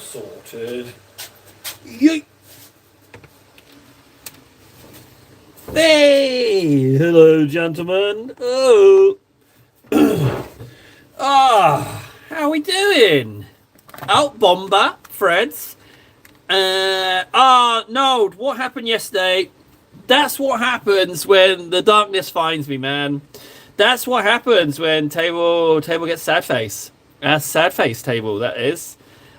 sorted. Yeet. Hey, hello, gentlemen. Oh, how we doing? Out bomber, Freds. No, what happened yesterday? That's what happens when the darkness finds me, man. That's what happens when table gets sad face. Sad face table, that is.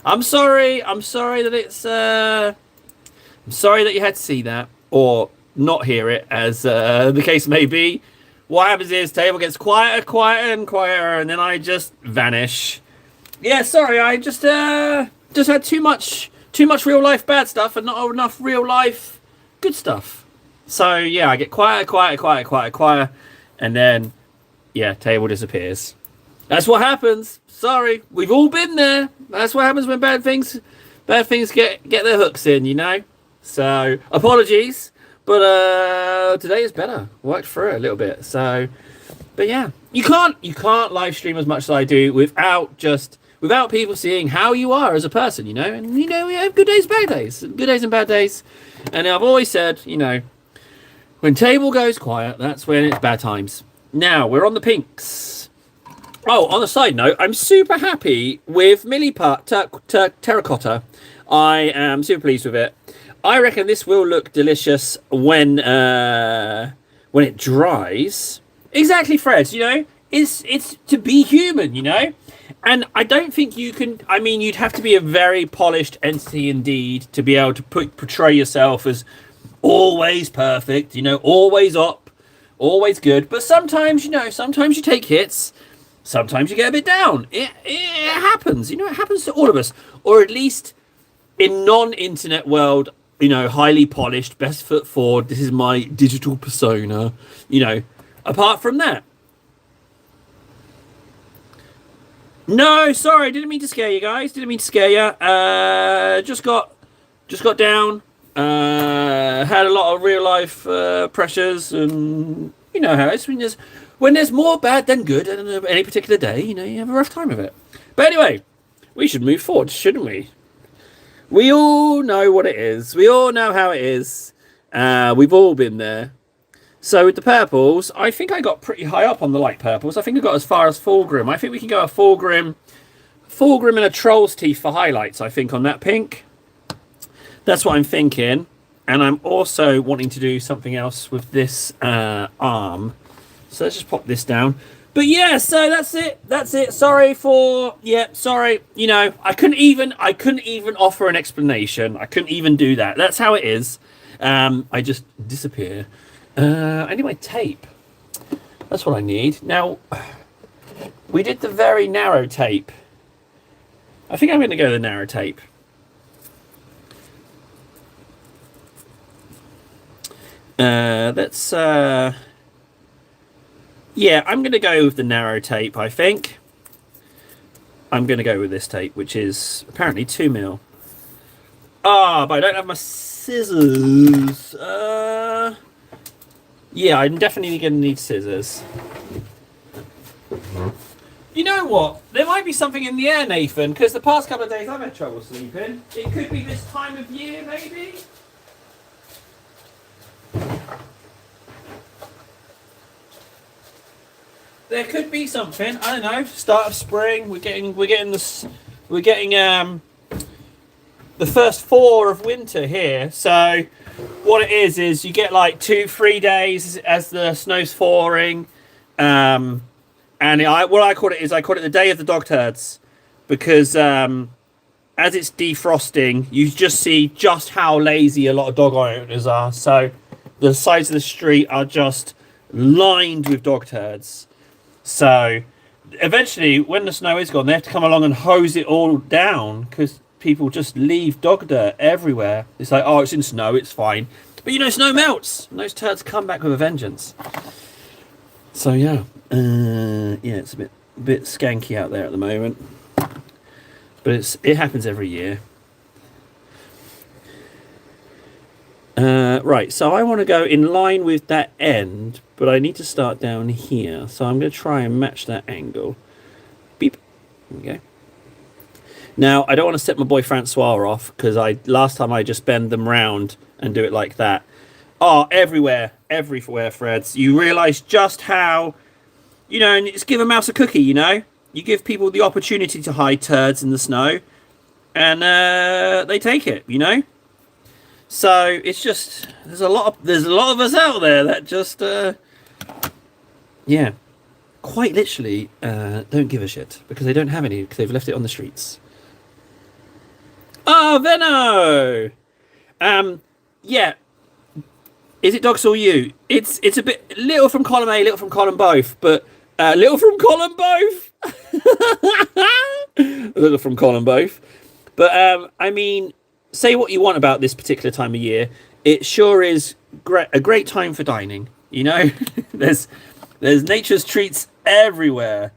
I'm sorry that it's I'm sorry that you had to see that or not hear it, as the case may be. What happens is table gets quieter and quieter, and then I just vanish. Yeah, sorry, I just had too much real life bad stuff and not enough real life good stuff. So yeah, I get quieter, and then yeah, table disappears. That's what happens. Sorry, we've all been there. That's what happens when bad things get their hooks in, you know. So apologies, but today is better. Worked through it a little bit. So, but yeah, you can't live stream as much as I do without people seeing how you are as a person, you know. And you know, we have good days, bad days, good days and bad days. And I've always said, you know, when table goes quiet, that's when it's bad times. Now we're on the pinks. Oh, on a side note, I'm super happy with Milliput Terracotta. I am super pleased with it. I reckon this will look delicious when it dries. Exactly, Fred. You know, it's to be human. You know, and I don't think you can. I mean, you'd have to be a very polished entity indeed to be able to portray yourself as always perfect. You know, always up, always good. But sometimes, you know, sometimes you take hits. Sometimes you get a bit down. It happens. You know, it happens to all of us. Or at least in non-internet world, you know, highly polished, best foot forward. This is my digital persona. You know, apart from that. No, sorry. Didn't mean to scare you guys. Didn't mean to scare you. Just got down. Had a lot of real life pressures, and you know how it's when there's more bad than good on any particular day, you know, you have a rough time of it. But anyway, we should move forward, shouldn't we? We all know what it is. We all know how it is. We've all been there. So with the purples, I think I got pretty high up on the light purples. I think I got as far as Fulgrim. I think we can go a Fulgrim and a Troll's Teeth for highlights, I think, on that pink. That's what I'm thinking. And I'm also wanting to do something else with this arm. So let's just pop this down. But yeah, so that's it. Sorry. You know, I couldn't even offer an explanation. I couldn't even do that. That's how it is. I just disappear. I need my tape. That's what I need. Now, we did the very narrow tape. I think I'm going to go the narrow tape. Yeah, I'm going to go with the narrow tape, I think. I'm going to go with this tape, which is apparently 2mm. But I don't have my scissors. Yeah, I'm definitely going to need scissors. You know what? There might be something in the air, Nathan, because the past couple of days I've had trouble sleeping. It could be this time of year, maybe? There could be something. I don't know. Start of spring. We're getting the first 4 of winter here. So what it is you get like 2-3 days as the snow's falling. And what I call it the day of the dog turds, because as it's defrosting, you just see just how lazy a lot of dog owners are. So the sides of the street are just lined with dog turds. So eventually, when the snow is gone, they have to come along and hose it all down, because people just leave dog dirt everywhere. It's like, oh, it's in snow, it's fine. But you know, snow melts, and those turds come back with a vengeance. So yeah, it's a bit skanky out there at the moment, but it happens every year. Right, so I want to go in line with that end, but I need to start down here. So I'm going to try and match that angle. Beep. There we go. Now, I don't want to set my boy Francois off because last time I just bend them round and do it like that. Oh, everywhere, Freds. You realise just how, and it's give a mouse a cookie, You give people the opportunity to hide turds in the snow, and they take it, So it's just there's a lot of us out there that just quite literally don't give a shit because they don't have any because they've left it on the streets. Oh, Venno. Yeah. Is it dogs or you? It's a bit little from column A, little from column both, but little from column both. Little from column both. But I mean, say what you want about this particular time of year. It sure is a great time for dining. There's nature's treats everywhere.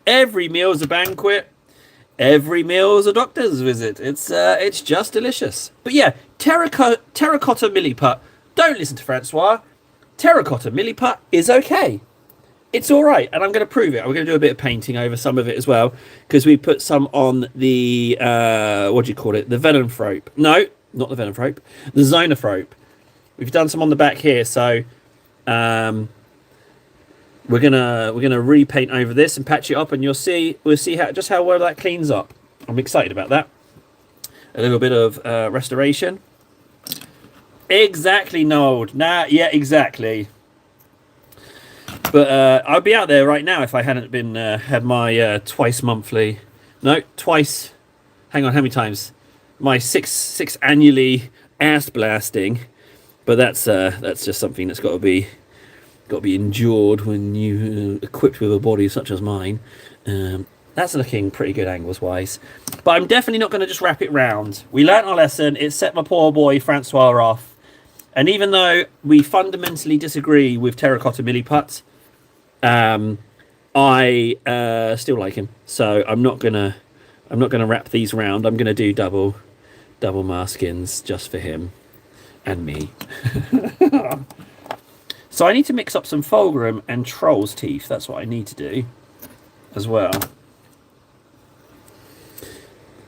Every meal's a banquet. Every meal's a doctor's visit. It's just delicious. But yeah, terracotta milliput. Don't listen to Francois. Terracotta milliput is okay. It's all right, and I'm going to prove it. We're going to do a bit of painting over some of it as well, because we put some on the what do you call it? The Venomthrope. No, not the Venomthrope. The Zoanthrope. We've done some on the back here, so we're gonna repaint over this and patch it up, and we'll see how well that cleans up. I'm excited about that. A little bit of restoration. Exactly, Nold. Yeah, exactly. But I'd be out there right now if I hadn't been had my twice hang on, how many times? My six annually ass blasting. But that's just something that's got to be endured when you equipped with a body such as mine. That's looking pretty good angles wise. But I'm definitely not going to just wrap it round. We learnt our lesson. It set my poor boy Francois off. And even though we fundamentally disagree with terracotta milliput, I still like him. So I'm not gonna wrap these round. I'm gonna do double maskins just for him and me. So I need to mix up some fulgrim and troll's teeth. That's what I need to do as well.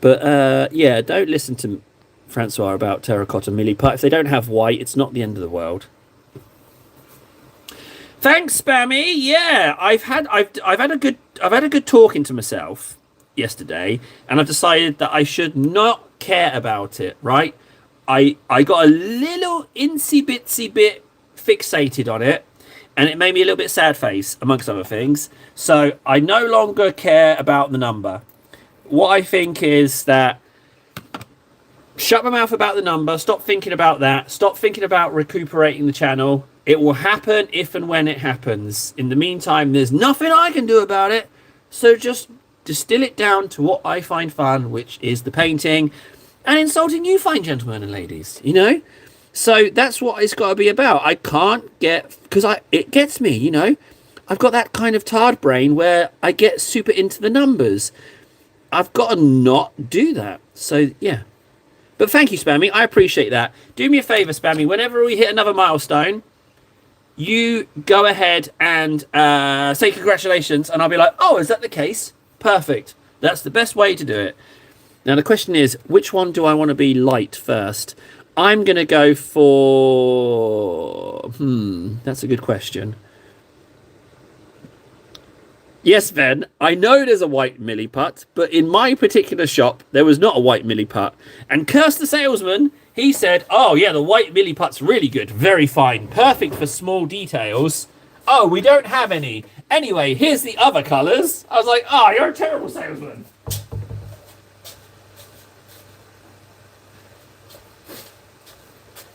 But yeah, don't listen to Francois about terracotta milliput. If they don't have white, it's not the end of the world. Thanks, Spammy. Yeah, I've had a good talking to myself yesterday, and I've decided that I should not care about it. Right? I got a little insy bitsy bit fixated on it, and it made me a little bit sad face, amongst other things. So I no longer care about the number. What I think is that shut my mouth about the number. Stop thinking about that. Stop thinking about recuperating the channel. It will happen if and when it happens. In the meantime, there's nothing I can do about it. So just distill it down to what I find fun, which is the painting and insulting you fine gentlemen and ladies, So that's what it's got to be about. I can't get, because it gets me, I've got that kind of tard brain where I get super into the numbers. I've got to not do that. So yeah. But thank you, Spammy. I appreciate that. Do me a favour, Spammy. Whenever we hit another milestone, you go ahead and say congratulations, and I'll be like, oh, is that the case? Perfect. That's the best way to do it. Now, the question is, which one do I want to be light first? I'm going to go for... that's a good question. Yes, Ben, I know there's a white milliput, but in my particular shop, there was not a white milliput. And curse the salesman, he said, oh, yeah, the white milliput's really good. Very fine. Perfect for small details. Oh, we don't have any. Anyway, here's the other colours. I was like, oh, you're a terrible salesman.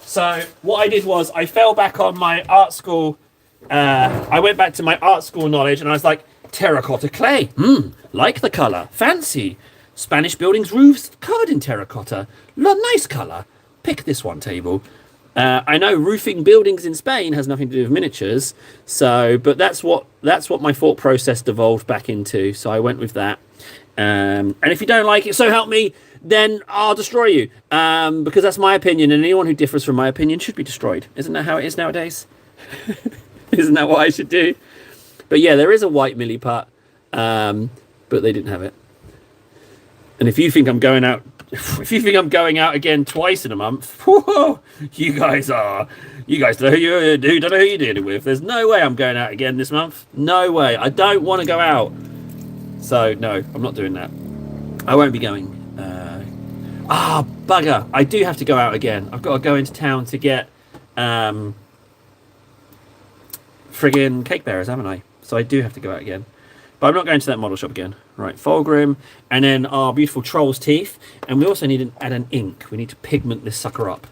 So what I did was I fell back on my art school. I went back to my art school knowledge, and I was like, terracotta clay. Like the colour. Fancy. Spanish buildings' roofs covered in terracotta. Nice colour. Pick this one, table. I know roofing buildings in Spain has nothing to do with miniatures, but that's what my thought process devolved back into. So I went with that. And if you don't like it, so help me, then I'll destroy you. Because that's my opinion, and anyone who differs from my opinion should be destroyed. Isn't that how it is nowadays? Isn't that what I should do? But yeah, there is a white milliput, but they didn't have it. And if you think I'm going out, again twice in a month, whoa, you guys don't know who you're dealing with. There's no way I'm going out again this month. No way. I don't want to go out. So no, I'm not doing that. I won't be going. Bugger. I do have to go out again. I've got to go into town to get friggin' cake bearers, haven't I? So I do have to go out again. But I'm not going to that model shop again. Right, Fulgrim, and then our beautiful Troll's Teeth. And we also need to add an ink. We need to pigment this sucker up.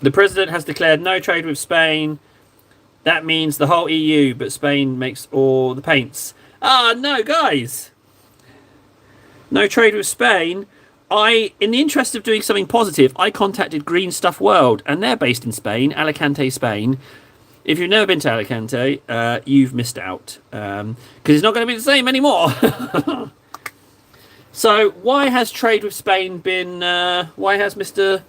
The president has declared no trade with Spain. That means the whole EU, but Spain makes all the paints. No, guys. No trade with Spain. In the interest of doing something positive, I contacted Green Stuff World, and they're based in Spain, Alicante, Spain. If you've never been to Alicante, you've missed out, because it's not going to be the same anymore. So why has trade with Spain been? Why has Mr.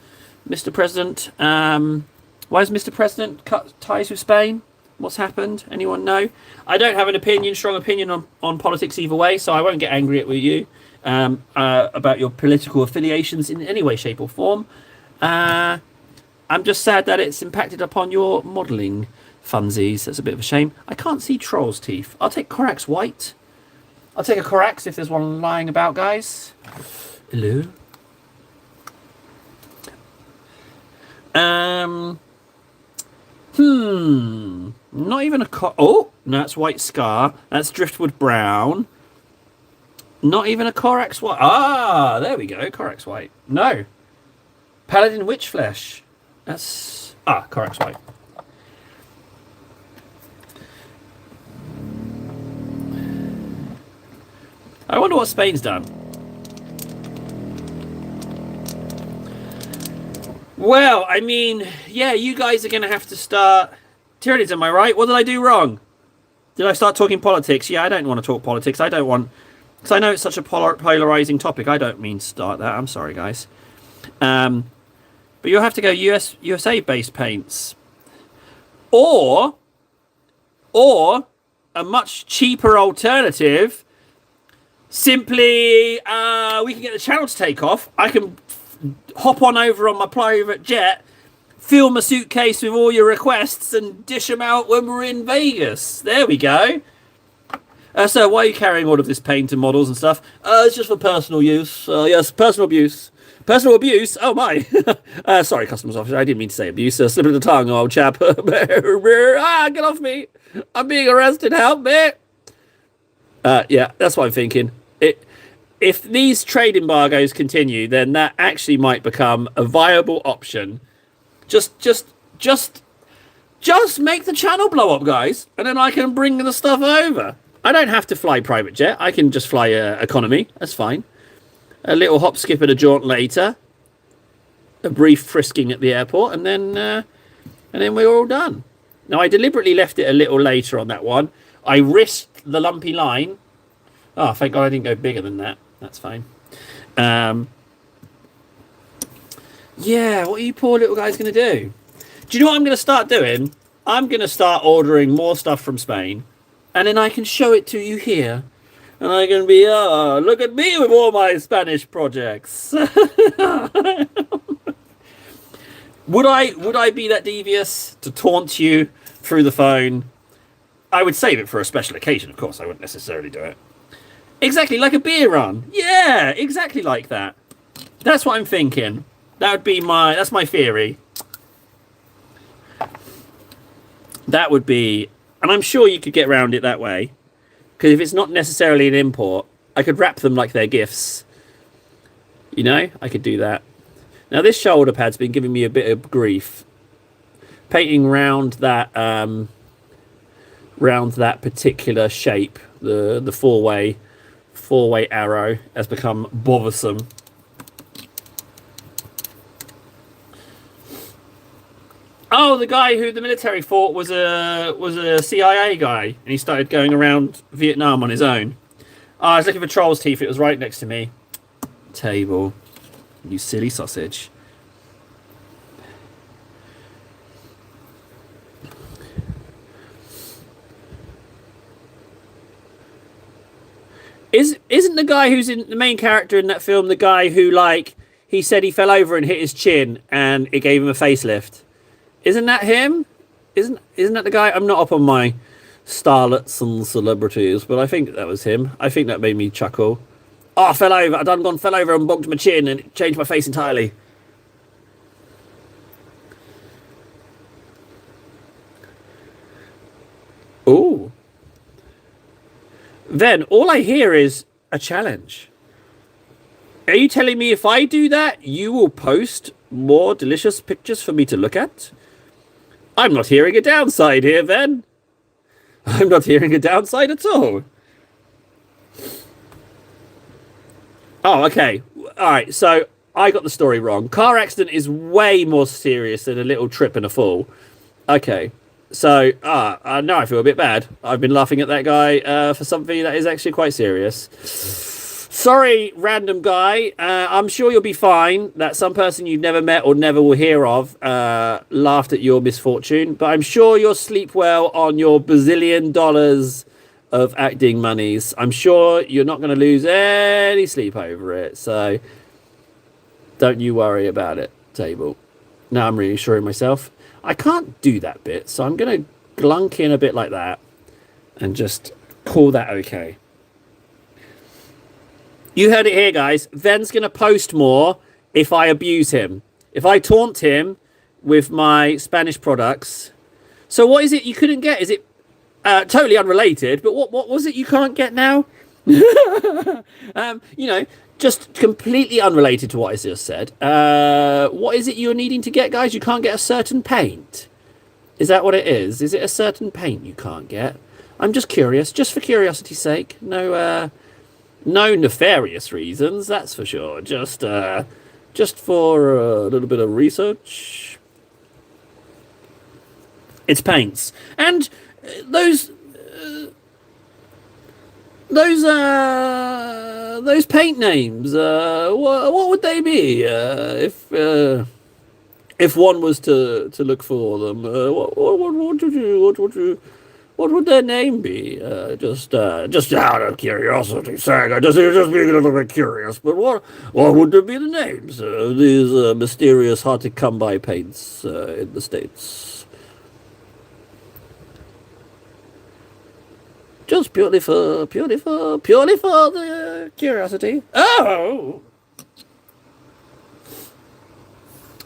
President? Why has Mr. President cut ties with Spain? What's happened? Anyone know? I don't have an strong opinion on politics either way, so I won't get angry at you about your political affiliations in any way, shape, or form. I'm just sad that it's impacted upon your modelling funsies. That's a bit of a shame. I can't see Troll's Teeth. I'll take Corax White. I'll take a Corax if there's one lying about, guys. Hello. Not even a no, that's White Scar. That's Driftwood Brown. Not even a Corax White. There we go. Corax White. No. Paladin Witchflesh. That's Corax White. I wonder what Spain's done. Well, I mean, yeah, you guys are going to have to start... Tyranids, am I right? What did I do wrong? Did I start talking politics? Yeah, I don't want to talk politics. I don't want... Because I know it's such a polarizing topic. I don't mean to start that. I'm sorry, guys. But you'll have to go USA-based paints. Or a much cheaper alternative. Simply, we can get the channel to take off. I can hop on over on my private jet, fill my suitcase with all your requests, and dish them out when we're in Vegas. There we go. So why are you carrying all of this paint and models and stuff? It's just for personal use. Yes, personal abuse. Personal abuse? Oh, my. Sorry, customs officer. I didn't mean to say abuse. Slip of the tongue, old chap. Get off me. I'm being arrested. Help me. Yeah, that's what I'm thinking. If these trade embargoes continue, then that actually might become a viable option. Just make the channel blow up, guys, and then I can bring the stuff over. I don't have to fly private jet. I can just fly economy. That's fine. A little hop, skip, and a jaunt later. A brief frisking at the airport, and then we're all done. Now, I deliberately left it a little later on that one. I risked the lumpy line. Oh, thank God I didn't go bigger than that. That's fine. Yeah, what are you poor little guys going to do? Do you know what I'm going to start doing? I'm going to start ordering more stuff from Spain, and then I can show it to you here. And I can be, look at me with all my Spanish projects. Would I be that devious to taunt you through the phone? I would save it for a special occasion, of course. I wouldn't necessarily do it. Exactly like a beer run. Yeah, exactly like that. That's what I'm thinking. That's my theory. That would be, and I'm sure you could get around it that way. Because if it's not necessarily an import, I could wrap them like they're gifts. You know, I could do that. Now this shoulder pad's been giving me a bit of grief. Painting round that particular shape, the four-way arrow, has become bothersome. Oh, the guy who the military thought was a CIA guy, and he started going around Vietnam on his own. I was looking for Troll's Teeth. It was right next to me. Table. You silly sausage. Isn't the guy who's in the main character in that film the guy who like he said he fell over and hit his chin and it gave him a facelift? Isn't that him? Isn't that the guy? I'm not up on my starlets and celebrities, but I think that was him. I think that made me chuckle. Oh, I fell over. Fell over and bonked my chin and it changed my face entirely. Ooh. Then all I hear is a challenge. Are you telling me if I do that, you will post more delicious pictures for me to look at? I'm not hearing a downside here, then. I'm not hearing a downside at all. Oh, okay. All right, so I got the story wrong. Car accident is way more serious than a little trip and a fall. Okay. So, now I feel a bit bad. I've been laughing at that guy for something that is actually quite serious. Sorry, random guy. I'm sure you'll be fine. That some person you've never met or never will hear of laughed at your misfortune. But I'm sure you'll sleep well on your bazillion dollars of acting monies. I'm sure you're not going to lose any sleep over it. So, don't you worry about it, Table. Now I'm really sure of myself. I can't do that bit, so I'm going to glunk in a bit like that and just call that okay. You heard it here, guys. Ven's going to post more if I abuse him. If I taunt him with my Spanish products. So what is it you couldn't get? Is it totally unrelated, but what was it you can't get now? Just completely unrelated to what I just said. What is it you're needing to get, guys? You can't get a certain paint. Is that what it is? Is it a certain paint you can't get? I'm just curious, just for curiosity's sake. No nefarious reasons, that's for sure. Just for a little bit of research. It's paints. And those paint names, what would they be if one was to look for them? What would their name be? Just out of curiosity, sake. Just being a little bit curious. But what would be the names of these mysterious, hard to come by paints in the States? Just purely for the curiosity. Oh,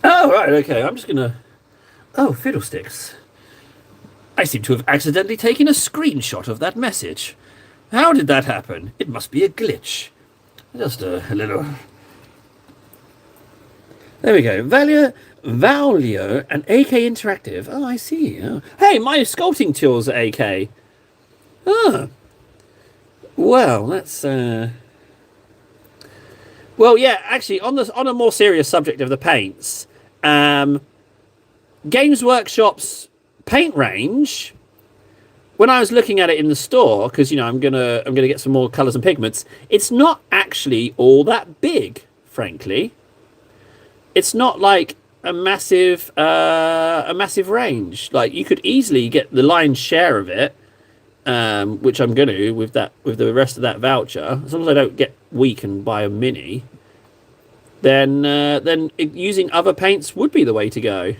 right, okay. I'm just gonna. Oh, fiddlesticks! I seem to have accidentally taken a screenshot of that message. How did that happen? It must be a glitch. Just a little. There we go. Valio and AK Interactive. Oh, I see. Oh. Hey, my sculpting tools are AK. Oh. Well, that's well, yeah, actually on a more serious subject of the paints, Games Workshop's paint range, when I was looking at it in the store, because I'm gonna get some more colors and pigments, it's not actually all that big, frankly. It's not like a massive range. Like, you could easily get the lion's share of it. Which I'm going to with the rest of that voucher. As long as I don't get weak and buy a mini, then using other paints would be the way to go,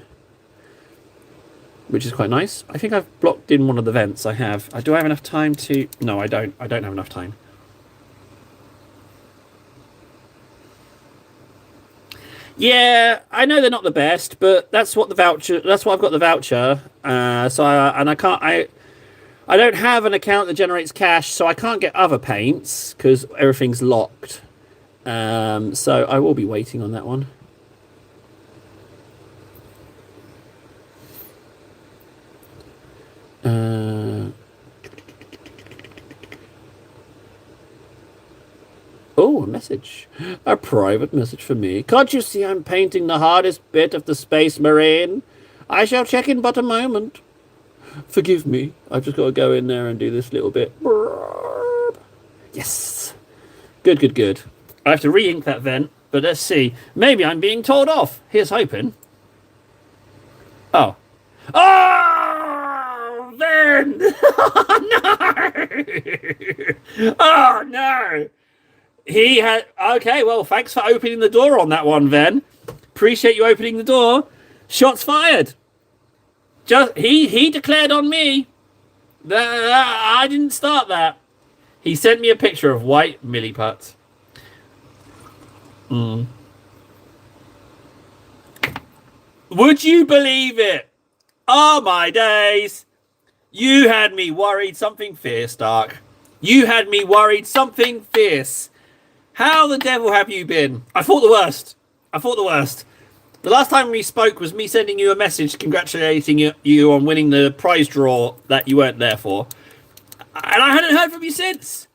which is quite nice. I think I've blocked in one of the vents. I have. Do I have enough time to? No, I don't. I don't have enough time. Yeah, I know they're not the best, but that's what the voucher. That's what I've got the voucher. I don't have an account that generates cash, so I can't get other paints because everything's locked. So I will be waiting on that one. Oh, a message. A private message for me. Can't you see I'm painting the hardest bit of the Space Marine? I shall check in but a moment. Forgive me. I've just got to go in there and do this little bit. Yes. Good. I have to re-ink that vent, but let's see. Maybe I'm being told off. Here's hoping. Oh. Oh! There! happened? Oh, no! Oh, no! He had... Okay, well, thanks for opening the door on that one, Ven. Appreciate you opening the door. Shots fired. He declared on me. I didn't start that. He sent me a picture of white milliput. Would you believe it? Oh, my days. You had me worried something fierce, Dark. You had me worried something fierce. How the devil have you been? I thought the worst. The last time we spoke was me sending you a message congratulating you on winning the prize draw that you weren't there for. And I hadn't heard from you since.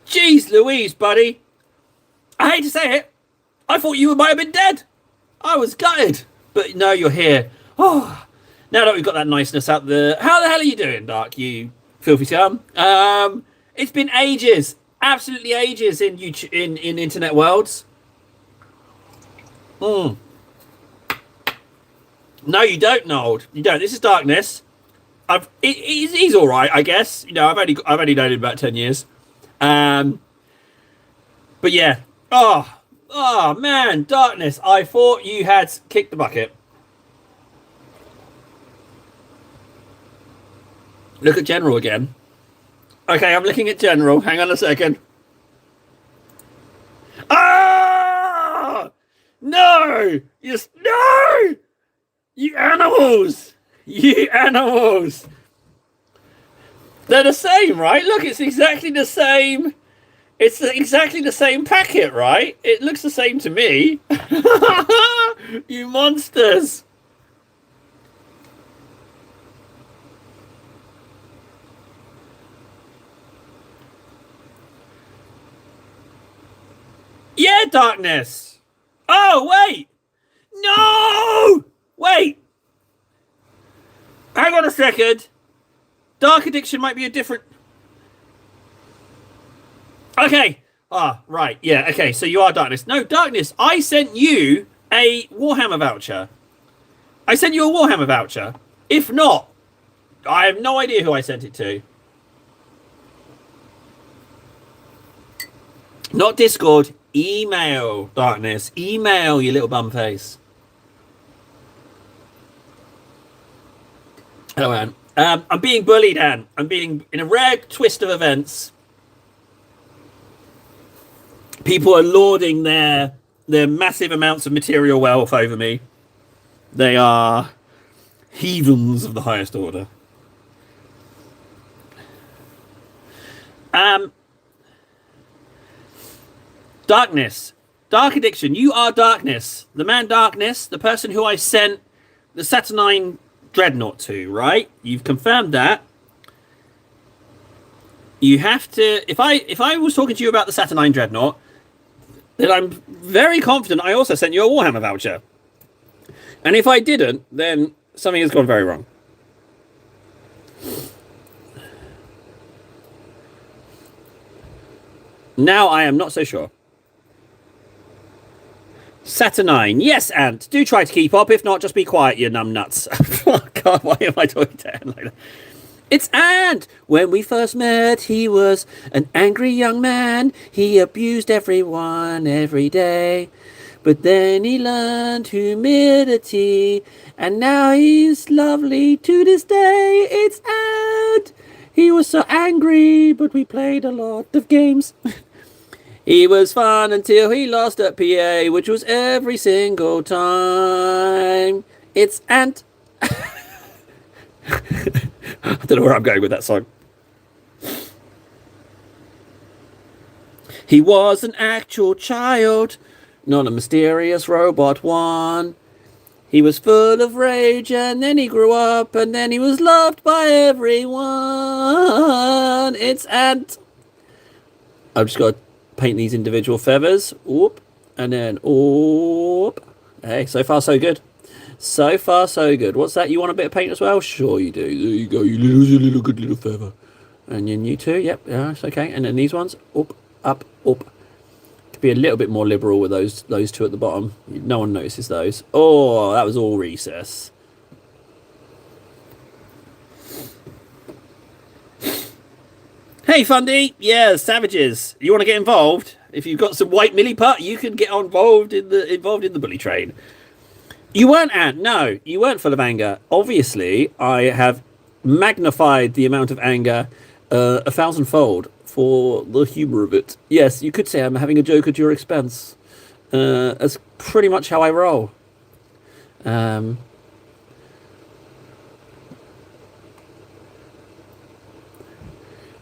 Jeez Louise, buddy. I hate to say it. I thought you might have been dead. I was gutted. But no, you're here. Oh, now that we've got that niceness out there. How the hell are you doing, Dark, you filthy scum? It's been ages. Absolutely ages in internet worlds. No, you don't, Nold. You don't. This is Darkness. He's all right, I guess. You know, I've only known him about 10 years. But yeah. Oh man, Darkness. I thought you had kicked the bucket. Look at General again. Okay, I'm looking at General. Hang on a second. Ah! No! No! You animals! You animals! They're the same, right? Look, it's exactly the same. It's exactly the same packet, right? It looks the same to me. You monsters! Yeah, Darkness! Oh, wait! No! Wait! Hang on a second. Dark Addiction might be a different... Okay. Right. Yeah, okay. So you are Darkness. No, Darkness, I sent you a Warhammer voucher. If not, I have no idea who I sent it to. Not Discord. Email, Darkness. Email, you little bum face. Hello, Anne. I'm being bullied, Anne. I'm being, in a rare twist of events, people are lording their massive amounts of material wealth over me. They are heathens of the highest order. Darkness. Dark Addiction. You are Darkness. The man Darkness, the person who I sent the Saturnine Dreadnought to, right? You've confirmed that. You have to... If I was talking to you about the Saturnine Dreadnought, then I'm very confident I also sent you a Warhammer voucher. And if I didn't, then something has gone very wrong. Now I am not so sure. Saturnine. Yes, Ant. Do try to keep up. If not, just be quiet, you numbnuts. Oh, God, why am I talking to Ant like that? It's Ant! When we first met, he was an angry young man. He abused everyone every day. But then he learned humility. And now he's lovely to this day. It's Ant! He was so angry, but we played a lot of games. He was fun until he lost at PA, which was every single time. It's Ant. I don't know where I'm going with that song. He was an actual child, not a mysterious robot one. He was full of rage, and then he grew up, and then he was loved by everyone. It's Ant. I've just got to paint these individual feathers. Oop. And then oop. Hey, so far so good. So far so good. What's that? You want a bit of paint as well? Sure you do. There you go. You little good little feather. And then you too. Yep. Yeah, it's okay. And then these ones. Up. Up. Up. Could be a little bit more liberal with those two at the bottom. No one notices those. Oh, that was all recess. Hey, Fundy. Yeah, savages. You want to get involved? If you've got some white milliput, you can get involved in the bully train. You weren't, Ant. No, you weren't full of anger. Obviously, I have magnified the amount of anger a thousandfold for the humour of it. Yes, you could say I'm having a joke at your expense. That's pretty much how I roll. Um,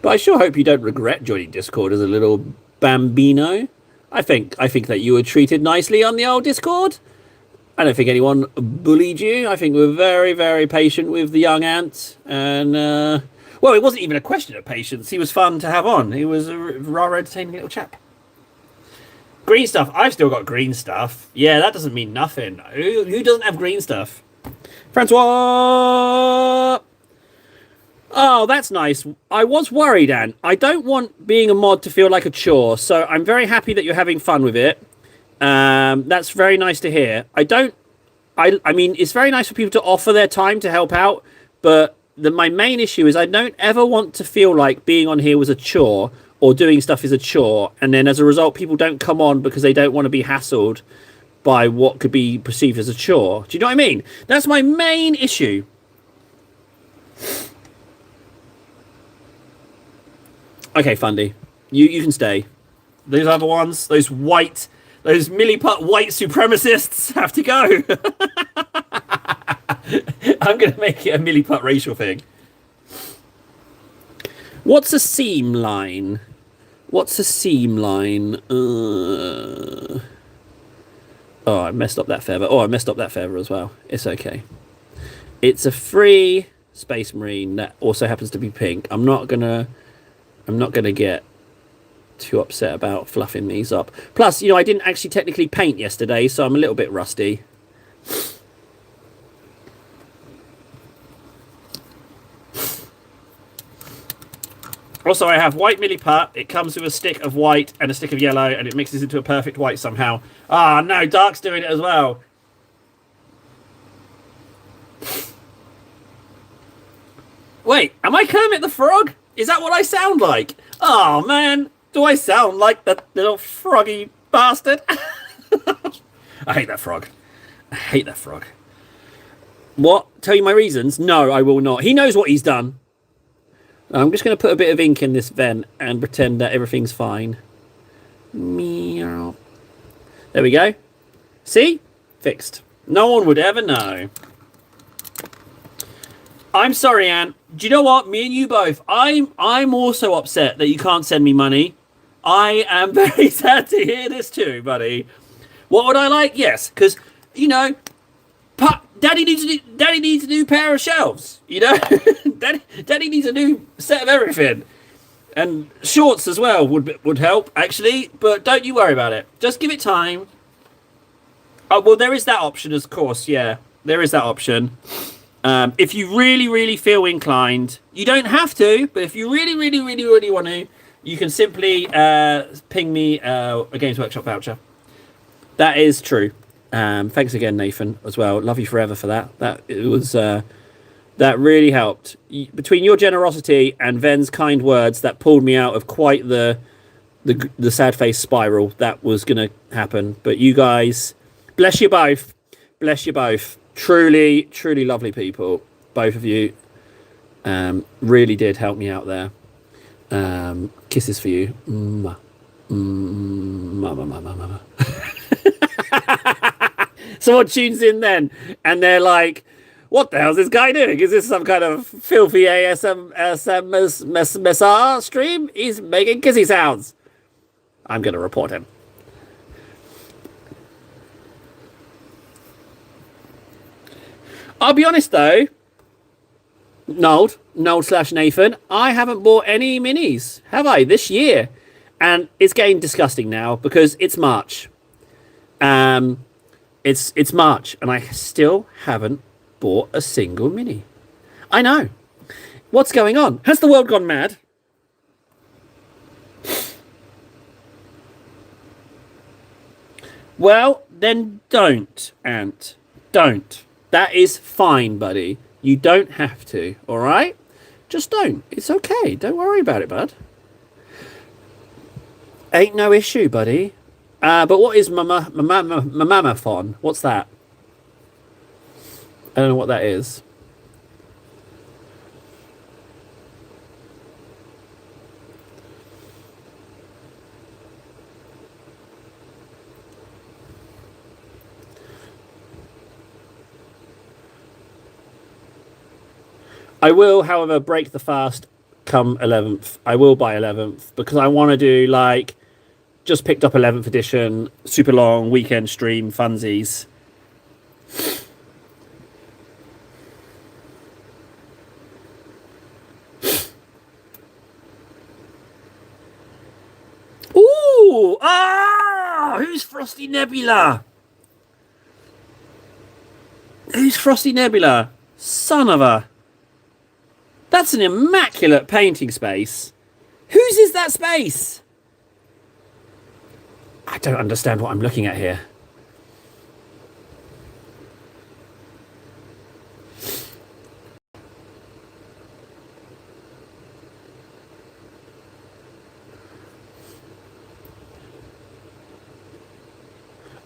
but I sure hope you don't regret joining Discord as a little bambino. I think that you were treated nicely on the old Discord. I don't think anyone bullied you. I think we're very, very patient with the young Ant. And, well, it wasn't even a question of patience. He was fun to have on. He was a rather entertaining little chap. Green stuff. I've still got green stuff. Yeah, that doesn't mean nothing. Who doesn't have green stuff? Francois! Oh, that's nice. I was worried, Ant. I don't want being a mod to feel like a chore, so I'm very happy that you're having fun with it. That's very nice to hear. I mean, it's very nice for people to offer their time to help out, but my main issue is I don't ever want to feel like being on here was a chore or doing stuff is a chore, and then as a result, people don't come on because they don't want to be hassled by what could be perceived as a chore. Do you know what I mean? That's my main issue. Okay, Fundy, you can stay. Those other ones, those milliput white supremacists have to go. I'm going to make it a milliput racial thing. What's a seam line? What's a seam line? Oh, I messed up that feather. Oh, I messed up that feather as well. It's okay. It's a free Space Marine that also happens to be pink. I'm not gonna get too upset about fluffing these up. Plus, I didn't actually technically paint yesterday, so I'm a little bit rusty. Also, I have white milliput. It comes with a stick of white and a stick of yellow, and it mixes into a perfect white somehow. Ah, no, Dark's doing it as well. Wait, am I Kermit the Frog? Is that what I sound like? Oh, man. Do I sound like that little froggy bastard? I hate that frog. I hate that frog. What? Tell you my reasons? No, I will not. He knows what he's done. I'm just going to put a bit of ink in this vent and pretend that everything's fine. Meow. There we go. See? Fixed. No one would ever know. I'm sorry, Anne. Do you know what? Me and you both. I'm also upset that you can't send me money. I am very sad to hear this too, buddy. What would I like? Yes, because Daddy needs a new pair of shelves. Daddy needs a new set of everything, and shorts as well would help actually. But don't you worry about it. Just give it time. Oh well, there is that option, of course. Yeah, there is that option. If you really, really feel inclined, you don't have to, but if you really, really, really, really want to, you can simply ping me a Games Workshop voucher. That is true. Thanks again, Nathan, as well. Love you forever for that. That really helped. Between your generosity and Ven's kind words, that pulled me out of quite the sad face spiral that was going to happen. But you guys, bless you both. Bless you both. Truly, truly lovely people. Both of you really did help me out there. Kisses for you. Mama. Someone tunes in then, and they're like, what the hell's this guy doing? Is this some kind of filthy ASMR stream? He's making kissy sounds. I'm going to report him. I'll be honest though, Nold/Nathan, I haven't bought any minis, have I, this year? And it's getting disgusting now because it's March. It's March and I still haven't bought a single mini. I know. What's going on? Has the world gone mad? Well, then don't, Ant. Don't. That is fine, buddy. You don't have to, all right? Just don't. It's okay. Don't worry about it, bud. Ain't no issue, buddy. But what is Mamaphon? What's that? I don't know what that is. I will, however, break the fast come 11th. I will buy 11th because I want to do like just picked up 11th edition, super long weekend stream funsies. Ooh! Ah! Who's Frosty Nebula? Who's Frosty Nebula? Son of a... That's an immaculate painting space. Whose is that space? I don't understand what I'm looking at here.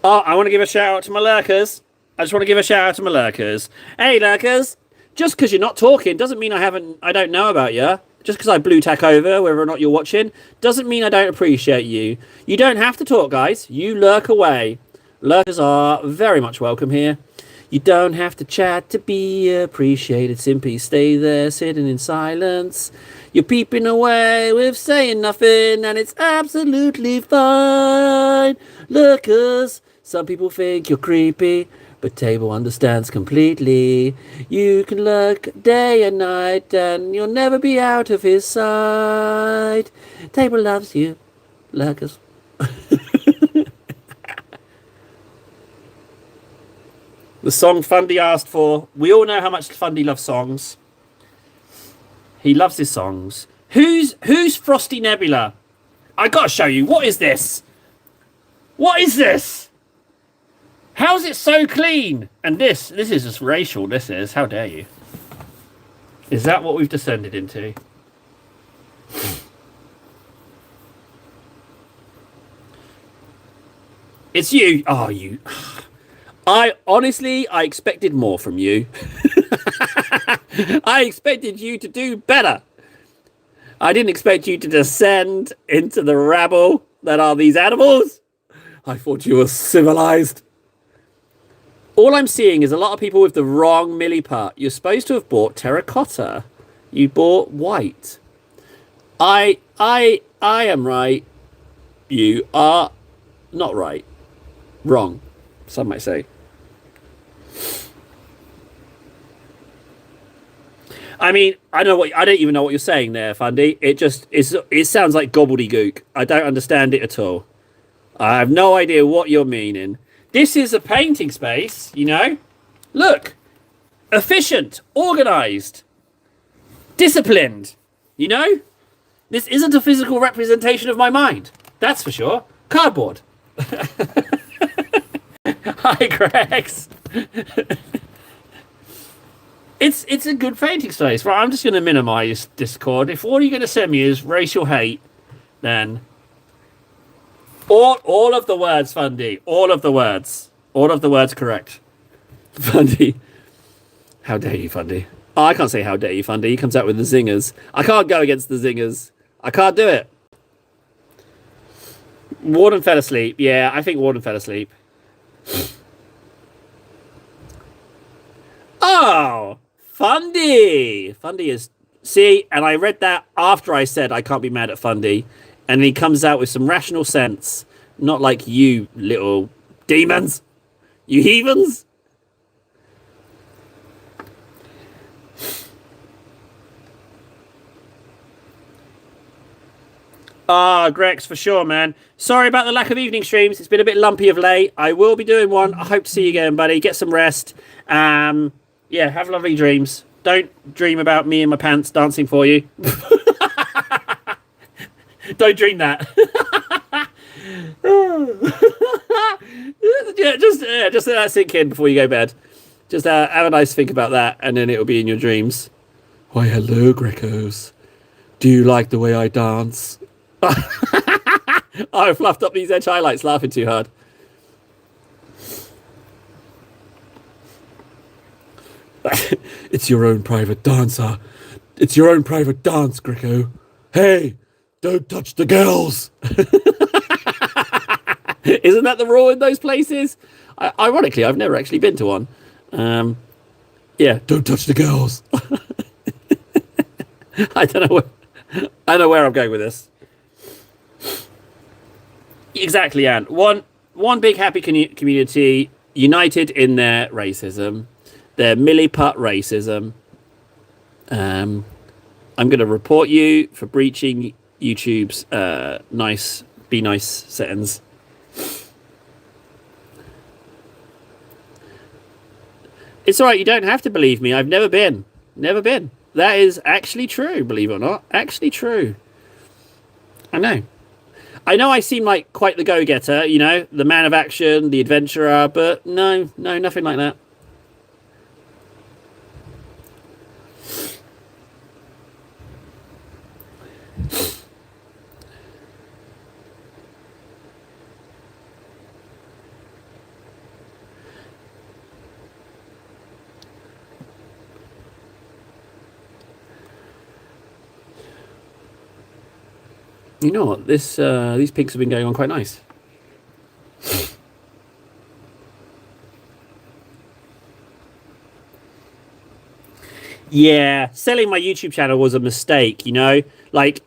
Oh, I want to give a shout out to my lurkers. I just want to give a shout out to my lurkers. Hey, lurkers! Just because you're not talking doesn't mean I don't know about you. Just because I blue tack over, whether or not you're watching, doesn't mean I don't appreciate you. You don't have to talk, guys. You lurk away. Lurkers are very much welcome here. You don't have to chat to be appreciated. Simply stay there, sitting in silence. You're peeping away with saying nothing, and it's absolutely fine. Lurkers, some people think you're creepy, but Table understands completely. You can lurk day and night, and you'll never be out of his sight. Table loves you, lurkers. The song Fundy asked for. We all know how much Fundy loves songs. He loves his songs. Who's Frosty Nebula? I gotta show you. What is this? What is this? How's it so clean? And this is just racial. This is. How dare you? Is that what we've descended into? It's you. Oh, you. I expected more from you. I expected you to do better. I didn't expect you to descend into the rabble that are these animals. I thought you were civilized. All I'm seeing is a lot of people with the wrong Millie part. You're supposed to have bought terracotta. You bought white. I am right. You are not right. Wrong, some might say. I mean, I don't even know what you're saying there, Fundy. It sounds like gobbledygook. I don't understand it at all. I have no idea what you're meaning. This is a painting space, you know? Look. Efficient, organized, disciplined, you know? This isn't a physical representation of my mind. That's for sure. Cardboard. Hi, Grex. It's a good painting space. Right, I'm just going to minimize Discord. If all you're going to send me is racial hate, then all of the words, Fundy, all of the words correct. Fundy, how dare you, Fundy? Oh, I can't say how dare you, Fundy. He comes out with the zingers. I can't go against the zingers. I can't do it. Warden fell asleep. Yeah, I think Warden fell asleep. Oh, Fundy. Fundy is... See, and I read that after I said I can't be mad at Fundy. And he comes out with some rational sense. Not like you little demons. You heathens. Ah, Grex, for sure, man. Sorry about the lack of evening streams. It's been a bit lumpy of late. I will be doing one. I hope to see you again, buddy. Get some rest. Yeah, have lovely dreams. Don't dream about me in my pants dancing for you. Don't dream that. Just let that sink in before you go to bed. Just have a nice think about that, and then it'll be in your dreams. Why, hello, Grecos. Do you like the way I dance? I fluffed up these edge highlights laughing too hard. It's your own private dancer. It's your own private dance, Greco. Hey, don't touch the girls. Isn't that the rule in those places? Ironically, I've never actually been to one. Yeah, don't touch the girls. I don't know where I'm going with this. Exactly, Anne. One big happy community, united in their racism, their milliput racism. I'm going to report you for breaching YouTube's be nice settings. It's all right. You don't have to believe me. I've never been. Never been. That is actually true, believe it or not. Actually true. I know I seem like quite the go-getter, you know, the man of action, the adventurer, but no, nothing like that. You know what? These pinks have been going on quite nice. Yeah, selling my YouTube channel was a mistake, you know? Like,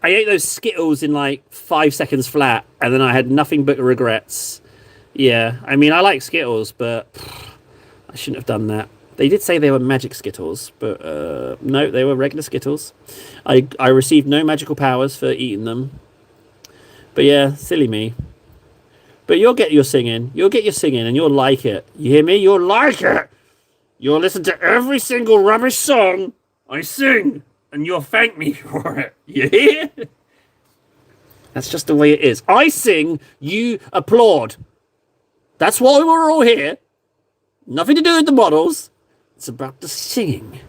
I ate those Skittles in like 5 seconds flat, and then I had nothing but regrets. Yeah, I mean, I like Skittles, but I shouldn't have done that. They did say they were magic Skittles, but no, they were regular Skittles. I received no magical powers for eating them. But yeah, silly me. But you'll get your singing. You'll get your singing, and you'll like it. You hear me? You'll like it. You'll listen to every single rubbish song I sing, and you'll thank me for it. You hear? That's just the way it is. I sing, you applaud. That's why we're all here. Nothing to do with the models. It's about the singing.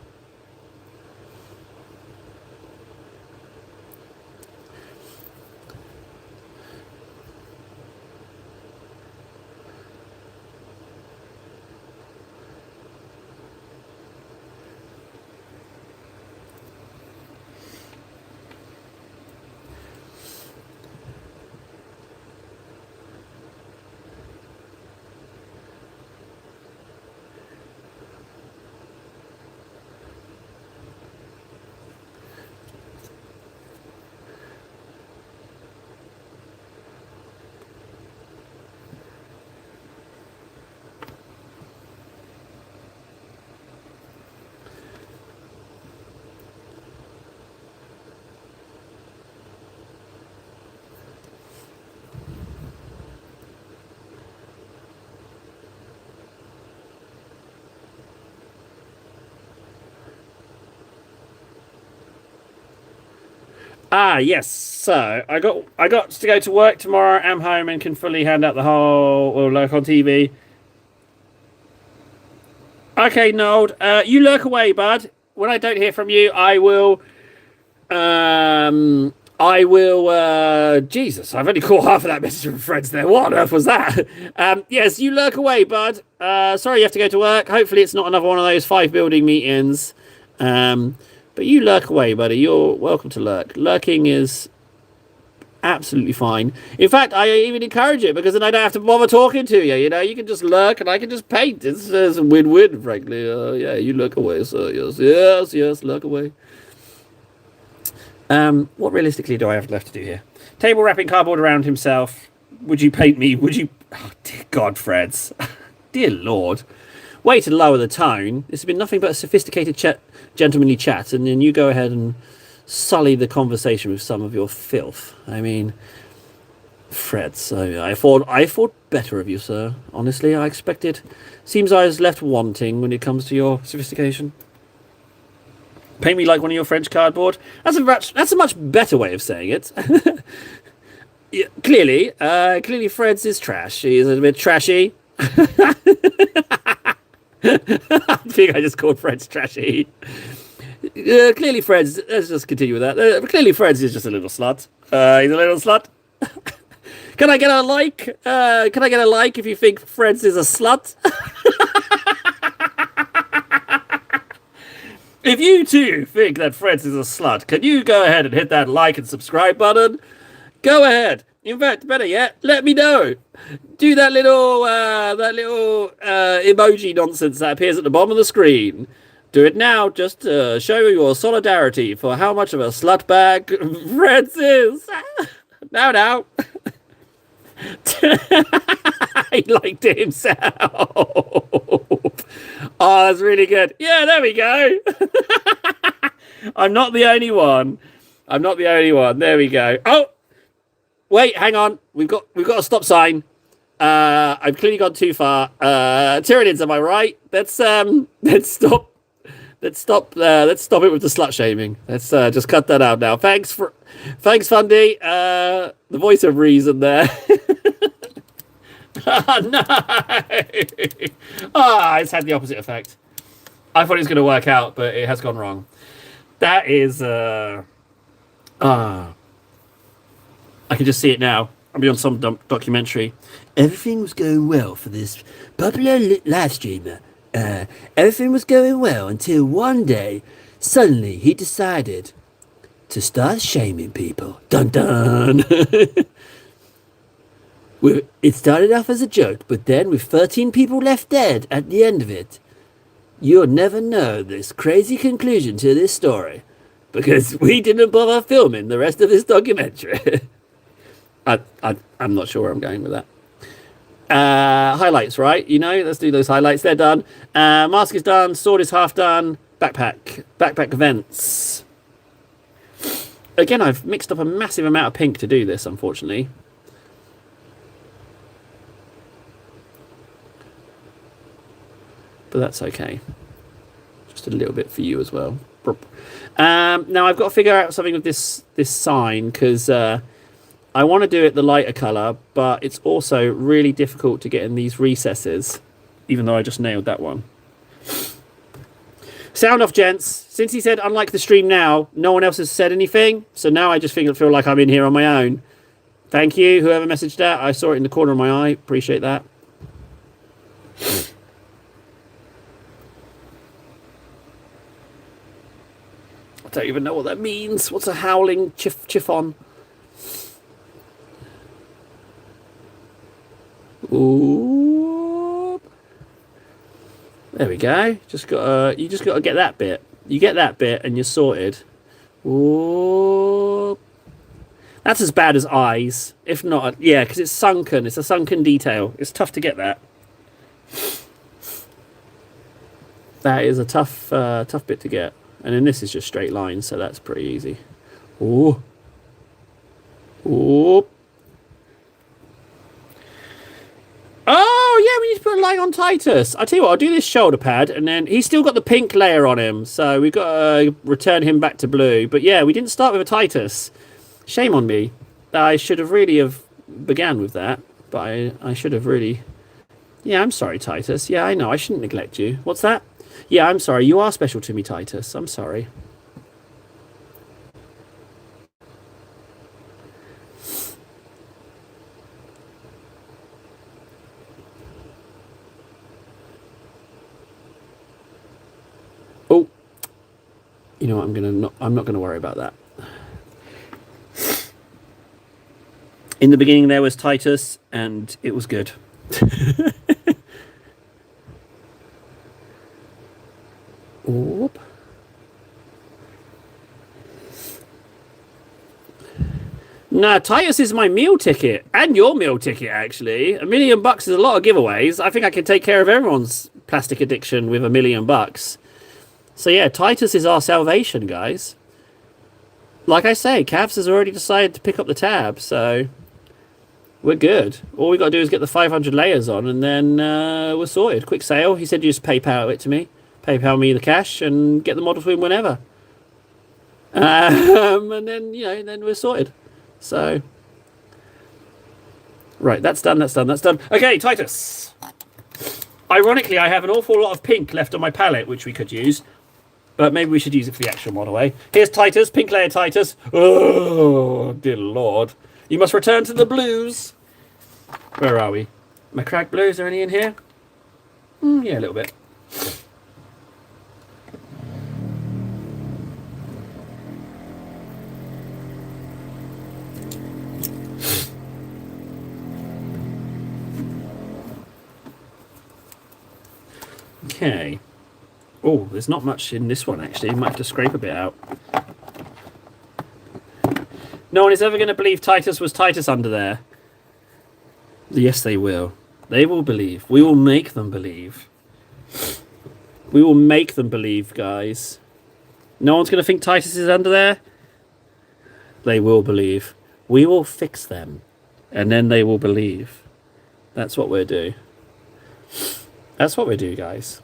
Yes. So I got to go to work tomorrow. I'm home and can fully hand out the whole or lurk on TV. Okay, Nold. You lurk away, bud. When I don't hear from you, I will. Jesus, I've only caught half of that message from friends there. What on earth was that? Yes, you lurk away, bud. Sorry you have to go to work. Hopefully it's not another one of those 5 building meetings. But you lurk away, buddy. You're welcome to lurk. Lurking is absolutely fine. In fact, I even encourage it because then I don't have to bother talking to you. You know, you can just lurk and I can just paint. It's a win-win, frankly. Yeah, you lurk away, sir. Yes, lurk away. What realistically do I have left to do here? Table wrapping cardboard around himself. Would you paint me? Would you? Oh, dear God, Freds. Dear Lord. Way to lower the tone. This has been nothing but a sophisticated gentlemanly chat, and then you go ahead and sully the conversation with some of your filth. I mean, Fred, so I thought better of you, sir. Honestly, I expected. Seems I was left wanting when it comes to your sophistication. Paint me like one of your French cardboard. That's a much better way of saying it. Yeah, clearly, Fred's is trash. He's a bit trashy. I think I just called Fred's trashy. Clearly, Fred's. Let's just continue with that. Clearly, Fred's is just a little slut. He's a little slut. Can I get a like? Can I get a like if you think Freds is a slut? If you too think that Freds is a slut, can you go ahead and hit that like and subscribe button? Go ahead. In fact, better yet, let me know. Do that little emoji nonsense that appears at the bottom of the screen. Do it now, just to show your solidarity for how much of a slutbag Freds is. Now. He liked it himself. Oh, that's really good. Yeah, there we go. I'm not the only one. There we go. Oh, wait, hang on. We've got a stop sign. I've clearly gone too far. Tyranids, am I right? Let's stop. Let's stop it with the slut shaming. Let's just cut that out now. Thanks, Fundy. The voice of reason there. Oh, no! It's had the opposite effect. I thought it was going to work out, but it has gone wrong. That is... I can just see it now. I'll be on some documentary. Everything was going well for this popular live streamer. Everything was going well until one day, suddenly he decided to start shaming people. Dun dun! It started off as a joke, but then with 13 people left dead at the end of it, you'll never know this crazy conclusion to this story, because we didn't bother filming the rest of this documentary. I'm not sure where I'm going with that. Highlights, right? Let's do those highlights. They're done. Mask is done. Sword is half done. Backpack events. Again, I've mixed up a massive amount of pink to do this, unfortunately. But that's okay. Just a little bit for you as well. Now I've got to figure out something with this sign, because I want to do it the lighter colour, but it's also really difficult to get in these recesses, even though I just nailed that one. Sound off, gents. Since he said unlike the stream now, no one else has said anything, so now I just feel like I'm in here on my own. Thank you, whoever messaged that. I saw it in the corner of my eye. Appreciate that. I don't even know what that means. What's a howling chiffon? Ooh. There we go. You just gotta get that bit. You get that bit and you're sorted. Ooh. That's as bad as eyes. If not, yeah, because it's sunken. It's a sunken detail. It's tough to get that. That is a tough bit to get. And then this is just straight lines, so that's pretty easy. Ooh. Ooh. Oh, yeah, we need to put a light on Titus. I'll tell you what, I'll do this shoulder pad, and then he's still got the pink layer on him, so we've got to return him back to blue. But yeah, we didn't start with a Titus. Shame on me. I should have really have began with that, but I should have really... Yeah, I'm sorry, Titus. Yeah, I know, I shouldn't neglect you. What's that? Yeah, I'm sorry. You are special to me, Titus. I'm sorry. Oh, you know what? I'm not gonna worry about that. In the beginning, there was Titus, and it was good. Oop. Nah, Titus is my meal ticket, and your meal ticket, actually. $1 million is a lot of giveaways. I think I can take care of everyone's plastic addiction with $1 million. So yeah, Titus is our salvation, guys. Like I say, Cavs has already decided to pick up the tab, so we're good. All we got to do is get the 500 layers on, and then we're sorted. Quick sale. He said you just PayPal it to me. PayPal me the cash and get the model twin whenever. And then, then we're sorted. So, right, that's done. Okay, Titus. Ironically, I have an awful lot of pink left on my palette, which we could use. But maybe we should use it for the actual model, eh? Here's Titus, pink layer Titus. Oh, dear Lord. You must return to the blues. Where are we? Macragge blues, are any in here? Yeah, a little bit. Okay. Oh, there's not much in this one, actually. You might have to scrape a bit out. No one is ever going to believe Titus was Titus under there. Yes, they will. They will believe. We will make them believe. We will make them believe, guys. No one's going to think Titus is under there. They will believe. We will fix them. And then they will believe. That's what we'll do. That's what we do, guys.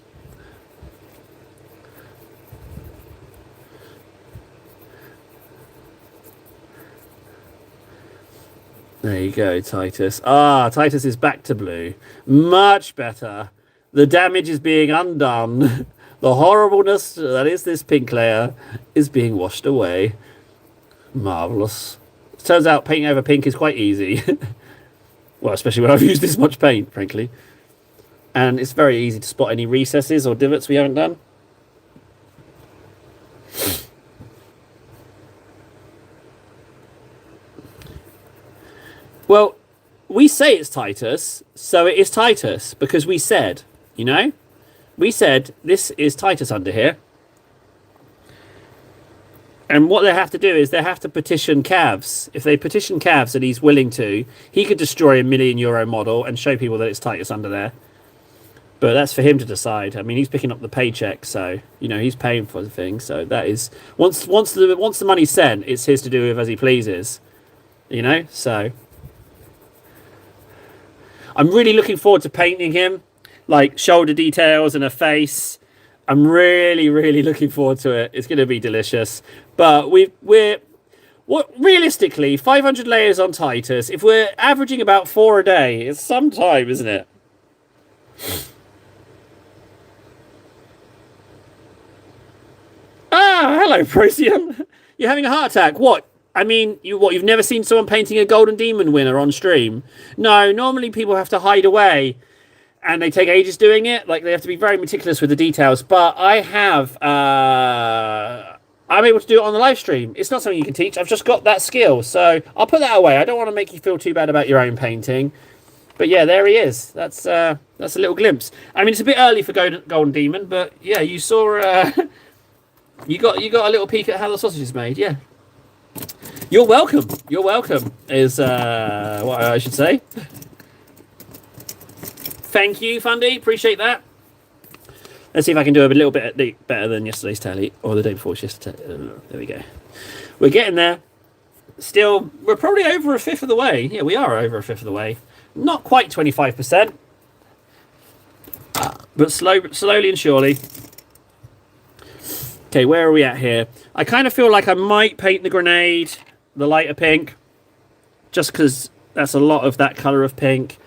There you go, Titus. Ah, Titus is back to blue. Much better. The damage is being undone. The horribleness that is this pink layer is being washed away. Marvellous. It turns out painting over pink is quite easy. Well, especially when I've used this much paint, frankly. And it's very easy to spot any recesses or divots we haven't done. Well, we say it's Titus, so it is Titus, because we said, you know? We said, this is Titus under here. And what they have to do is they have to petition Cavs. If they petition Cavs and he's willing to, he could destroy €1 million model and show people that it's Titus under there. But that's for him to decide. I mean, he's picking up the paycheck, so, you know, he's paying for the thing. So that is, once the money's sent, it's his to do with as he pleases. You know, so... I'm really looking forward to painting him, like shoulder details and a face. I'm really, really looking forward to it. It's going to be delicious. But realistically, 500 layers on Titus. If we're averaging about 4 a day, it's some time, isn't it? Ah, hello, Procyon. You're having a heart attack. What? I mean, you've never seen someone painting a Golden Demon winner on stream? No, normally people have to hide away and they take ages doing it. Like, they have to be very meticulous with the details. But I have, I'm able to do it on the live stream. It's not something you can teach. I've just got that skill. So I'll put that away. I don't want to make you feel too bad about your own painting. But yeah, there he is. That's a little glimpse. I mean, it's a bit early for Golden Demon, but yeah, you saw, you got a little peek at how the sausage is made. Yeah. You're welcome. You're welcome, is what I should say. Thank you, Fundy. Appreciate that. Let's see if I can do a little bit better than yesterday's tally, or the day before yesterday. There we go. We're getting there. Still, we're probably over a fifth of the way. Yeah, we are over a fifth of the way. Not quite 25%, but slowly and surely. Okay, where are we at here? I kind of feel like I might paint the grenade the lighter pink, just because that's a lot of that colour of pink,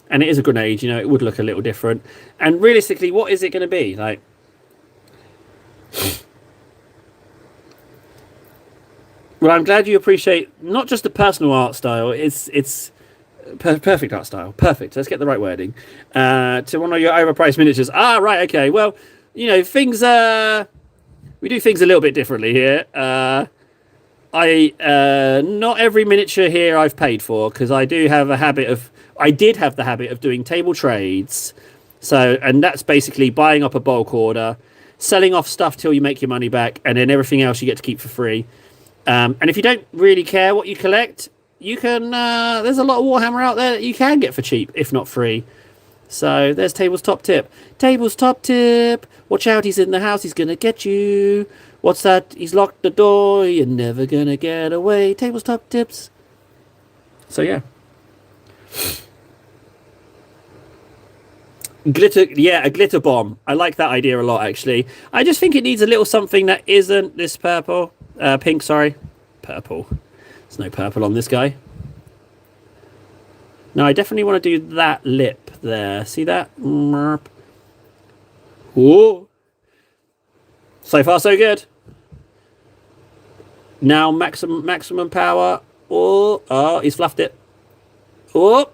and it is a grenade, you know, it would look a little different. And realistically, what is it going to be? Like, well, I'm glad you appreciate not just the personal art style, it's perfect art style. Perfect. Let's get the right wording. To one of your overpriced miniatures. Ah, right, okay. Well, you know, things we do things a little bit differently here. Not every miniature here I've paid for, because I did have the habit of doing table trades. So, and that's basically buying up a bulk order, selling off stuff till you make your money back, and then everything else you get to keep for free. And if you don't really care what you collect, you can, there's a lot of Warhammer out there that you can get for cheap, if not free. So there's Table's top tip. Table's top tip. Watch out, he's in the house. He's going to get you. What's that? He's locked the door. You're never going to get away. Table's top tips. So, yeah. Glitter. Yeah, a glitter bomb. I like that idea a lot, actually. I just think it needs a little something that isn't this purple. Pink, sorry. Purple. There's no purple on this guy. No, I definitely want to do that lip there. See that? Whoa. So far, so good. Now, maximum power. Oh, he's fluffed it. Oh,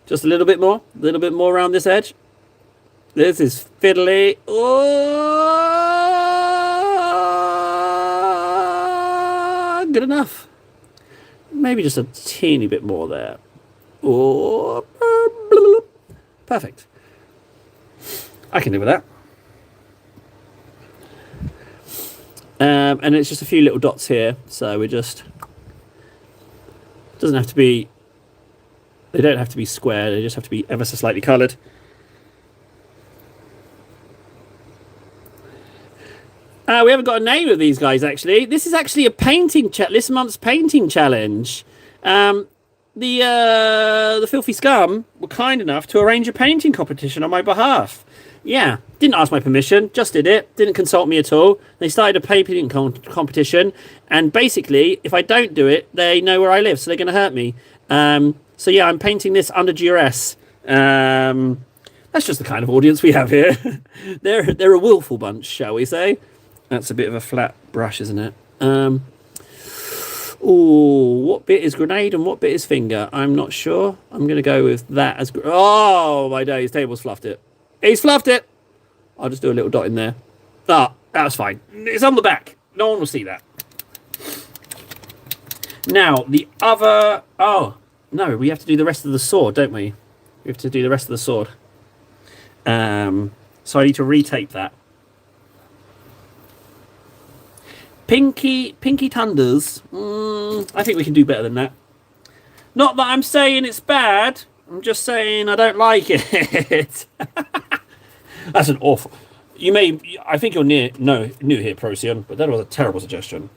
just a little bit more around this edge. This is fiddly. Oh, good enough. Maybe just a teeny bit more there. Oh, perfect. I can live with that. And it's just a few little dots here, so we just doesn't have to be. They don't have to be square. They just have to be ever so slightly coloured. We haven't got a name of these guys actually. This is actually a painting this month's painting challenge. The Filthy Scum were kind enough to arrange a painting competition on my behalf. Yeah, didn't ask my permission, just did it. Didn't consult me at all. They started a painting competition, and basically, if I don't do it, they know where I live, so they're going to hurt me. So yeah, I'm painting this under duress. That's just the kind of audience we have here. They're a willful bunch, shall we say? That's a bit of a flat brush, isn't it? What bit is grenade and what bit is finger? I'm not sure. I'm going to go with that as... Oh, my days. Table's fluffed it. He's fluffed it. I'll just do a little dot in there. Ah, that was fine. It's on the back. No one will see that. Now, the other... Oh, no, we have to do the rest of the sword, don't we? We have to do the rest of the sword. So I need to retape that. Pinky Tunders. I think we can do better than that. Not that I'm saying it's bad. I'm just saying I don't like it. That's an awful... I think you're new here, Procyon, but that was a terrible suggestion.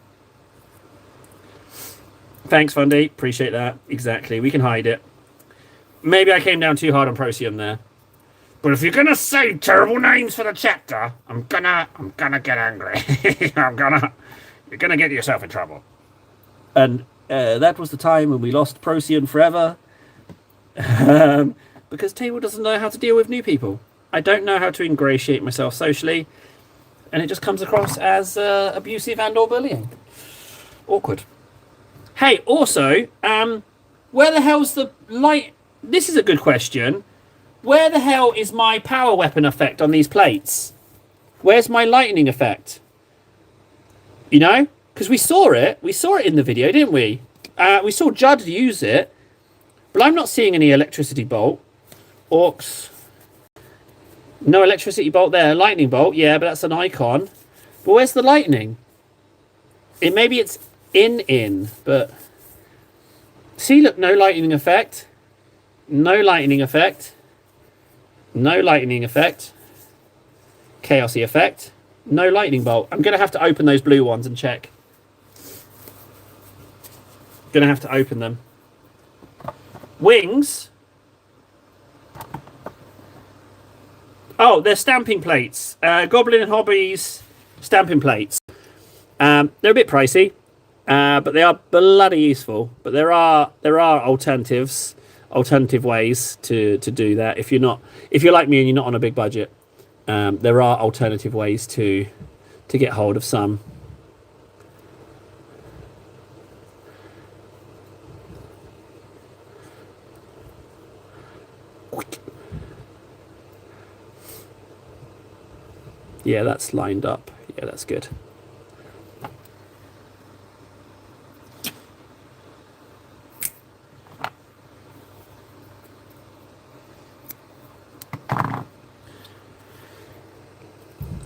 Thanks, Fundy. Appreciate that. Exactly. We can hide it. Maybe I came down too hard on Procyon there. But if you're gonna say terrible names for the chapter, I'm gonna get angry. You're gonna get yourself in trouble. And that was the time when we lost Procyon forever. Because Table doesn't know how to deal with new people. I don't know how to ingratiate myself socially, and it just comes across as abusive and or bullying. Awkward. Hey, also, where the hell's the light? This is a good question. Where the hell is my power weapon effect on these plates? Where's my lightning effect? You know? Because we saw it. We saw it in the video, didn't we? We saw Judd use it. But I'm not seeing any electricity bolt. Orcs. No electricity bolt there. Lightning bolt. Yeah, but that's an icon. But where's the lightning? Maybe it's in. But... See, look. No lightning effect. No lightning effect. No lightning effect. Chaosy effect. No lightning bolt. I'm going to have to open those blue ones and check. Going to have to open them. Wings. Oh, they're stamping plates. Goblin Hobbies stamping plates. They're a bit pricey, but they are bloody useful. But there are alternative ways to do that. If you're like me and you're not on a big budget, there are alternative ways to get hold of some. Yeah, that's lined up. Yeah, that's good.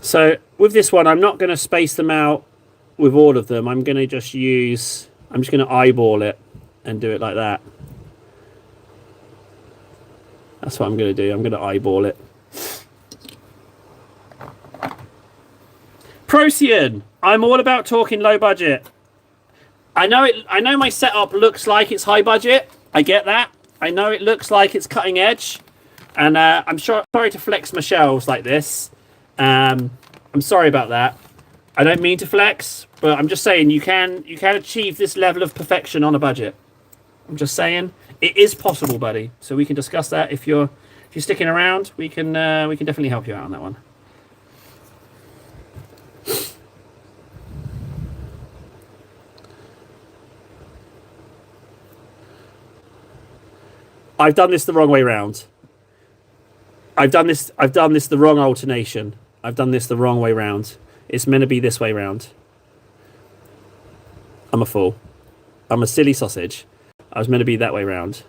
So with this one, I'm not going to space them out with all of them. I'm going to just I'm just going to eyeball it and do it like that. That's what I'm going to do. I'm going to eyeball it. Procyon, I'm all about talking low budget. I know my setup looks like it's high budget. I get that. I know it looks like it's cutting edge. And I'm sorry to flex my shelves like this. I'm sorry about that. I don't mean to flex, but I'm just saying you can achieve this level of perfection on a budget. I'm just saying it is possible, buddy. So we can discuss that if you're sticking around. We can definitely help you out on that one. I've done this the wrong way round. I've done this the wrong alternation. I've done this the wrong way round. It's meant to be this way round. I'm a fool. I'm a silly sausage. I was meant to be that way round.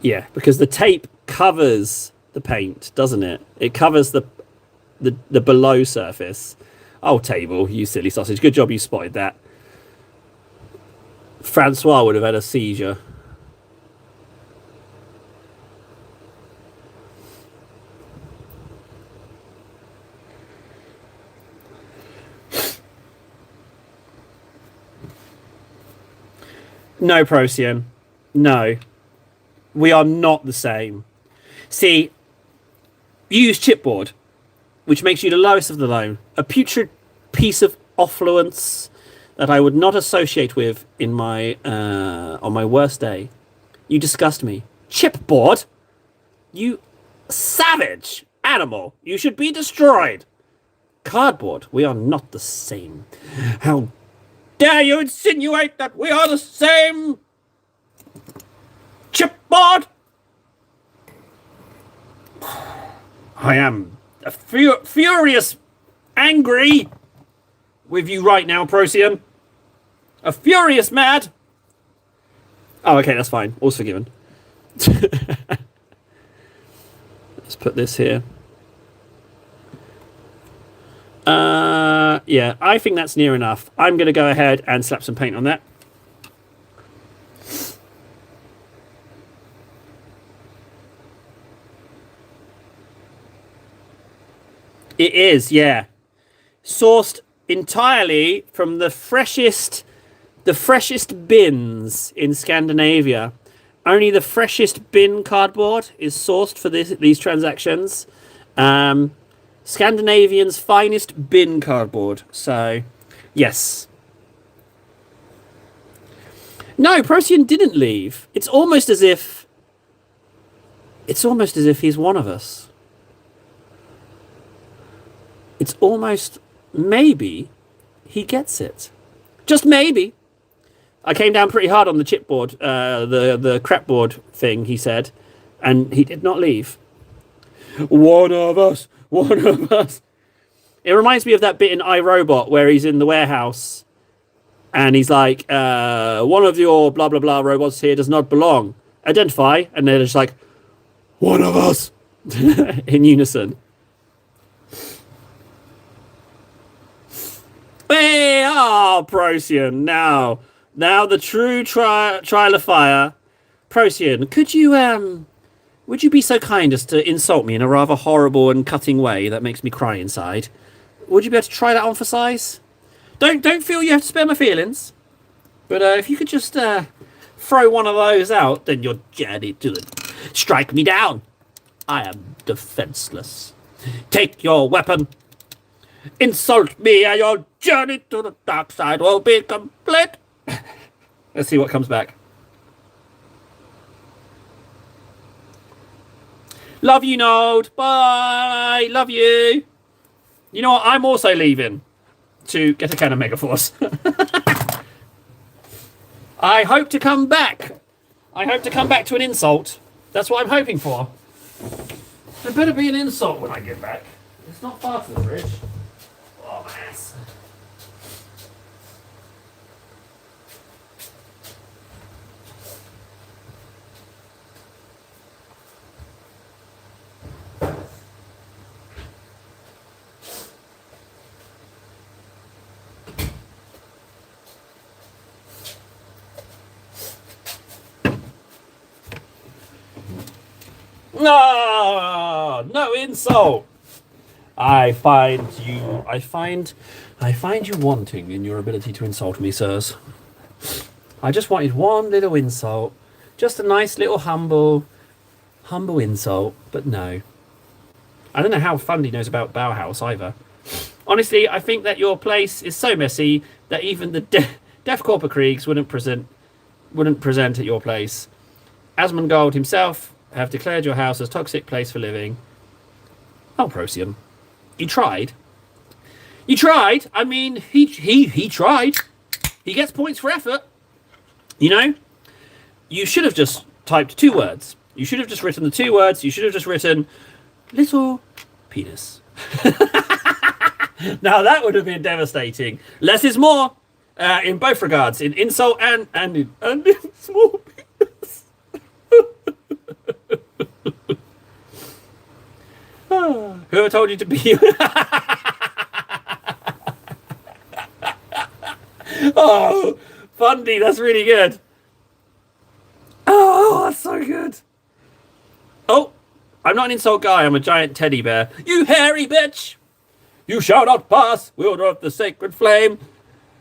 Yeah, because the tape covers the paint, doesn't it? It covers the below surface. Oh, table, you silly sausage. Good job you spotted that. Francois would have had a seizure. No, Procyon. No. We are not the same. See, you use chipboard, which makes you the lowest of the low. A putrid piece of affluence that I would not associate with in my on my worst day. You disgust me. Chipboard? You savage animal. You should be destroyed. Cardboard. We are not the same. How dare you insinuate that we are the same? Chipboard! I am furious, angry with you right now, Procyon. A furious mad. Oh, okay, that's fine. All's forgiven. Let's put this here. Yeah, I think that's near enough. I'm going to go ahead and slap some paint on that. It is, yeah. Sourced entirely from the freshest bins in Scandinavia. Only the freshest bin cardboard is sourced for these transactions. Scandinavian's finest bin cardboard. So, yes. No, Procyon didn't leave. It's almost as if he's one of us. It's almost maybe he gets it. Just maybe. I came down pretty hard on the chipboard, the crapboard thing, he said, and he did not leave. One of us. It reminds me of that bit in iRobot where he's in the warehouse and he's like, one of your blah, blah, blah robots here does not belong. Identify. And they're just like, one of us in unison. Hey, oh, Procyon, now the true trial of fire. Procyon, would you be so kind as to insult me in a rather horrible and cutting way that makes me cry inside? Would you be able to try that on for size? Don't feel you have to spare my feelings. But if you could just throw one of those out, then your journey to strike me down. I am defenseless. Take your weapon. Insult me and your journey to the dark side will be complete. Let's see what comes back. Love you, Node. Bye. Love you. You know what? I'm also leaving to get a can of Megaforce. I hope to come back. I hope to come back to an insult. That's what I'm hoping for. There better be an insult when I get back. It's not far from the bridge. Oh, man. No insult. I find you wanting in your ability to insult me, sirs. I just wanted one little insult. Just a nice little humble insult, but no. I don't know how Fundy knows about Bauhaus either. Honestly, I think that your place is so messy that even the Def Corporkriegs wouldn't present at your place. Asmongold himself have declared your house as toxic place for living. Oh, Procyon. You tried. You tried. I mean, he tried. He gets points for effort. You know? you should have just typed 2 words. You should have just written the 2 words. You should have just written little penis. Now that would have been devastating. Less is more in both regards, in insult and in small penis. Whoever told you to be... Oh, Fundy, that's really good. Oh, that's so good. Oh, I'm not an insult guy. I'm a giant teddy bear. You hairy bitch. You shall not pass, wielder of the sacred flame.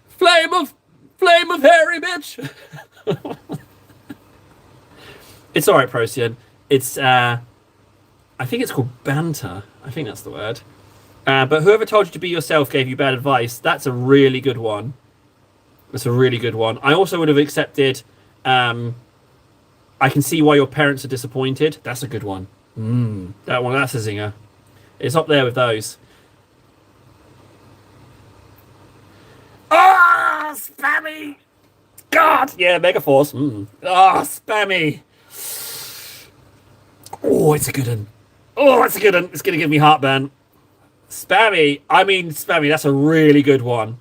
Flame of hairy bitch. It's all right, Procyon. It's, I think it's called banter. I think that's the word. But whoever told you to be yourself gave you bad advice. That's a really good one. That's a really good one. I also would have accepted, I can see why your parents are disappointed. That's a good one. That one, that's a zinger. It's up there with those. Ah, spammy! God! Yeah, Megaforce. Spammy. Oh, it's a good one. Oh, it's a good one. It's going to give me heartburn. Spammy. That's a really good one.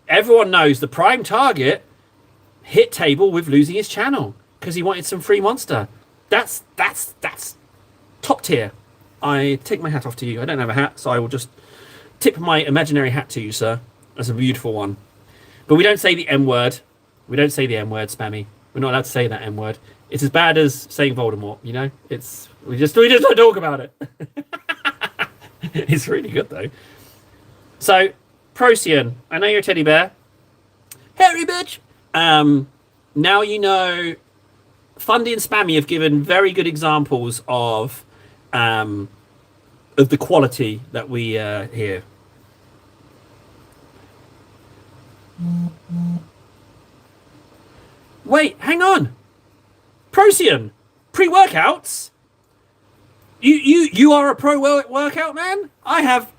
Everyone knows the prime target hit table with losing his channel because he wanted some free monster. That's top tier. I take my hat off to you. I don't have a hat, so I will just tip my imaginary hat to you, sir. That's a beautiful one. But we don't say the M word. We don't say the M word, Spammy. We're not allowed to say that M word. It's as bad as saying Voldemort, you know? We just don't talk about it. It's really good though. So, Procyon, I know you're a teddy bear. Hairy bitch! Now you know Fundy and Spammy have given very good examples of the quality that we hear. Wait, hang on. Procyon, pre-workouts? You are a pro workout man? I have,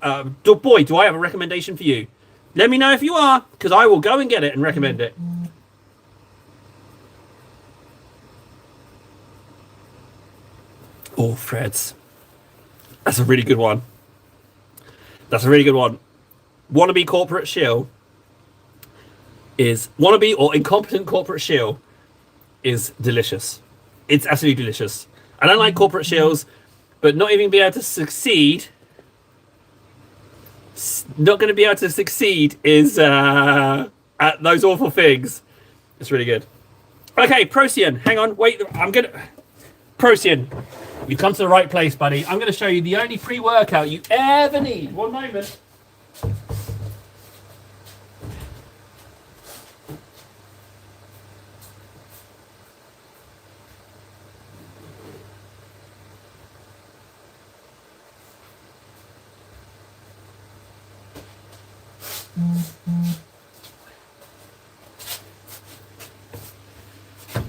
boy, do I have a recommendation for you. Let me know if you are, because I will go and get it and recommend it. Oh, Freds. That's a really good one. That's a really good one. Wannabe corporate shill is... Wannabe or incompetent corporate shill is delicious. It's absolutely delicious. I don't like corporate shills, but not even be able to succeed... Not going to be able to succeed is at those awful things. It's really good. Okay, Procyon, hang on, wait, Procyon, you've come to the right place, buddy. I'm going to show you the only pre-workout you ever need. One moment.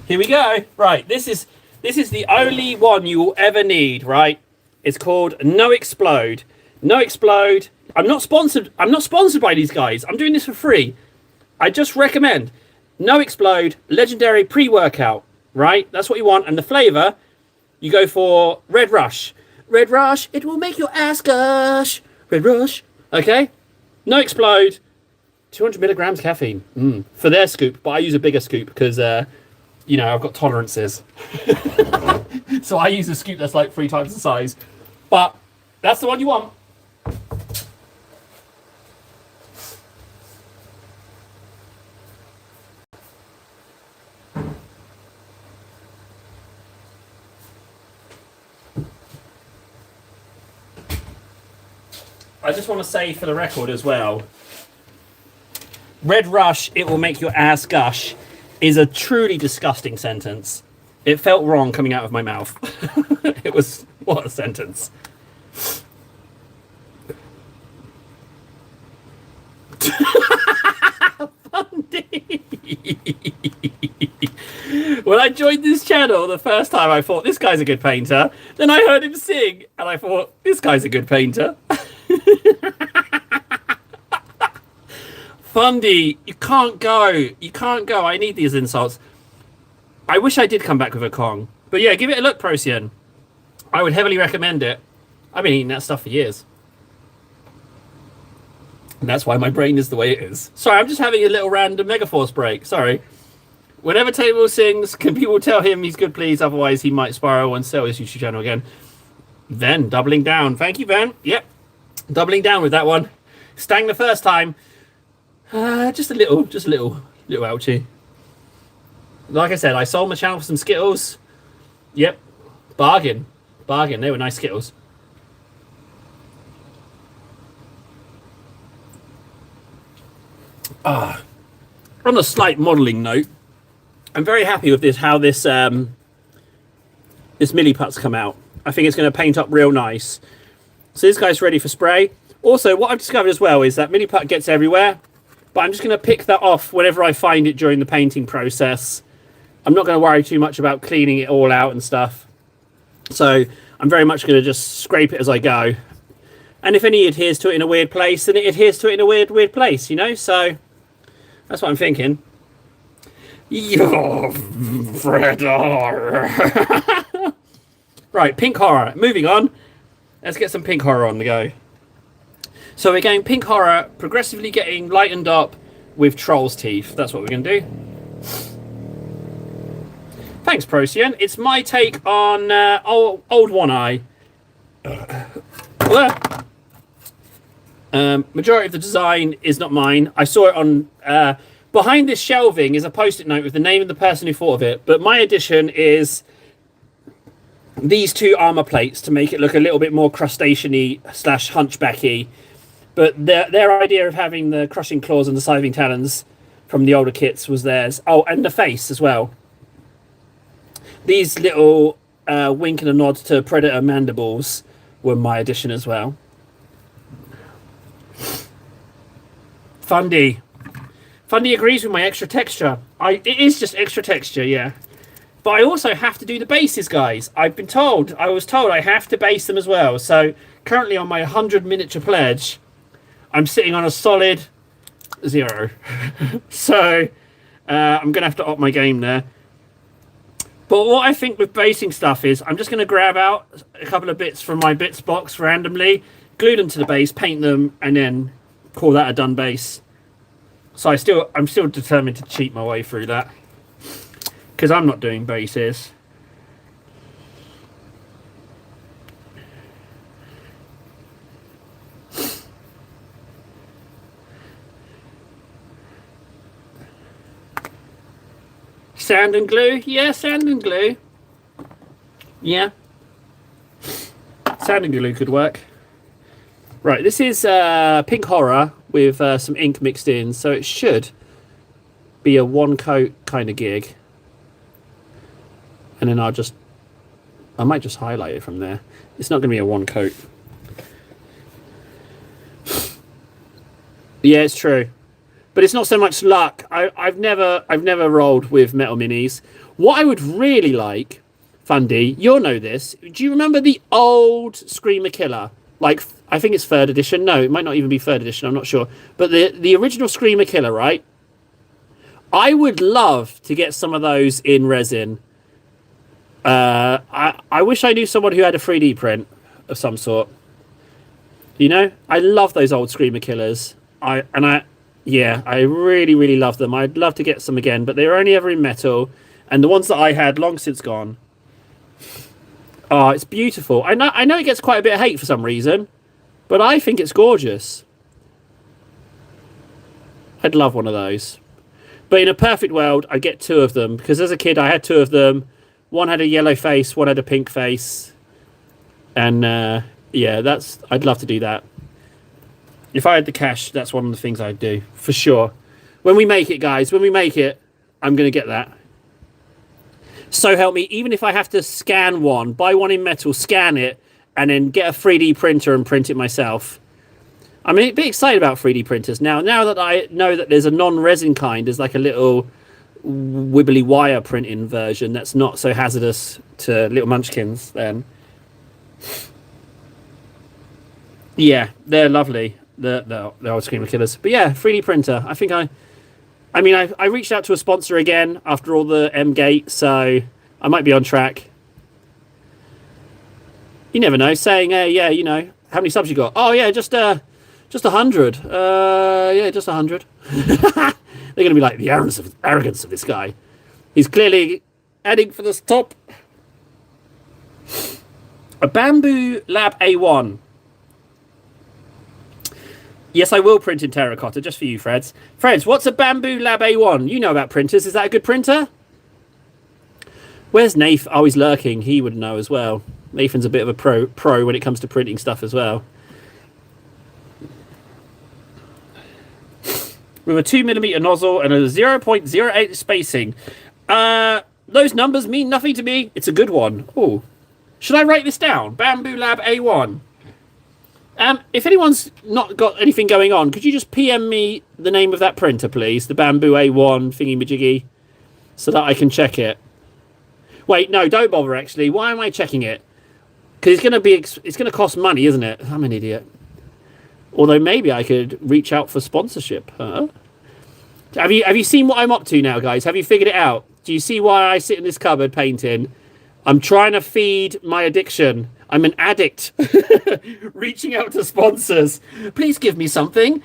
Here we go. Right, this is the only one you will ever need, right? It's called No Explode. No Explode. I'm not sponsored by these guys. I'm doing this for free. I just recommend No Explode legendary pre-workout, right? That's what you want. And the flavor, you go for Red Rush. Red Rush, it will make your ass gush. Red Rush. Okay? No Explode. 200 milligrams caffeine for their scoop, but I use a bigger scoop because you know, I've got tolerances. So I use a scoop that's like 3 times the size. But that's the one you want. I just want to say for the record as well, Red Rush, it will make your ass gush, is a truly disgusting sentence. It felt wrong coming out of my mouth. It was... What a sentence. Fundy. When I joined this channel the first time, I thought, this guy's a good painter. Then I heard him sing, and I thought, this guy's a good painter. Fundy, you can't go. You can't go. I need these insults. I wish I did come back with a Kong. But yeah, give it a look, Procyon. I would heavily recommend it. I've been eating that stuff for years. And that's why my brain is the way it is. Sorry, I'm just having a little random Megaforce break. Sorry. Whenever Table sings, can people tell him he's good, please? Otherwise, he might spiral and sell his YouTube channel again. Ven, doubling down. Thank you, Ven. Yep. Doubling down with that one. Stang the first time. Just a little ouchie. Like I said, I sold my channel for some Skittles. Yep. Bargain. Bargain. They were nice Skittles. On a slight modelling note, I'm very happy with this. How this this Milliput's come out. I think it's going to paint up real nice. So this guy's ready for spray. Also, what I've discovered as well is that Milliput gets everywhere, but I'm just going to pick that off whenever I find it during the painting process. I'm not going to worry too much about cleaning it all out and stuff. So I'm very much going to just scrape it as I go. And if any adheres to it in a weird place, then it adheres to it in a weird place, you know? So that's what I'm thinking. Yo, Fredor. Right, Pink Horror. Moving on. Let's get some Pink Horror on the go. So we're going Pink Horror, progressively getting lightened up with Troll's Teeth. That's what we're going to do. Thanks, Procyon. It's my take on Old One Eye. Majority of the design is not mine. I saw it on... behind this shelving is a post-it note with the name of the person who thought of it. But my addition is these two armor plates to make it look a little bit more crustacean-y / hunchbacky. But their idea of having the crushing claws and the scything talons from the older kits was theirs. Oh, and the face as well. These little wink and a nod to Predator mandibles were my addition as well. Fundy agrees with my extra texture. It is just extra texture, yeah. But I also have to do the bases, guys. I was told I have to base them as well. So currently on my 100 miniature pledge, I'm sitting on a solid 0. So I'm going to have to up my game there. But what I think with basing stuff is I'm just going to grab out a couple of bits from my bits box randomly, glue them to the base, paint them, and then call that a done base. So I'm still determined to cheat my way through that because I'm not doing bases. Sand and glue? Yeah, sand and glue. Yeah. Sand and glue could work. Right, this is Pink Horror with some ink mixed in, so it should be a one coat kind of gig. And then I might just highlight it from there. It's not going to be a one coat. Yeah, it's true. But it's not so much luck. I've never rolled with metal minis. What I would really like, Fundy, you'll know this. Do you remember the old Screamer Killer? Like, I think it's 3rd edition. No, it might not even be 3rd edition. I'm not sure. But the original Screamer Killer, right? I would love to get some of those in resin. I wish I knew someone who had a 3D print of some sort. You know? I love those old Screamer Killers. Yeah, I really, really love them. I'd love to get some again, but they were only ever in metal. And the ones that I had, long since gone. Oh, it's beautiful. I know it gets quite a bit of hate for some reason, but I think it's gorgeous. I'd love one of those. But in a perfect world, I'd get 2 of them, because as a kid, I had 2 of them. One had a yellow face, one had a pink face. And, yeah, I'd love to do that. If I had the cash, that's one of the things I'd do, for sure. When we make it, guys, when we make it, I'm going to get that. So help me, even if I have to scan one, buy one in metal, scan it, and then get a 3D printer and print it myself. I'm a bit excited about 3D printers now. Now that I know that there's a non-resin kind, there's like a little wibbly wire printing version that's not so hazardous to little munchkins, then. Yeah, they're lovely. The old Screamer Killers. But yeah, 3D printer. I think I I mean, I reached out to a sponsor again after all the M-Gate, so I might be on track. You never know. Saying, yeah, you know, how many subs you got? Oh, yeah, just 100. Yeah, just 100. They're going to be like, the arrogance of this guy. He's clearly adding for this top. A Bamboo Lab A1. Yes, I will print in terracotta, just for you, Freds. Freds, what's a Bamboo Lab A1? You know about printers. Is that a good printer? Where's Nath? Oh, he's lurking. He would know as well. Nathan's a bit of a pro when it comes to printing stuff as well. With a 2mm nozzle and a 0.08 spacing. Those numbers mean nothing to me. It's a good one. Oh, should I write this down? Bamboo Lab A1. If anyone's not got anything going on, could you just PM me the name of that printer, please? The Bamboo A1 thingy-majiggy, so that I can check it. Wait, no, don't bother, actually. Why am I checking it? Because it's going to cost money, isn't it? I'm an idiot. Although maybe I could reach out for sponsorship, huh? Have you seen what I'm up to now, guys? Have you figured it out? Do you see why I sit in this cupboard painting? I'm trying to feed my addiction. I'm an addict. Reaching out to sponsors. Please give me something.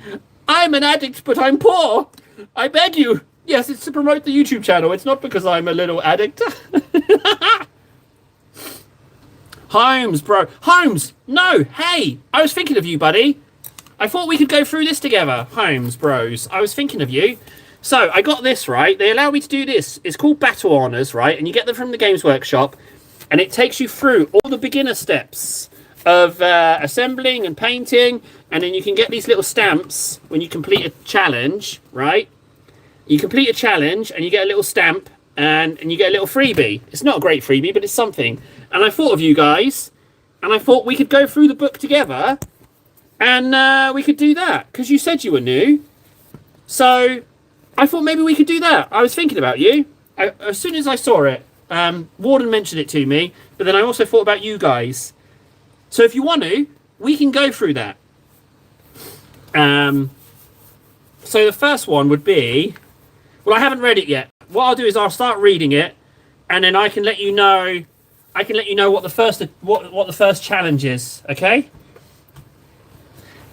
I'm an addict, but I'm poor. I beg you. Yes, it's to promote the YouTube channel. It's not because I'm a little addict. Holmes, bro. Holmes, no. Hey, I was thinking of you, buddy. I thought we could go through this together. Holmes, bros. I was thinking of you. So, I got this, right? They allow me to do this. It's called Battle Honours, right? And you get them from the Games Workshop. And it takes you through all the beginner steps of assembling and painting. And then you can get these little stamps when you complete a challenge, right? You complete a challenge and you get a little stamp and you get a little freebie. It's not a great freebie, but it's something. And I thought of you guys. And I thought we could go through the book together. And we could do that. Because you said you were new. So I thought maybe we could do that. I was thinking about you. As soon as I saw it. Warden mentioned it to me, but then I also thought about you guys. So if you want to, we can go through that. So the first one would be, well, I haven't read it yet. What I'll do is I'll start reading it, and then I can let you know. I can let you know what the first challenge is. Okay.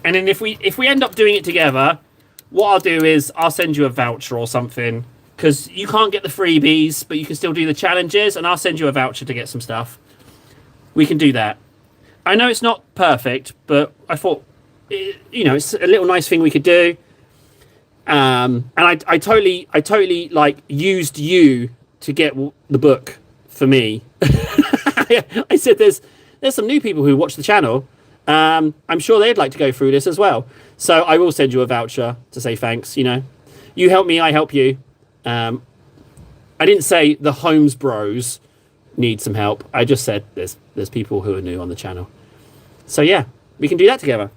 And then if we end up doing it together, what I'll do is I'll send you a voucher or something. Because you can't get the freebies, but you can still do the challenges, and I'll send you a voucher to get some stuff. We can do that. I know it's not perfect, but I thought, you know, it's a little nice thing we could do. And I totally like used you to get the book for me. I said there's some new people who watch the channel. I'm sure they'd like to go through this as well. So I will send you a voucher to say thanks. You know, you help me, I help you. I didn't say the Holmes bros need some help. I just said there's people who are new on the channel. So yeah, we can do that together.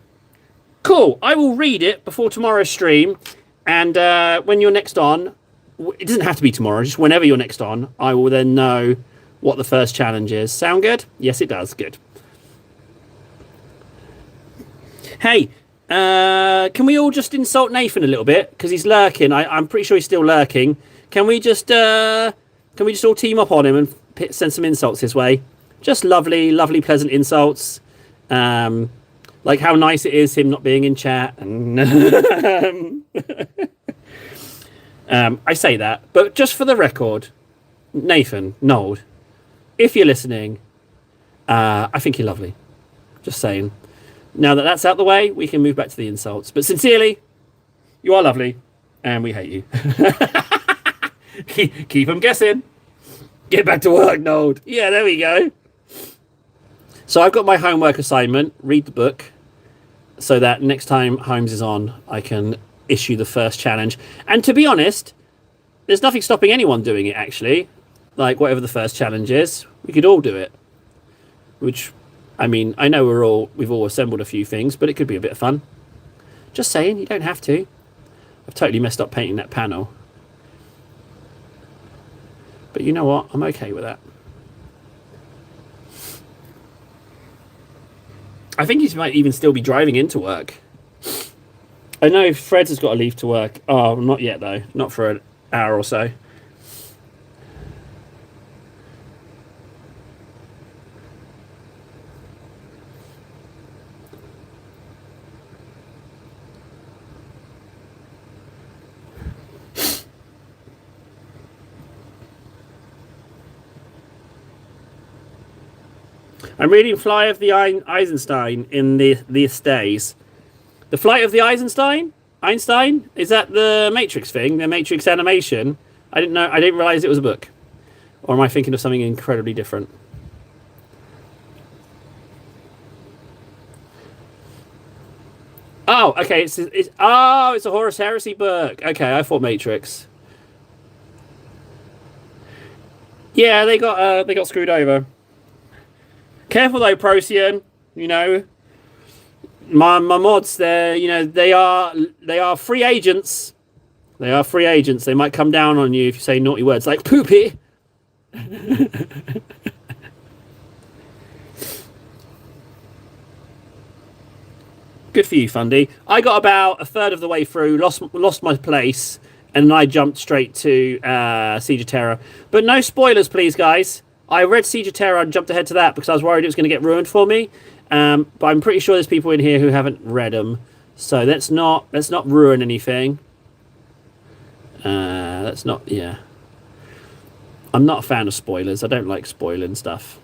Cool. I will read it before tomorrow's stream. And when you're next on, it doesn't have to be tomorrow, just whenever you're next on, I will then know what the first challenge is. Sound good? Yes, it does. Good. Hey, can we all just insult Nathan a little bit? Because he's lurking. I'm pretty sure he's still lurking. Can we just all team up on him and send some insults his way? Just lovely, pleasant insults. Like how nice it is him not being in chat. And I say that, but just for the record, Nathan, Nold, if you're listening, I think you're lovely. Just saying. Now that that's out the way, we can move back to the insults. But sincerely, you are lovely, and we hate you. Keep them guessing. Get back to work, Nold. Yeah, there we go. So I've got my homework assignment. Read the book, so that next time Holmes is on, I can issue the first challenge. And to be honest, there's nothing stopping anyone doing it, actually. Like, whatever the first challenge is, we could all do it. Which... I mean, I know we've all assembled a few things, but it could be a bit of fun. Just saying, you don't have to. I've totally messed up painting that panel. But you know what? I'm okay with that. I think he might even still be driving into work. I know Fred has got to leave to work. Oh, not yet though. Not for an hour or so. I'm reading Fly of the Eisenstein in these days. The Flight of the Eisenstein? Einstein? Is that the Matrix thing? The Matrix animation? I didn't know. I didn't realize it was a book. Or am I thinking of something incredibly different? Oh, okay. It's it's a Horus Heresy book. Okay, I thought Matrix. Yeah, they got screwed over. Careful though, Procyon. You know, my mods. They are free agents. They are free agents. They might come down on you if you say naughty words like poopy. Good for you, Fundy. I got about a third of the way through, lost my place, and I jumped straight to Siege of Terror. But no spoilers, please, guys. I read Siege of Terror and jumped ahead to that because I was worried it was going to get ruined for me. But I'm pretty sure there's people in here who haven't read them, so let's not ruin anything. Let's not. Yeah, I'm not a fan of spoilers. I don't like spoiling stuff.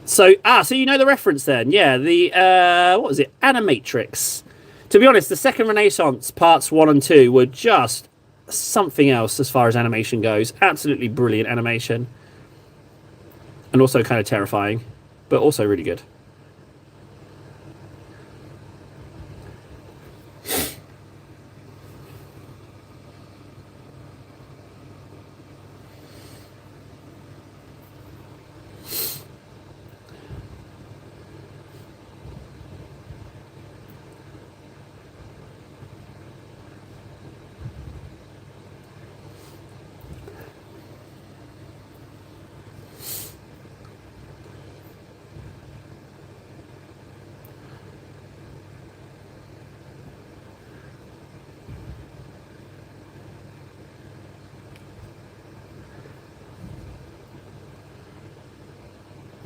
So you know the reference then? Yeah, the what was it? Animatrix. To be honest, the second Renaissance parts 1 and 2 were just something else as far as animation goes. Absolutely brilliant animation, and also kind of terrifying, but also really good.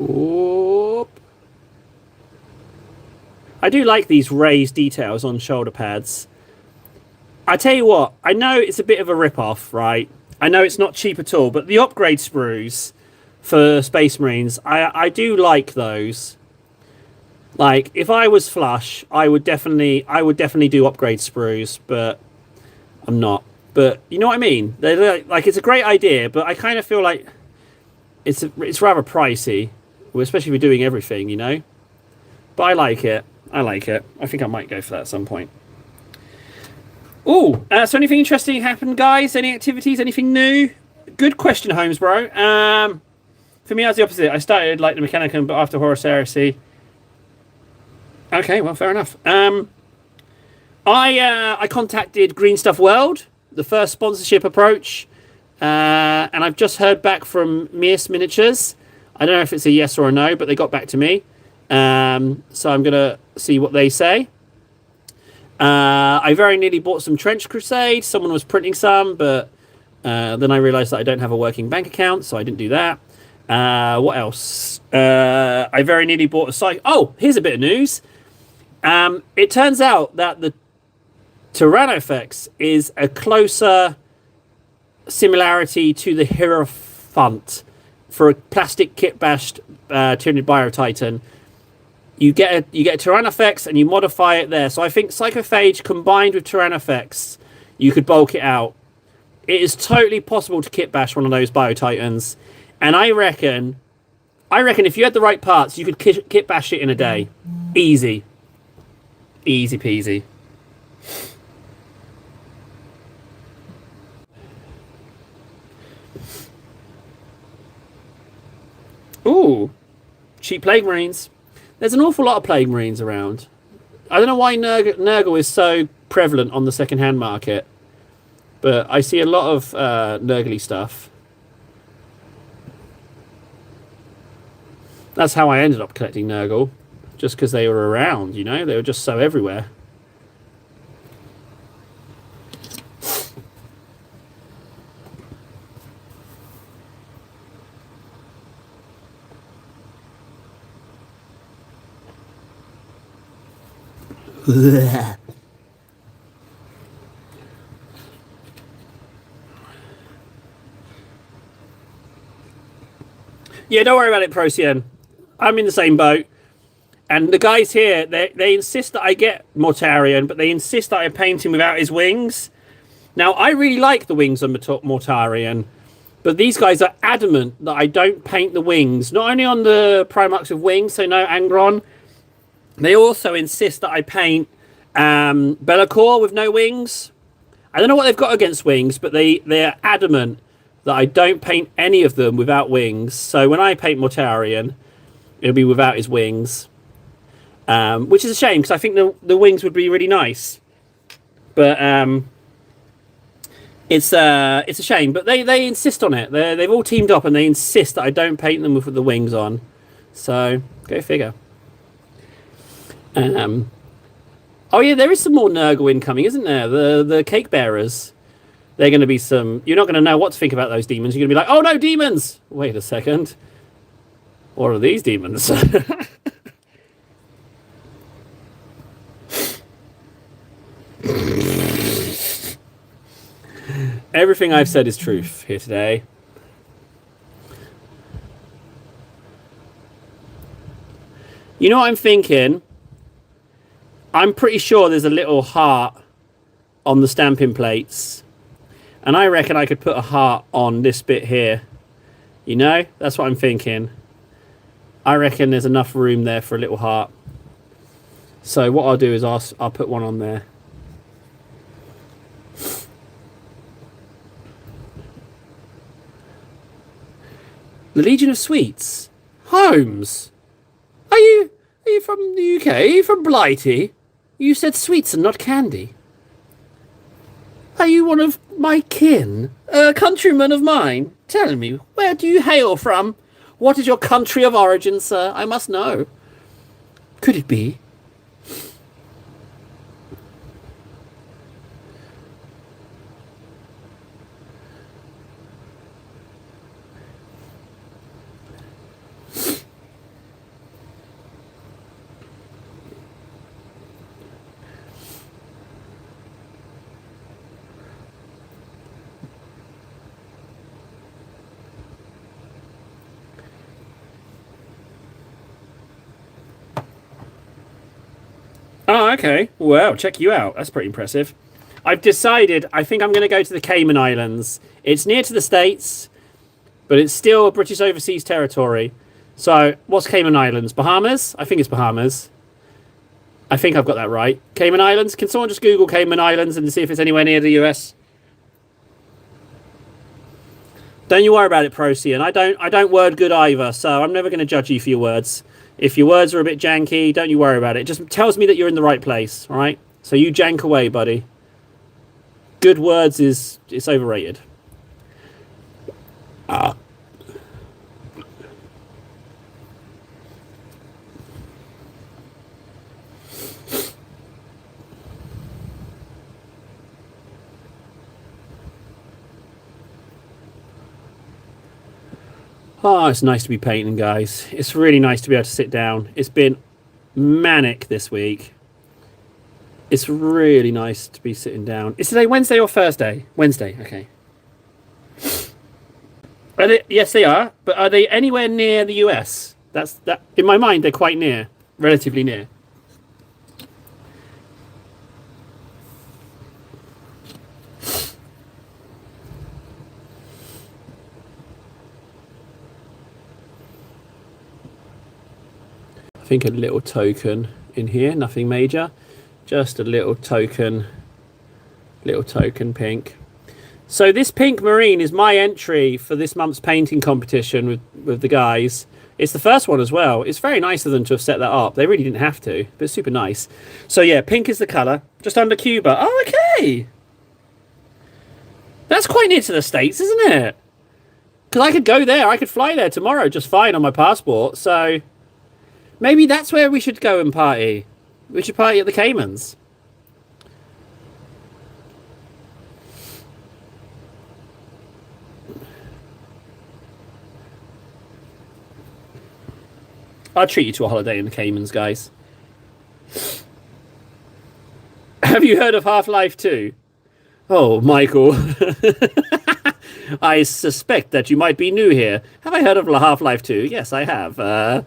Oop. I do like these raised details on shoulder pads. I tell you what, I know it's a bit of a rip-off, right? I know it's not cheap at all, but the upgrade sprues for Space Marines, I do like those. Like, if I was flush, I would definitely do upgrade sprues, but I'm not. But you know what I mean? They're like, it's a great idea, but I kind of feel like it's rather pricey, especially if you're doing everything, you know. But I like it. I like it. I think I might go for that at some point. Oh, so anything interesting happened, guys? Any activities? Anything new? Good question, Holmes, bro. For me, I was the opposite. I started like the Mechanicum, but after Horus Heresy. Okay, well, fair enough. I contacted Green Stuff World, the first sponsorship approach, and I've just heard back from Mias Miniatures. I don't know if it's a yes or a no, but they got back to me. So I'm gonna see what they say. I very nearly bought some Trench Crusade. Someone was printing some, but then I realised that I don't have a working bank account, so I didn't do that. What else? I very nearly bought a site. Oh, here's a bit of news. It turns out that the Tyrannofex is a closer similarity to the Hierophant for a plastic kit-bashed Tyranid Biotitan. You get a Tyrannofex and you modify it there. So I think Psychophage combined with Tyrannofex, you could bulk it out. It is totally possible to kit bash one of those Biotitans, and I reckon if you had the right parts, you could kit bash it in a day, easy peasy. Ooh, cheap Plague Marines. There's an awful lot of Plague Marines around. I don't know why Nurgle is so prevalent on the second-hand market, but I see a lot of Nurgly stuff. That's how I ended up collecting Nurgle, just because they were around, you know? They were just so everywhere. Yeah, don't worry about it, Procyon. I'm in the same boat. And the guys here, they insist that I get Mortarion, but they insist that I paint him without his wings. Now, I really like the wings on Mortarion, but these guys are adamant that I don't paint the wings. Not only on the Primarchs with wings, so no Angron, they also insist that I paint Be'lakor with no wings. I don't know what they've got against wings, but they're adamant that I don't paint any of them without wings. So when I paint Mortarion, it'll be without his wings, which is a shame because I think the wings would be really nice. But it's a shame. But they insist on it. They've all teamed up and they insist that I don't paint them with the wings on. So go figure. Oh yeah, there is some more Nurgle incoming, isn't there? The cake bearers. They're going to be some... You're not going to know what to think about those demons. You're going to be like, oh no, demons! Wait a second. What are these demons? Everything I've said is truth here today. You know what I'm thinking? I'm pretty sure there's a little heart on the stamping plates. And I reckon I could put a heart on this bit here. You know? That's what I'm thinking. I reckon there's enough room there for a little heart. So what I'll do is I'll put one on there. The Legion of Sweets. Holmes. Are you from the UK? Are you from Blighty? You said sweets and not candy. Are you one of my kin? A countryman of mine? Tell me, where do you hail from? What is your country of origin, sir? I must know. Could it be? Oh, okay. Well, check you out. That's pretty impressive. I've decided I think I'm going to go to the Cayman Islands. It's near to the States, but it's still British overseas territory. So, what's Cayman Islands? Bahamas? I think it's Bahamas. I think I've got that right. Cayman Islands? Can someone just Google Cayman Islands and see if it's anywhere near the US? Don't you worry about it, Procyon. I don't word good either, so I'm never going to judge you for your words. If your words are a bit janky, don't you worry about it. It just tells me that you're in the right place, all right? So you jank away, buddy. Good words it's overrated. Oh, it's nice to be painting, guys. It's really nice to be able to sit down. It's been manic this week. It's really nice to be sitting down. Is today Wednesday or Thursday? Wednesday, okay. Yes, they are. But are they anywhere near the US? That in my mind, they're quite near, relatively near. I think a little token in here, nothing major. Just a little token pink. So this pink marine is my entry for this month's painting competition with the guys. It's the first one as well. It's very nice of them to have set that up. They really didn't have to, but it's super nice. So yeah, pink is the colour. Just under Cuba. Oh, okay. That's quite near to the States, isn't it? Because I could go there. I could fly there tomorrow just fine on my passport. So maybe that's where we should go and party. We should party at the Caymans. I'll treat you to a holiday in the Caymans, guys. Have you heard of Half-Life 2? Oh, Michael. I suspect that you might be new here. Have I heard of Half-Life 2? Yes, I have.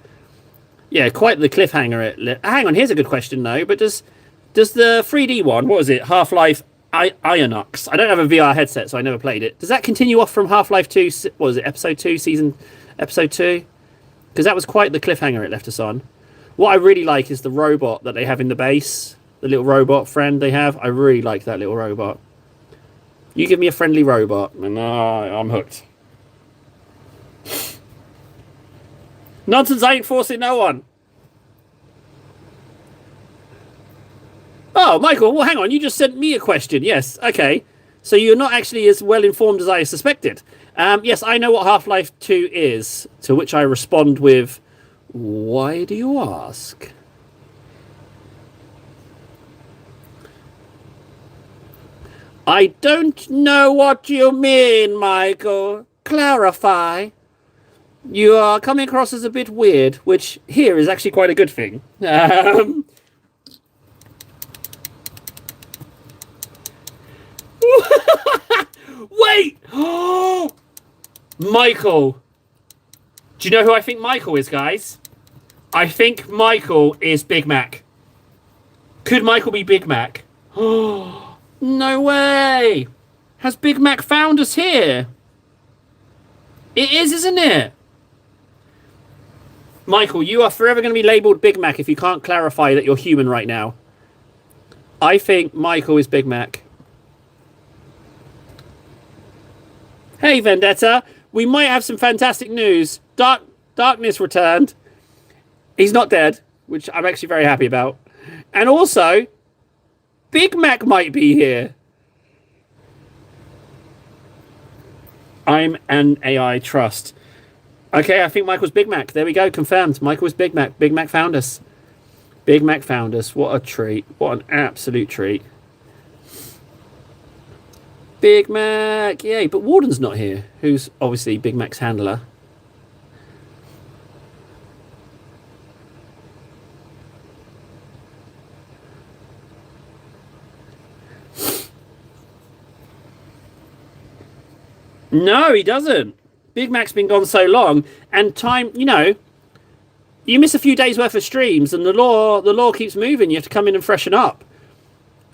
Yeah, quite the cliffhanger. Hang on, here's a good question, though. But does the 3D one, what was it? Half-Life Ionox. I don't have a VR headset, so I never played it. Does that continue off from Half-Life 2? What was it, Episode 2, Episode 2? Because that was quite the cliffhanger it left us on. What I really like is the robot that they have in the base. The little robot friend they have. I really like that little robot. You give me a friendly robot, and I'm hooked. Nonsense, I ain't forcing no one. Oh, Michael, well, hang on. You just sent me a question. Yes, okay. So you're not actually as well informed as I suspected. Yes, I know what Half-Life 2 is, to which I respond with, why do you ask? I don't know what you mean, Michael. Clarify. You are coming across as a bit weird, which here is actually quite a good thing. Wait! Michael. Do you know who I think Michael is, guys? I think Michael is Big Mac. Could Michael be Big Mac? No way! Has Big Mac found us here? It is, isn't it? Michael, you are forever going to be labelled Big Mac if you can't clarify that you're human right now. I think Michael is Big Mac. Hey, Vendetta. We might have some fantastic news. Darkness returned. He's not dead, which I'm actually very happy about. And also, Big Mac might be here. I'm an AI trust. Okay, I think Michael's Big Mac. There we go, confirmed. Michael's Big Mac. Big Mac found us. Big Mac found us. What a treat. What an absolute treat. Big Mac. Yay, but Warden's not here, who's obviously Big Mac's handler. No, he doesn't. Big Mac's been gone so long, and time, you know, you miss a few days worth of streams, and the law keeps moving. You have to come in and freshen up.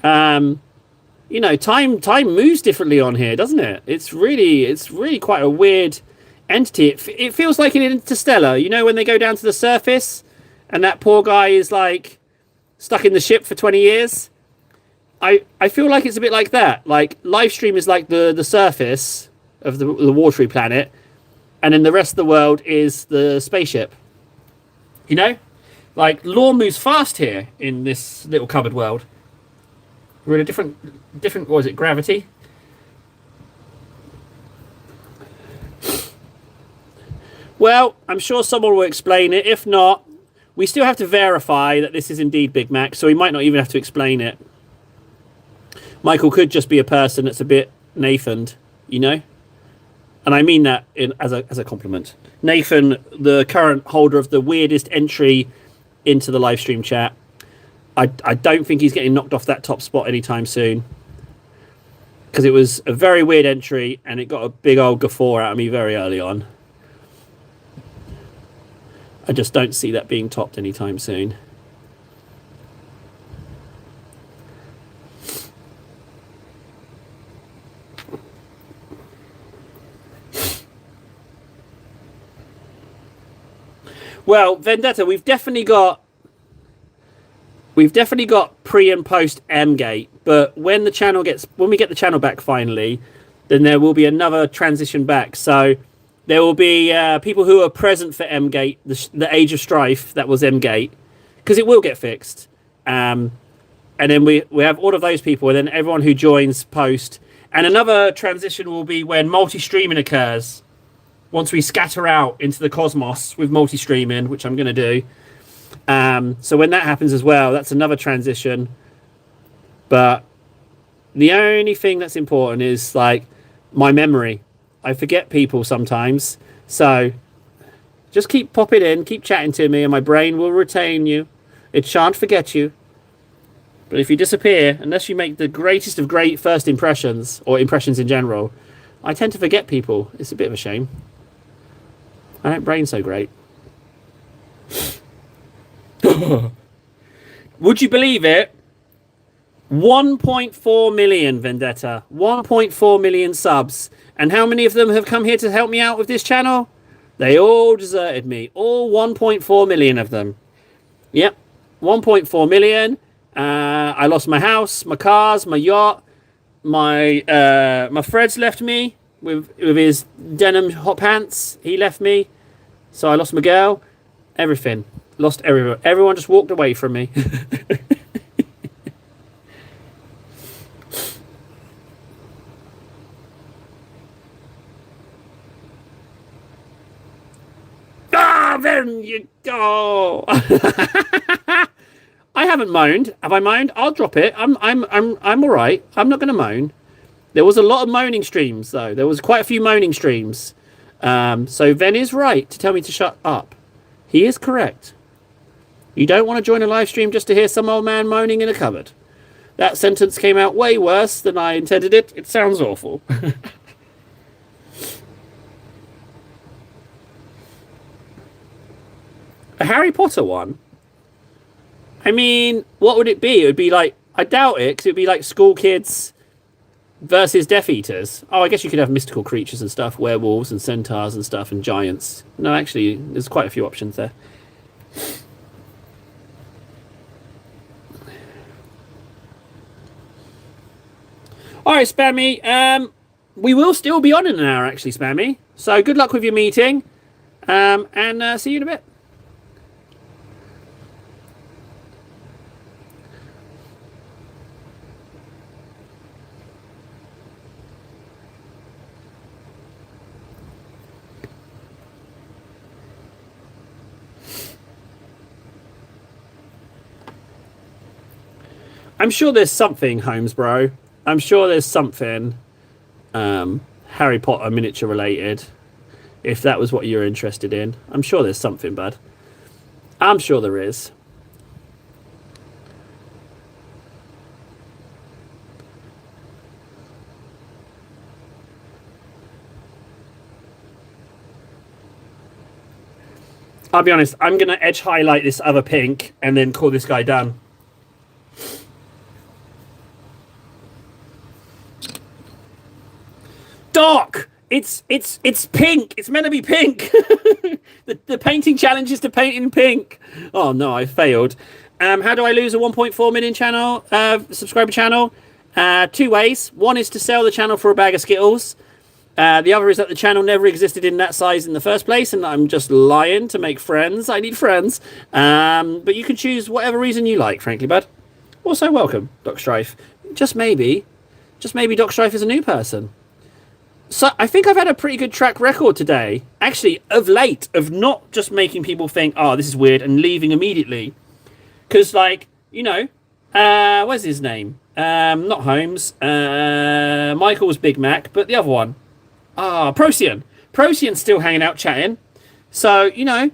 You know, time moves differently on here, doesn't it? It's really quite a weird entity. It feels like in Interstellar. You know, when they go down to the surface, and that poor guy is like stuck in the ship for 20 years. I feel like it's a bit like that. Like Livestream is like the surface of the watery planet, and then the rest of the world is the spaceship. You know, like law moves fast here in this little cupboard world. We're in a different. What was it? Gravity. Well, I'm sure someone will explain it. If not, we still have to verify that this is indeed Big Mac, so we might not even have to explain it. Michael could just be a person that's a bit Nathaned, you know? And I mean that as a compliment. Nathan, the current holder of the weirdest entry into the live stream chat. I don't think he's getting knocked off that top spot anytime soon. Because it was a very weird entry and it got a big old guffaw out of me very early on. I just don't see that being topped anytime soon. Well, Vendetta, we've definitely got pre and post M-Gate, but when we get the channel back finally, then there will be another transition back. So there will be people who are present for M-Gate, the Age of Strife, that was M-Gate, because it will get fixed. And then we have all of those people, and then everyone who joins post. And another transition will be when multi-streaming occurs. once we scatter out into the cosmos with multi-streaming, which I'm going to do. So when that happens as well, that's another transition. But the only thing that's important is like my memory. I forget people sometimes. So just keep popping in, keep chatting to me, and my brain will retain you. It shan't forget you. But if you disappear, unless you make the greatest of great first impressions, or impressions in general, I tend to forget people. It's a bit of a shame. I don't brain so great. Would you believe it? 1.4 million Vendetta. 1.4 million subs. And how many of them have come here to help me out with this channel? They all deserted me. All 1.4 million of them. Yep. 1.4 million. I lost my house, my cars, my yacht. My Fred's left me with his denim hot pants. He left me. So I lost my girl. Everything. Lost everyone. Everyone just walked away from me. Then you go. I haven't moaned. Have I moaned? I'll drop it. I'm all right. I'm not going to moan. There was a lot of moaning streams though. There was quite a few moaning streams. So Ven is right to tell me to shut up. He is correct. You don't want to join a live stream just to hear some old man moaning in a cupboard. That sentence came out way worse than I intended it. It sounds awful. A Harry Potter one? I mean, what would it be? It would be like, I doubt it, because it would be like school kids versus Death Eaters. Oh, I guess you could have mystical creatures and stuff, werewolves and centaurs and stuff, and giants. No, actually, there's quite a few options there. All right, Spammy. We will still be on in an hour, actually, Spammy. So good luck with your meeting, and see you in a bit. I'm sure there's something, Holmes, bro. I'm sure there's something Harry Potter miniature related. If that was what you're interested in. I'm sure there's something, bud. I'm sure there is. I'll be honest, I'm going to edge highlight this other pink and then call this guy done. Dark! It's pink. It's meant to be pink. the painting challenge is to paint in pink. Oh no, I failed. How do I lose a 1.4 million channel subscriber channel? 2 ways. One is to sell the channel for a bag of Skittles. The other is that the channel never existed in that size in the first place, and I'm just lying to make friends. I need friends. But you can choose whatever reason you like, frankly, bud. Also, welcome, Doc Strife. Just maybe Doc Strife is a new person. So I think I've had a pretty good track record today, actually, of late, of not just making people think, oh, this is weird, and leaving immediately. Because, like, you know, what's his name? Not Holmes. Michael's Big Mac, but the other one. Procyon. Procyon's still hanging out chatting. So, you know,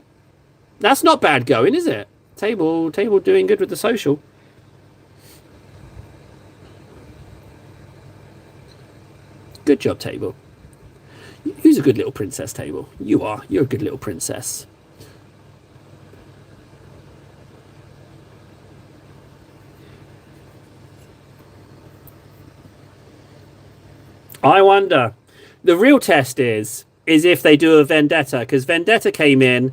that's not bad going, is it? Table doing good with the social. Good job, Table. Who's a good little princess, Table? You are. You're a good little princess. I wonder. The real test is if they do a Vendetta, because Vendetta came in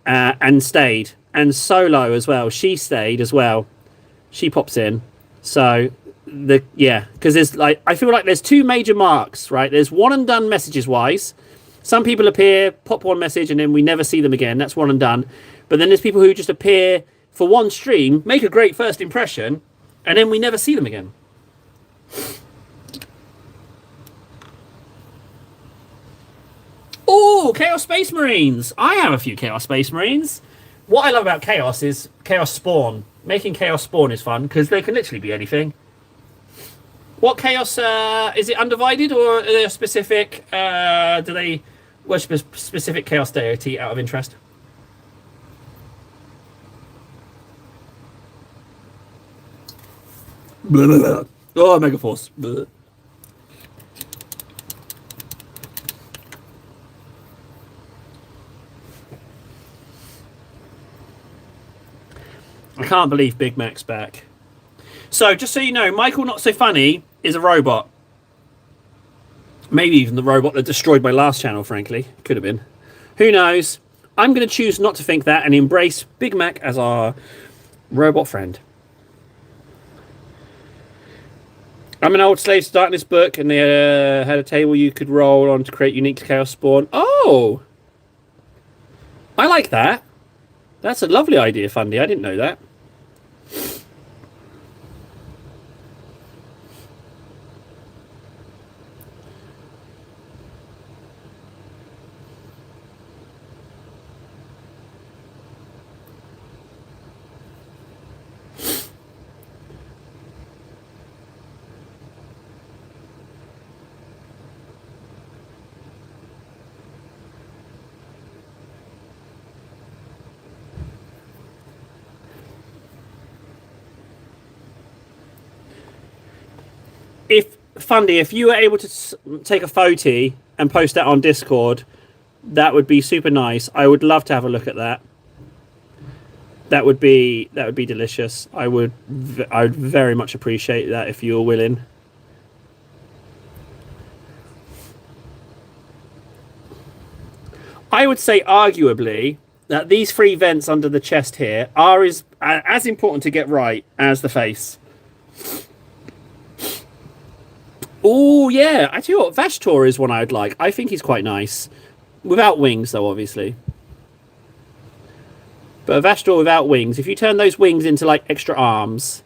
and stayed, and Solo as well. She stayed as well. She pops in. So because there's like, I feel like there's two major marks, right? There's one and done messages wise. Some people appear, pop one message, and then we never see them again. That's one and done. But then there's people who just appear for one stream, make a great first impression, and then we never see them again. Oh, Chaos Space Marines! I have a few Chaos Space Marines. What I love about Chaos is Chaos Spawn. Making Chaos Spawn is fun because they can literally be anything. What Chaos is it? Undivided or are they a specific? Do they worship a specific Chaos deity out of interest? Blah, blah, blah. Oh, Megaforce. Blah. I can't believe Big Mac's back. So, just so you know, Michael Not So Funny is a robot. Maybe even the robot that destroyed my last channel, frankly. Could have been. Who knows? I'm going to choose not to think that and embrace Big Mac as our robot friend. I'm an old Slaves to Darkness book, and they had a table you could roll on to create unique Chaos Spawn. Oh! I like that. That's a lovely idea, Fundy. I didn't know that. If Fundy, if you were able to take a photo and post that on Discord, that would be super nice. I would love to have a look at that. That would be delicious. I would very much appreciate that if you were willing. I would say arguably that these three vents under the chest here are as important to get right as the face. Oh, yeah. I tell you what, Vashtor is one I'd like. I think he's quite nice. Without wings, though, obviously. But a Vashtor without wings, if you turn those wings into, like, extra arms,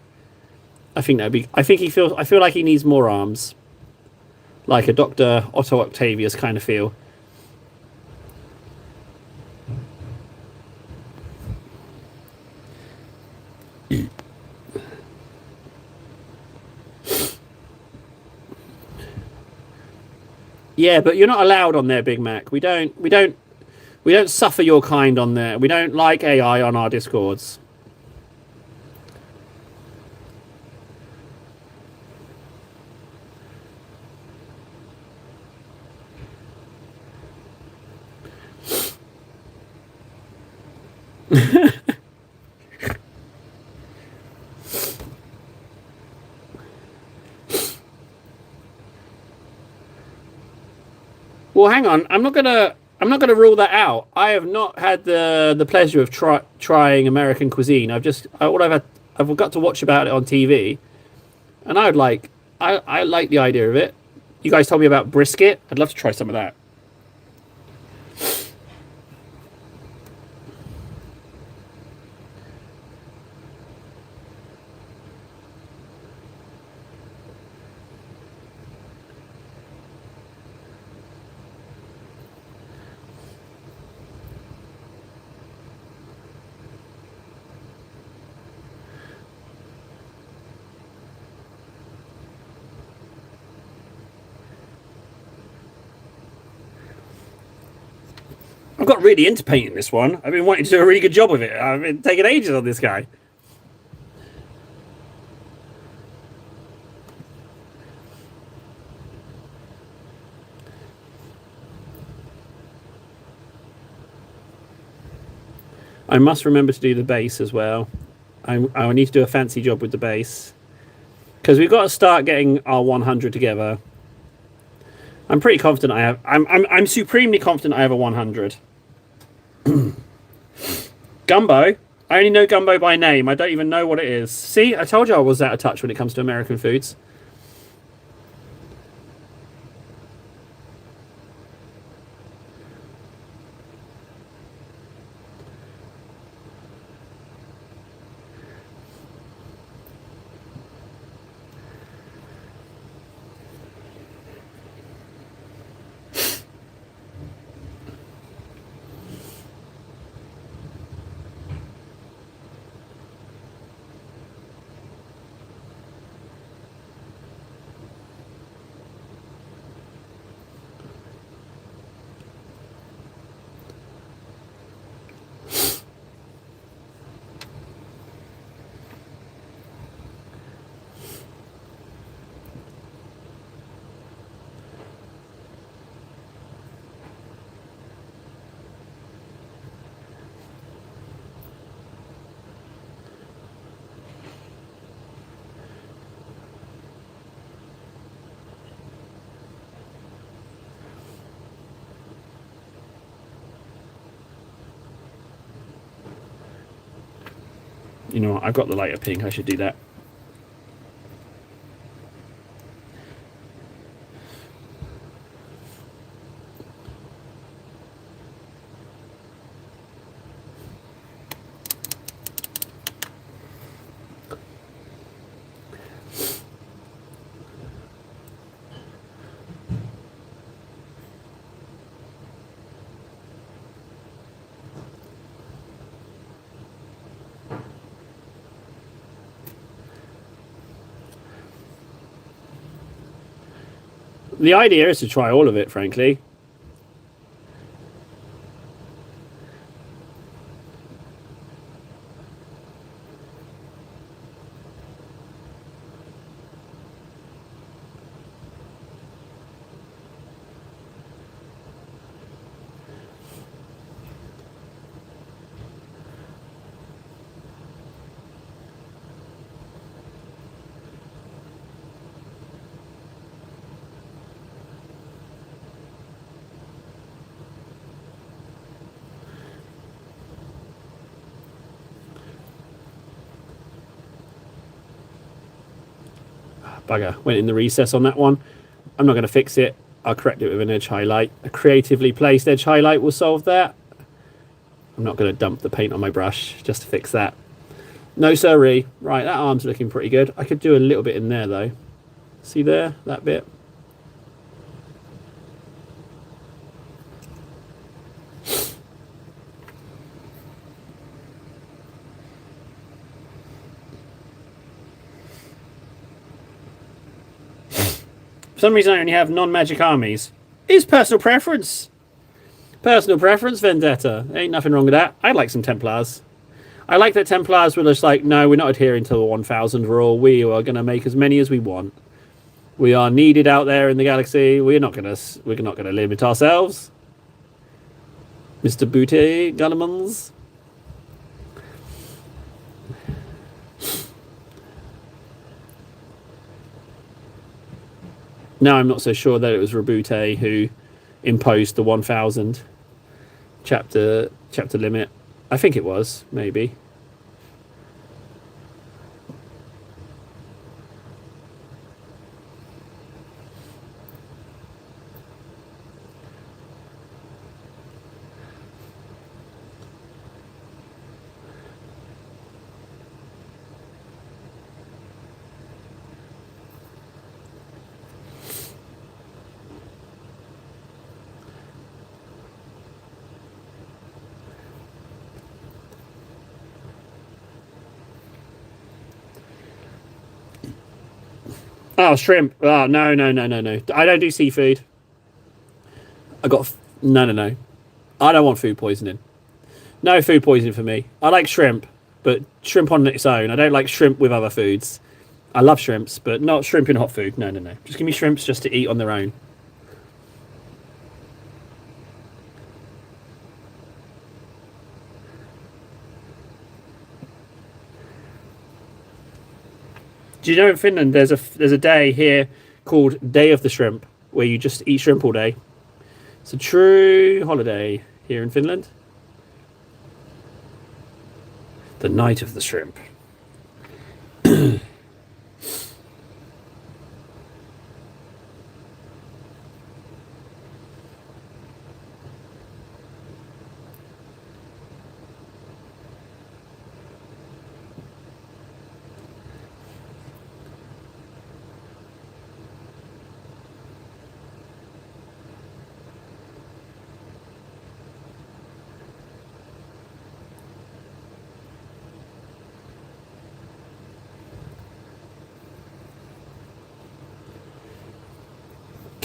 I think that'd be... I feel like he needs more arms. Like a Dr. Otto Octavius kind of feel. Yeah, but you're not allowed on there, Big Mac. We don't suffer your kind on there. We don't like AI on our Discords. Well, hang on. I'm not gonna rule that out. I have not had the pleasure of trying American cuisine. I've got to watch about it on TV, and I like the idea of it. You guys told me about brisket. I'd love to try some of that. I've got really into painting this one. I've been wanting to do a really good job of it. I've been taking ages on this guy. I must remember to do the base as well. I need to do a fancy job with the base. Because we've got to start getting our 100 together. I'm pretty confident I have... I'm supremely confident I have a 100. Gumbo? I only know Gumbo by name. I don't even know what it is. See? I told you I was out of touch when it comes to American foods. You know what? I've got the lighter pink. I should do that. The idea is to try all of it, frankly. Bugger, went in the recess on that one. I'm not going to fix it. I'll correct it with an edge highlight. A creatively placed edge highlight will solve that. I'm not going to dump the paint on my brush just to fix that. No siree. Right, that arm's looking pretty good. I could do a little bit in there though. See there, that bit? For some reason I only have non-magic armies. It's personal preference. Personal preference, Vendetta. Ain't nothing wrong with that. I like some Templars. I like that Templars were just like, no, we're not adhering to the 1,000 rule. We are going to make as many as we want. We are needed out there in the galaxy. We're not going to limit ourselves. Mr. Booty Gullimans. Now I'm not so sure that it was Rabute who imposed the 1,000 chapter limit. I think it was, maybe. Oh, shrimp. Oh, no. I don't do seafood. No. I don't want food poisoning. No food poisoning for me. I like shrimp, but shrimp on its own. I don't like shrimp with other foods. I love shrimps, but not shrimp in hot food. No. Just give me shrimps just to eat on their own. Do you know in Finland there's a day here called Day of the Shrimp where you just eat shrimp all day? It's a true holiday here in Finland. The Night of the Shrimp.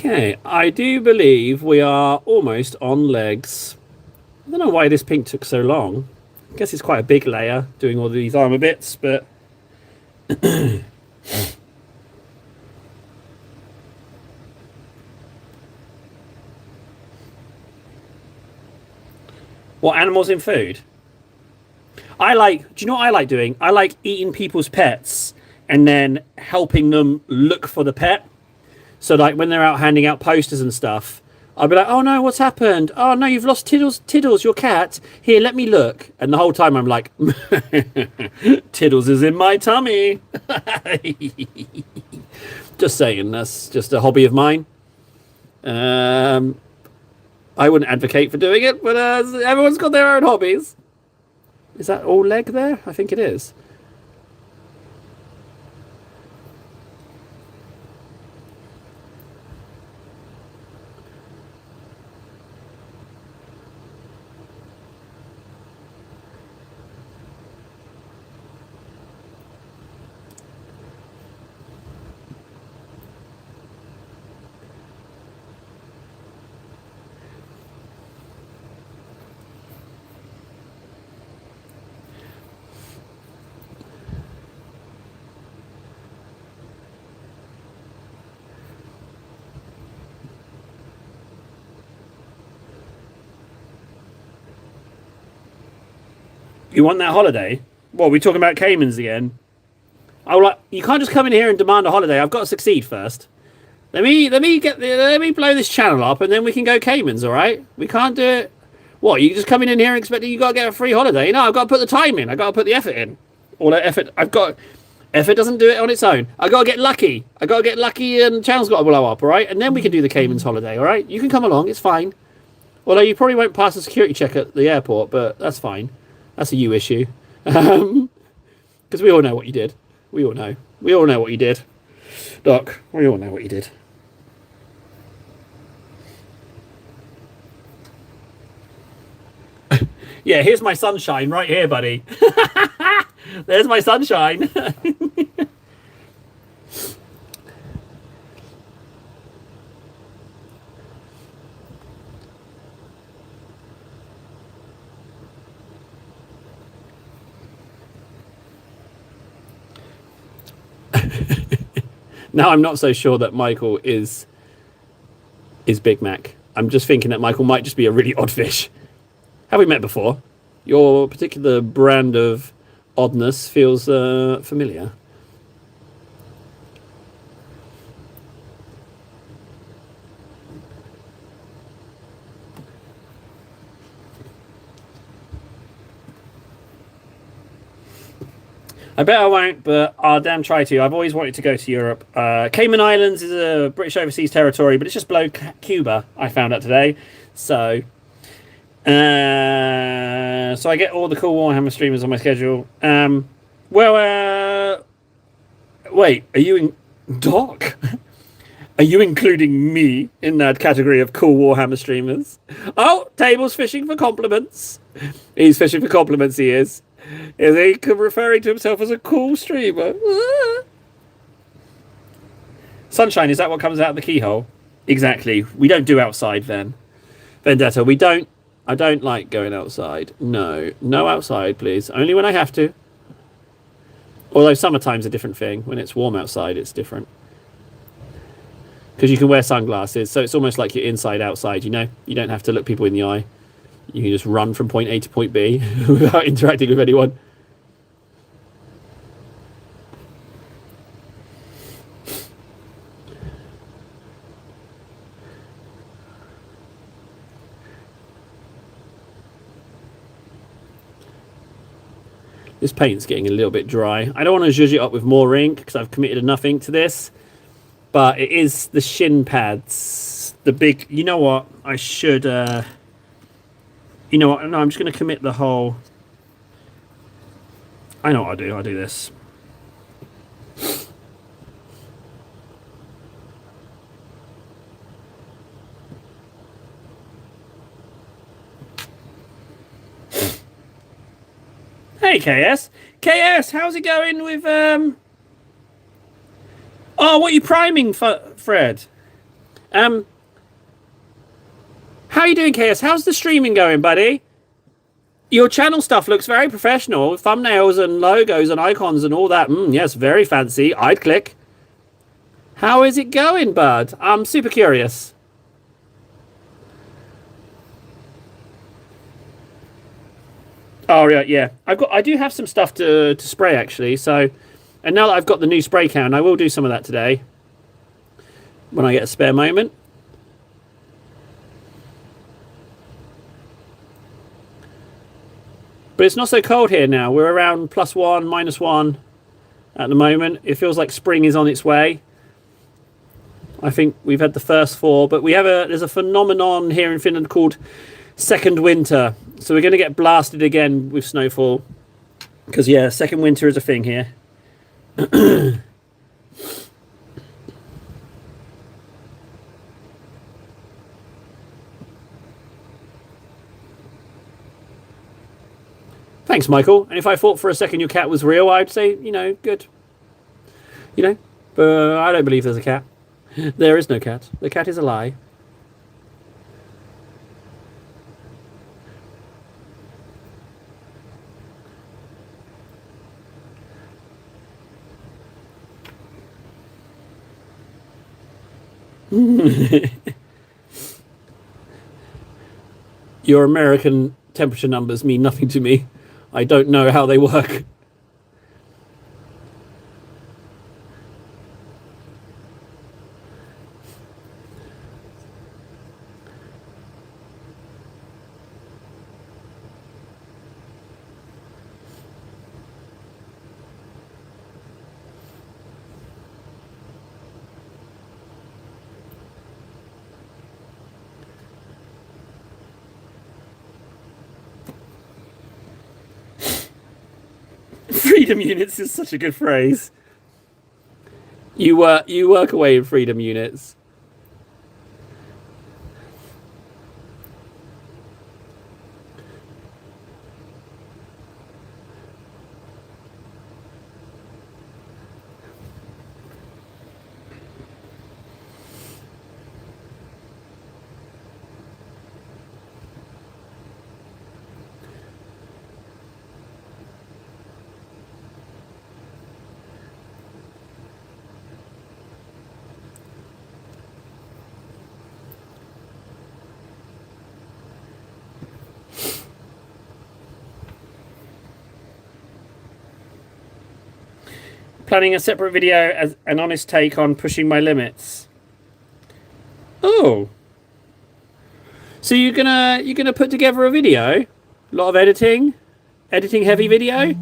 Okay, I do believe we are almost on legs. I don't know why this pink took so long. I guess it's quite a big layer doing all these armor bits, but... What, animals in food? Do you know what I like doing? I like eating people's pets and then helping them look for the pet. So like when they're out handing out posters and stuff, I'll be like, oh no, what's happened? Oh no, you've lost Tiddles, your cat. Here, let me look. And the whole time I'm like, Tiddles is in my tummy. Just saying, that's just a hobby of mine. I wouldn't advocate for doing it, but everyone's got their own hobbies. Is that all leg there? I think it is. You want that holiday? What, are we talking about Caymans again? Oh, like, you can't just come in here and demand a holiday. I've got to succeed first. Let me blow this channel up, and then we can go Caymans. All right? We can't do it. What? You just coming in here and expecting you got to get a free holiday? No, I've got to put the time in. I've got to put the effort in. All that effort. Effort doesn't do it on its own. I got to get lucky. I got to get lucky, and the channel's got to blow up. All right? And then we can do the Caymans holiday. All right? You can come along. It's fine. Although you probably won't pass a security check at the airport, but that's fine. That's a you issue. Because we all know what you did. We all know. We all know what you did. Doc, we all know what you did. Yeah, here's my sunshine right here, buddy. There's my sunshine. Now I'm not so sure that Michael is Big Mac. I'm just thinking that Michael might just be a really odd fish. Have we met before? Your particular brand of oddness feels familiar. I bet I won't, but I'll damn try to. I've always wanted to go to Europe. Cayman Islands is a British overseas territory, but it's just below Cuba, I found out today. So I get all the cool Warhammer streamers on my schedule. Wait, are you in... Doc? Are you including me in that category of cool Warhammer streamers? Oh, Table's fishing for compliments. He's fishing for compliments, he is. Is he referring to himself as a cool streamer? Sunshine, is that what comes out of the keyhole? Exactly. We don't do outside then. Vendetta, we don't... I don't like going outside. No. No outside, please. Only when I have to. Although summertime's a different thing. When it's warm outside, it's different. Because you can wear sunglasses, so it's almost like you're inside outside, you know? You don't have to look people in the eye. You can just run from point A to point B without interacting with anyone. This paint's getting a little bit dry. I don't want to zhuzh it up with more ink because I've committed enough ink to this. But it is the shin pads. The big... You know what? I should... You know what? No, I'm just going to commit the whole... I know what I'll do. I'll do this. Hey, KS. KS, how's it going with... Oh, what are you priming, Fred? How are you doing, KS? How's the streaming going, buddy? Your channel stuff looks very professional. Thumbnails and logos and icons and all that. Yes, very fancy. I'd click. How is it going, bud? I'm super curious. Oh, yeah. I do have some stuff to spray, actually. So, and now that I've got the new spray can, I will do some of that today when I get a spare moment. But it's not so cold here now. We're around +1, -1 at the moment. It feels like spring is on its way. I think we've had the first 4, but there's a phenomenon here in Finland called second winter. So we're going to get blasted again with snowfall. Because, yeah, second winter is a thing here. Thanks, Michael. And if I thought for a second your cat was real, I'd say, good. But I don't believe there's a cat. There is no cat. The cat is a lie. Your American temperature numbers mean nothing to me. I don't know how they work. Freedom units is such a good phrase. You work away in freedom units. Planning a separate video as an honest take on pushing my limits. Oh. So you're gonna put together a video? A lot of editing? Editing heavy video?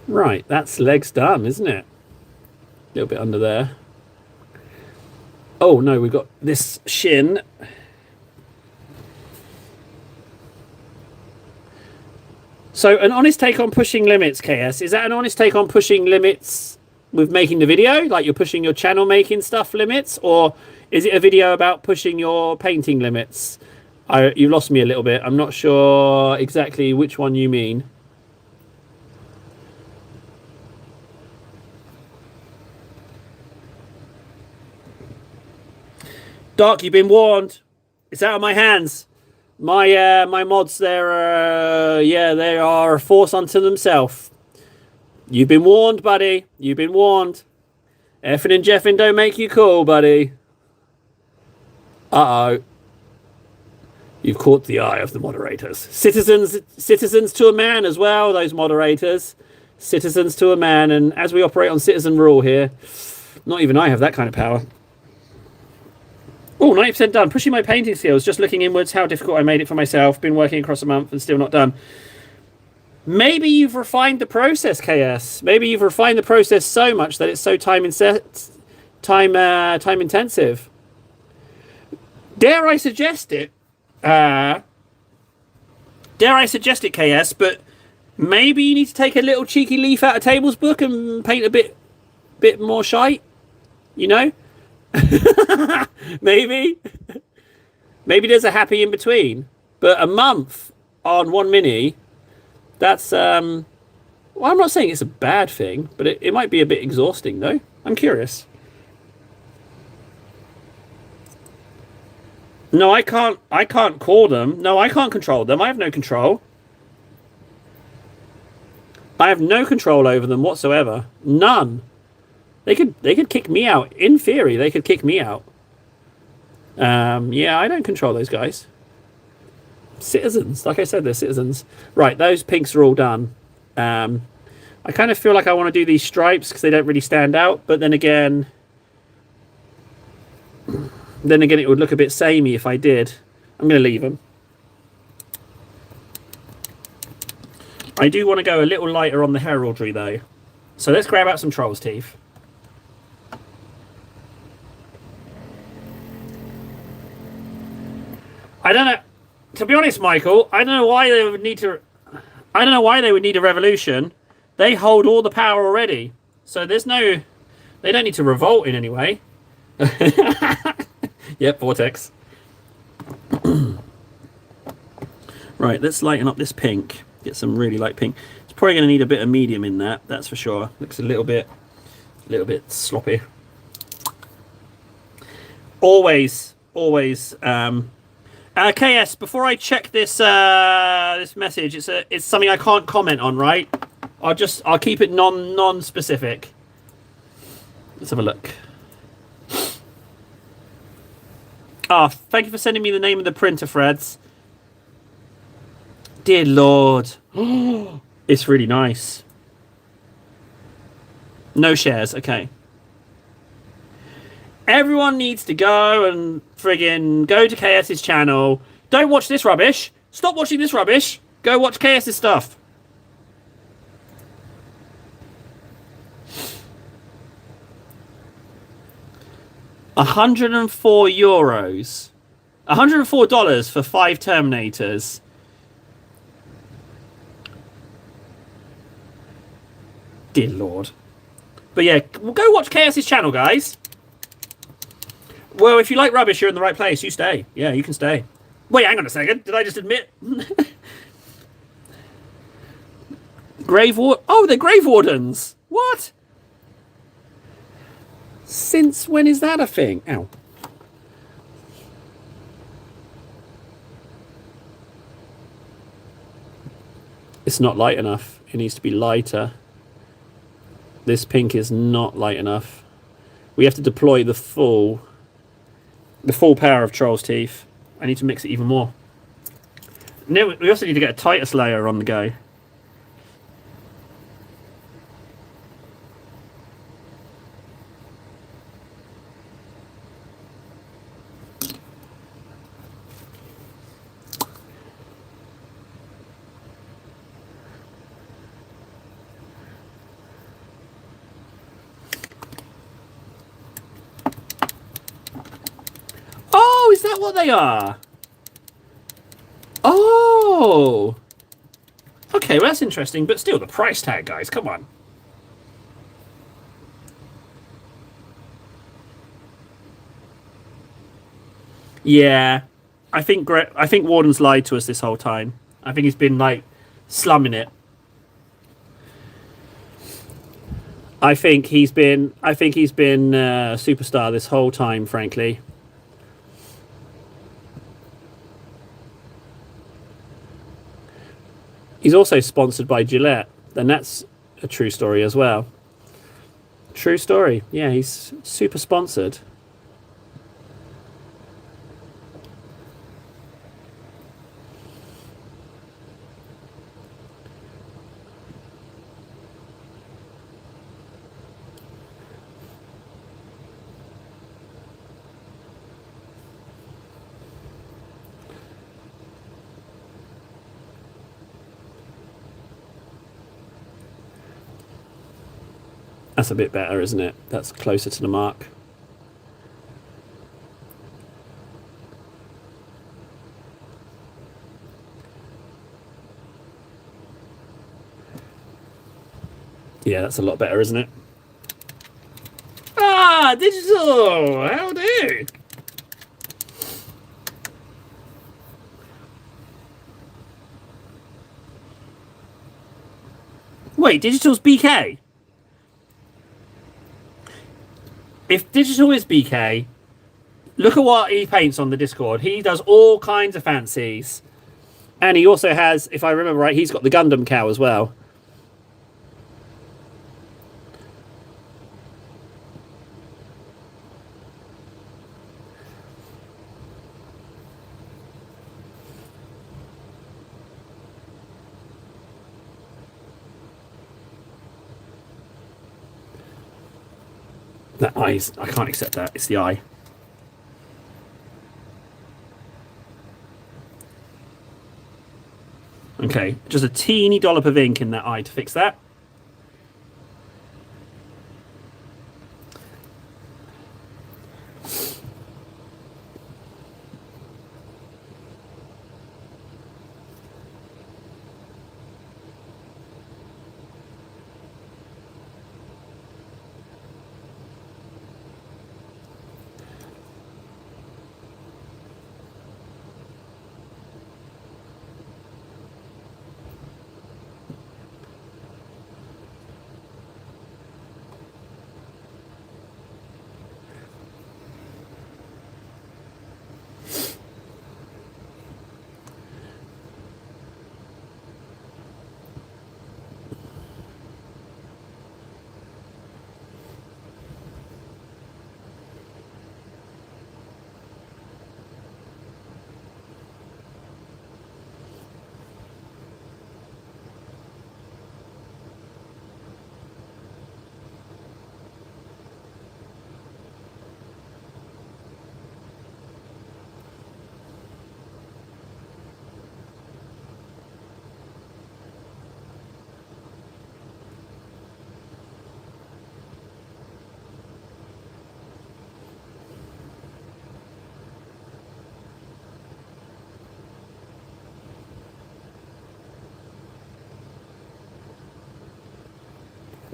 Right, that's legs done, isn't it? A little bit under there. Oh no, we've got this shin. So an honest take on pushing limits, KS. Is that an honest take on pushing limits with making the video? Like you're pushing your channel making stuff limits? Or is it a video about pushing your painting limits? You lost me a little bit. I'm not sure exactly which one you mean. Dark, you've been warned. It's out of my hands. My mods, they are a force unto themselves. You've been warned, buddy. You've been warned. Effing and jeffing don't make you cool, buddy. Uh-oh. You've caught the eye of the moderators. Citizens to a man as well, those moderators. Citizens to a man, and as we operate on citizen rule here, not even I have that kind of power. Oh, 90% done. Pushing my painting skills, just looking inwards, how difficult I made it for myself. Been working across a month and still not done. Maybe you've refined the process, KS. Maybe you've refined the process so much that it's so time intensive. Dare I suggest it? KS, but maybe you need to take a little cheeky leaf out of Table's book and paint a bit more shite, you know? Maybe there's a happy in between, but a month on one mini, that's well, I'm not saying it's a bad thing, but it might be a bit exhausting though. I'm curious. No, I can't call them. No, I can't control them. I have no control. I have no control over them whatsoever. None. They could kick me out. In theory, they could kick me out. Yeah, I don't control those guys. Citizens, like I said, they're citizens. Right, those pinks are all done. I kind of feel like I want to do these stripes because they don't really stand out, but then again, it would look a bit samey if I did. I'm going to leave them. I do want to go a little lighter on the heraldry, though. So let's grab out some Troll's Teeth. I don't know. To be honest, Michael, I don't know why they would need to. I don't know why they would need a revolution. They hold all the power already, so there's no. They don't need to revolt in any way. Yep, vortex. Right, let's lighten up this pink. Get some really light pink. It's probably going to need a bit of medium in that. That's for sure. Looks a little bit sloppy. Always. KS, before I check this this message, it's something I can't comment on, right? I'll keep it non-specific. Let's have a look. Ah, thank you for sending me the name of the printer, Freds. Dear Lord. It's really nice. No shares, okay. Everyone needs to go and friggin' go to KS's channel. Don't watch this rubbish. Stop watching this rubbish. Go watch KS's stuff. €104. $104 for 5 Terminators. Dear Lord. But yeah, well, go watch KS's channel, guys. Well, if you like rubbish, you're in the right place. You stay. Yeah, you can stay. Wait, hang on a second. Did I just admit? Grave Ward. Oh, they're Grave Wardens. What? Since when is that a thing? Ow. It's not light enough. It needs to be lighter. This pink is not light enough. We have to deploy the full power of Troll's Teeth. I need to mix it even more. No, we also need to get a Titus layer on the go. Oh, is that what they are? Oh. Okay, well that's interesting, but still the price tag, guys, come on. Yeah. I think Warden's lied to us this whole time. I think he's been like slumming it. I think he's been superstar this whole time, frankly. He's also sponsored by Gillette, and that's a true story as well. True story. Yeah, he's super sponsored. That's a bit better, isn't it? That's closer to the mark. Yeah, that's a lot better, isn't it? Ah, digital! How do? Wait, digital's BK? If digital is BK, look at what he paints on the Discord. He does all kinds of fancies. And he also has, if I remember right, he's got the Gundam cow as well. That eye's, I can't accept that. It's the eye. Okay, just a teeny dollop of ink in that eye to fix that.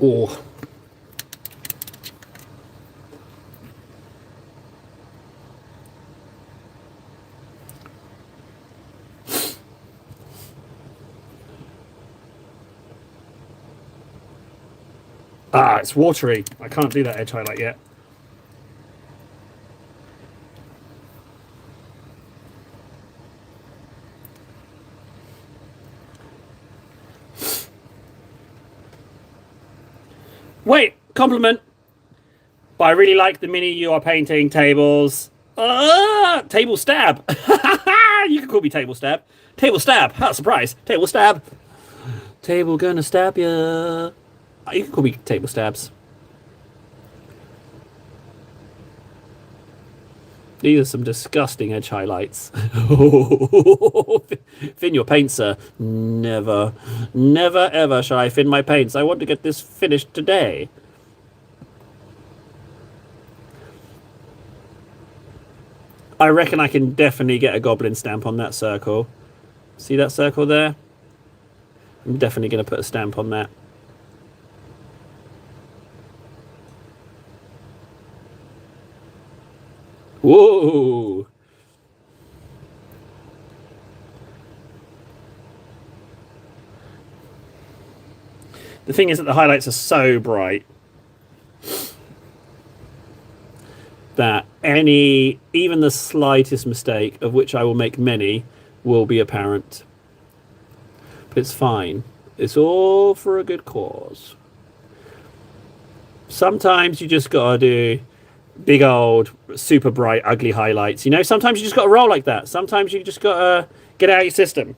Oh. Ah, it's watery. I can't do that edge highlight yet. Wait, compliment. But I really like the mini you are painting tables. Table stab. You can call me table stab. Table stab. Ha, surprise. Table stab. Table gonna stab ya. You can call me table stabs. These are some disgusting edge highlights. Fin your paints, sir. Never, never ever shall I fin my paints. I want to get this finished today. I reckon I can definitely get a goblin stamp on that circle. See that circle there? I'm definitely going to put a stamp on that. Whoa! The thing is that the highlights are so bright that even the slightest mistake, of which I will make many, will be apparent. But it's fine. It's all for a good cause. Sometimes you just gotta do big old, super bright, ugly highlights. You know, sometimes you just gotta roll like that. Sometimes you just gotta get out of your system.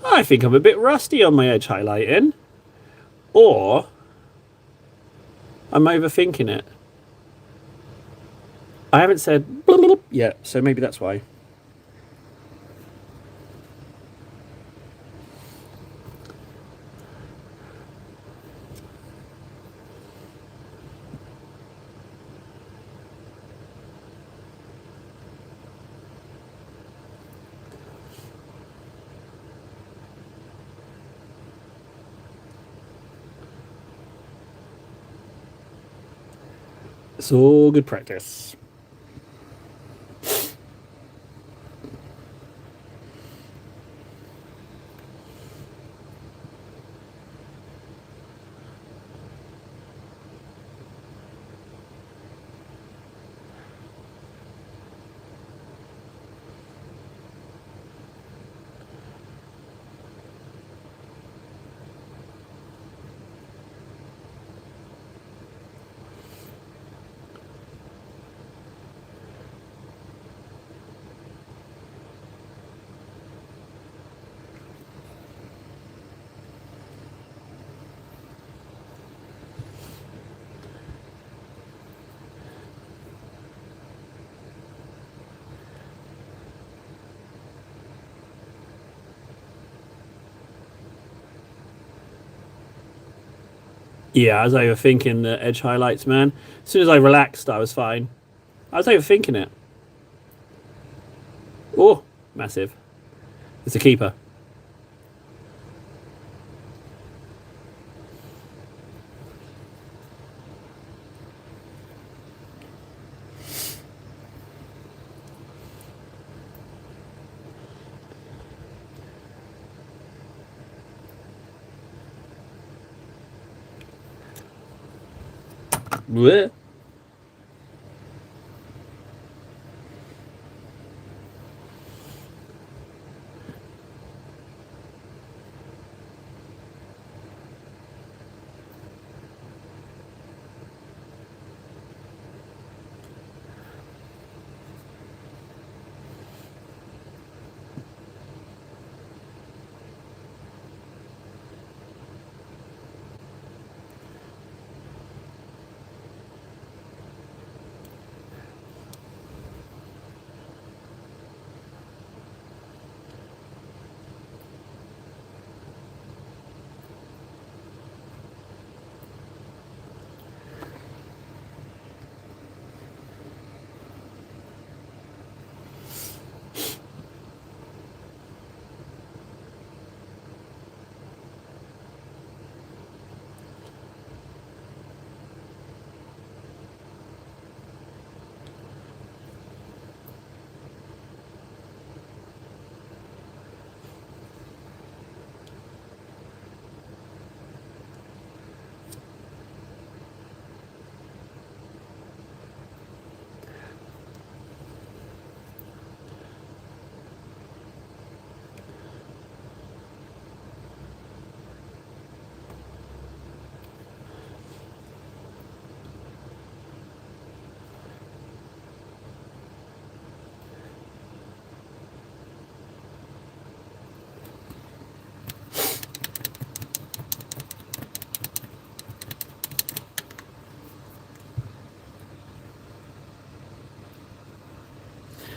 I think I'm a bit rusty on my edge highlighting. Or I'm overthinking it. I haven't said yet, so maybe that's why. It's all good practice. Yeah, I was overthinking the edge highlights, man. As soon as I relaxed, I was fine. I was overthinking it. Oh, massive. It's a keeper. Blech.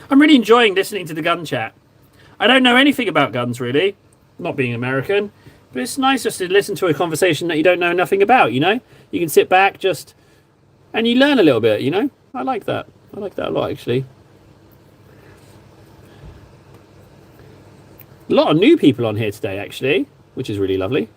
I'm really enjoying listening to the gun chat. I don't know anything about guns really, not being American, but it's nice just to listen to a conversation that you don't know nothing about. You can sit back just and you learn a little bit. I like that. I like that a lot actually. A lot of new people on here today actually, which is really lovely.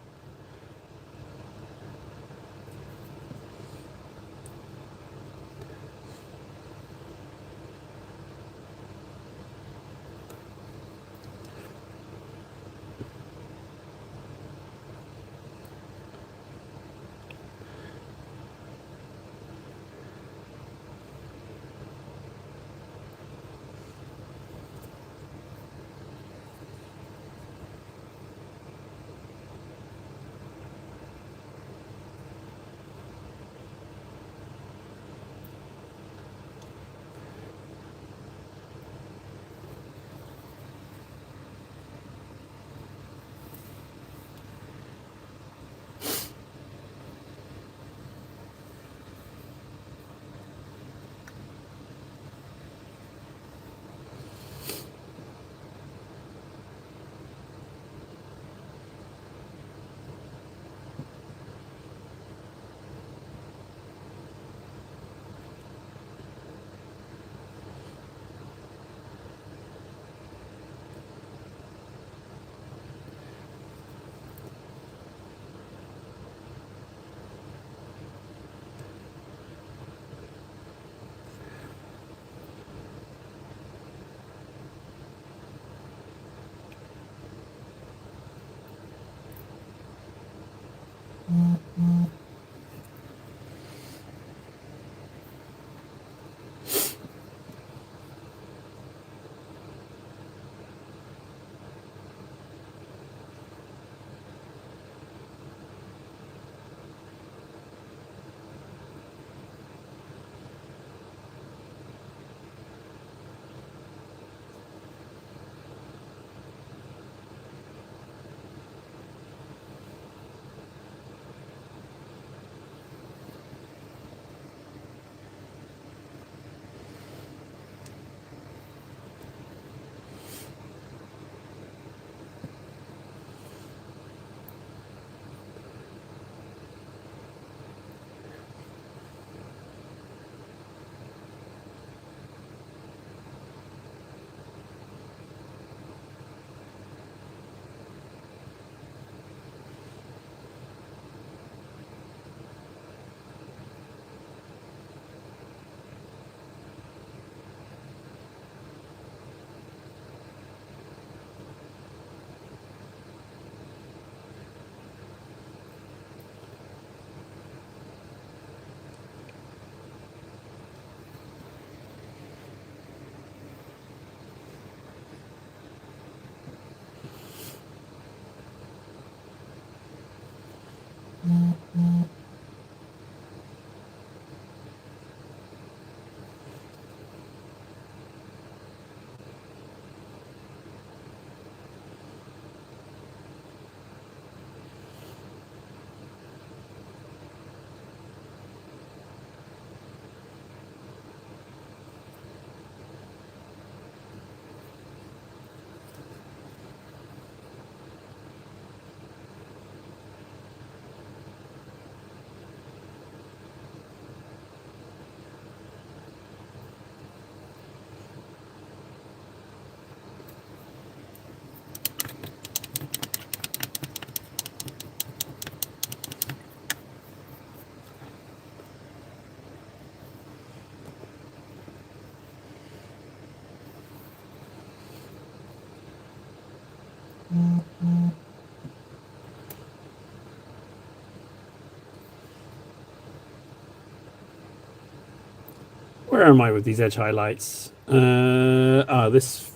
Where am I with these edge highlights? This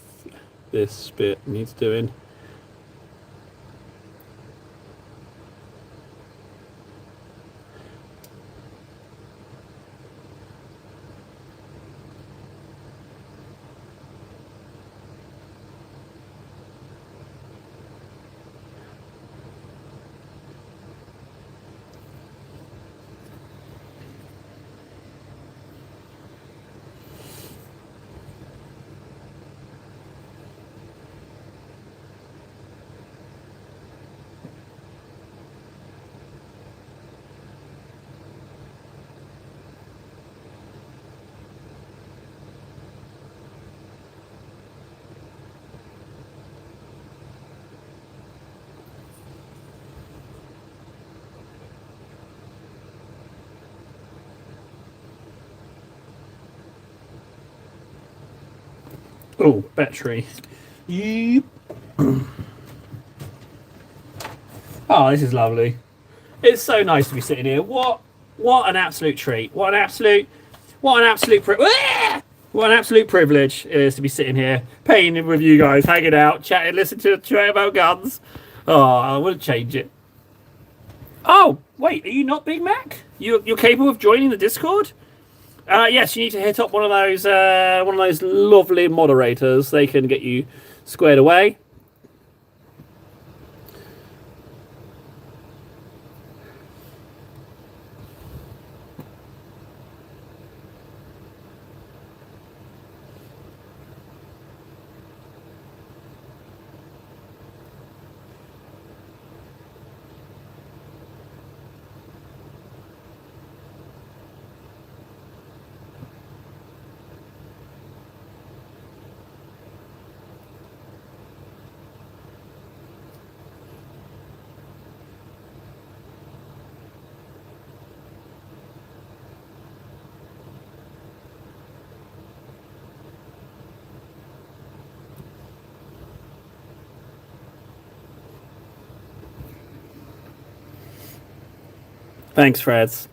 bit needs doing. Oh, battery. Yep. Oh, this is lovely. It's so nice to be sitting here. What an absolute treat. What an absolute what an absolute privilege it is to be sitting here, painting with you guys, hanging out, chatting, listening to chat about guns. Oh, I wouldn't change it. Oh, wait, are you not Big Mac? You're capable of joining the Discord? Yes, you need to hit up one of those lovely moderators. They can get you squared away. Thanks, Freds.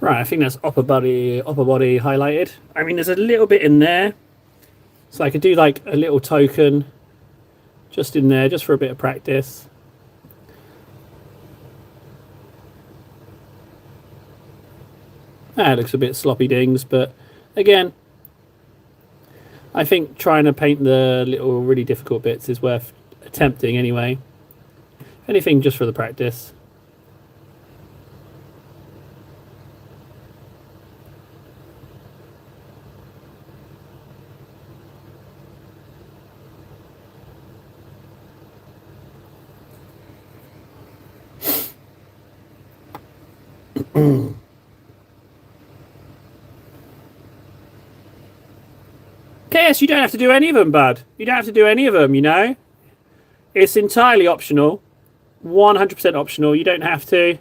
Right, I think that's upper body highlighted. I mean, there's a little bit in there, so I could do like a little token just in there, just for a bit of practice. That looks a bit sloppy dings, but again, I think trying to paint the little really difficult bits is worth attempting anyway. Anything just for the practice. KS, you don't have to do any of them, bud. You don't have to do any of them, you know? It's entirely optional. 100% optional. You don't have to.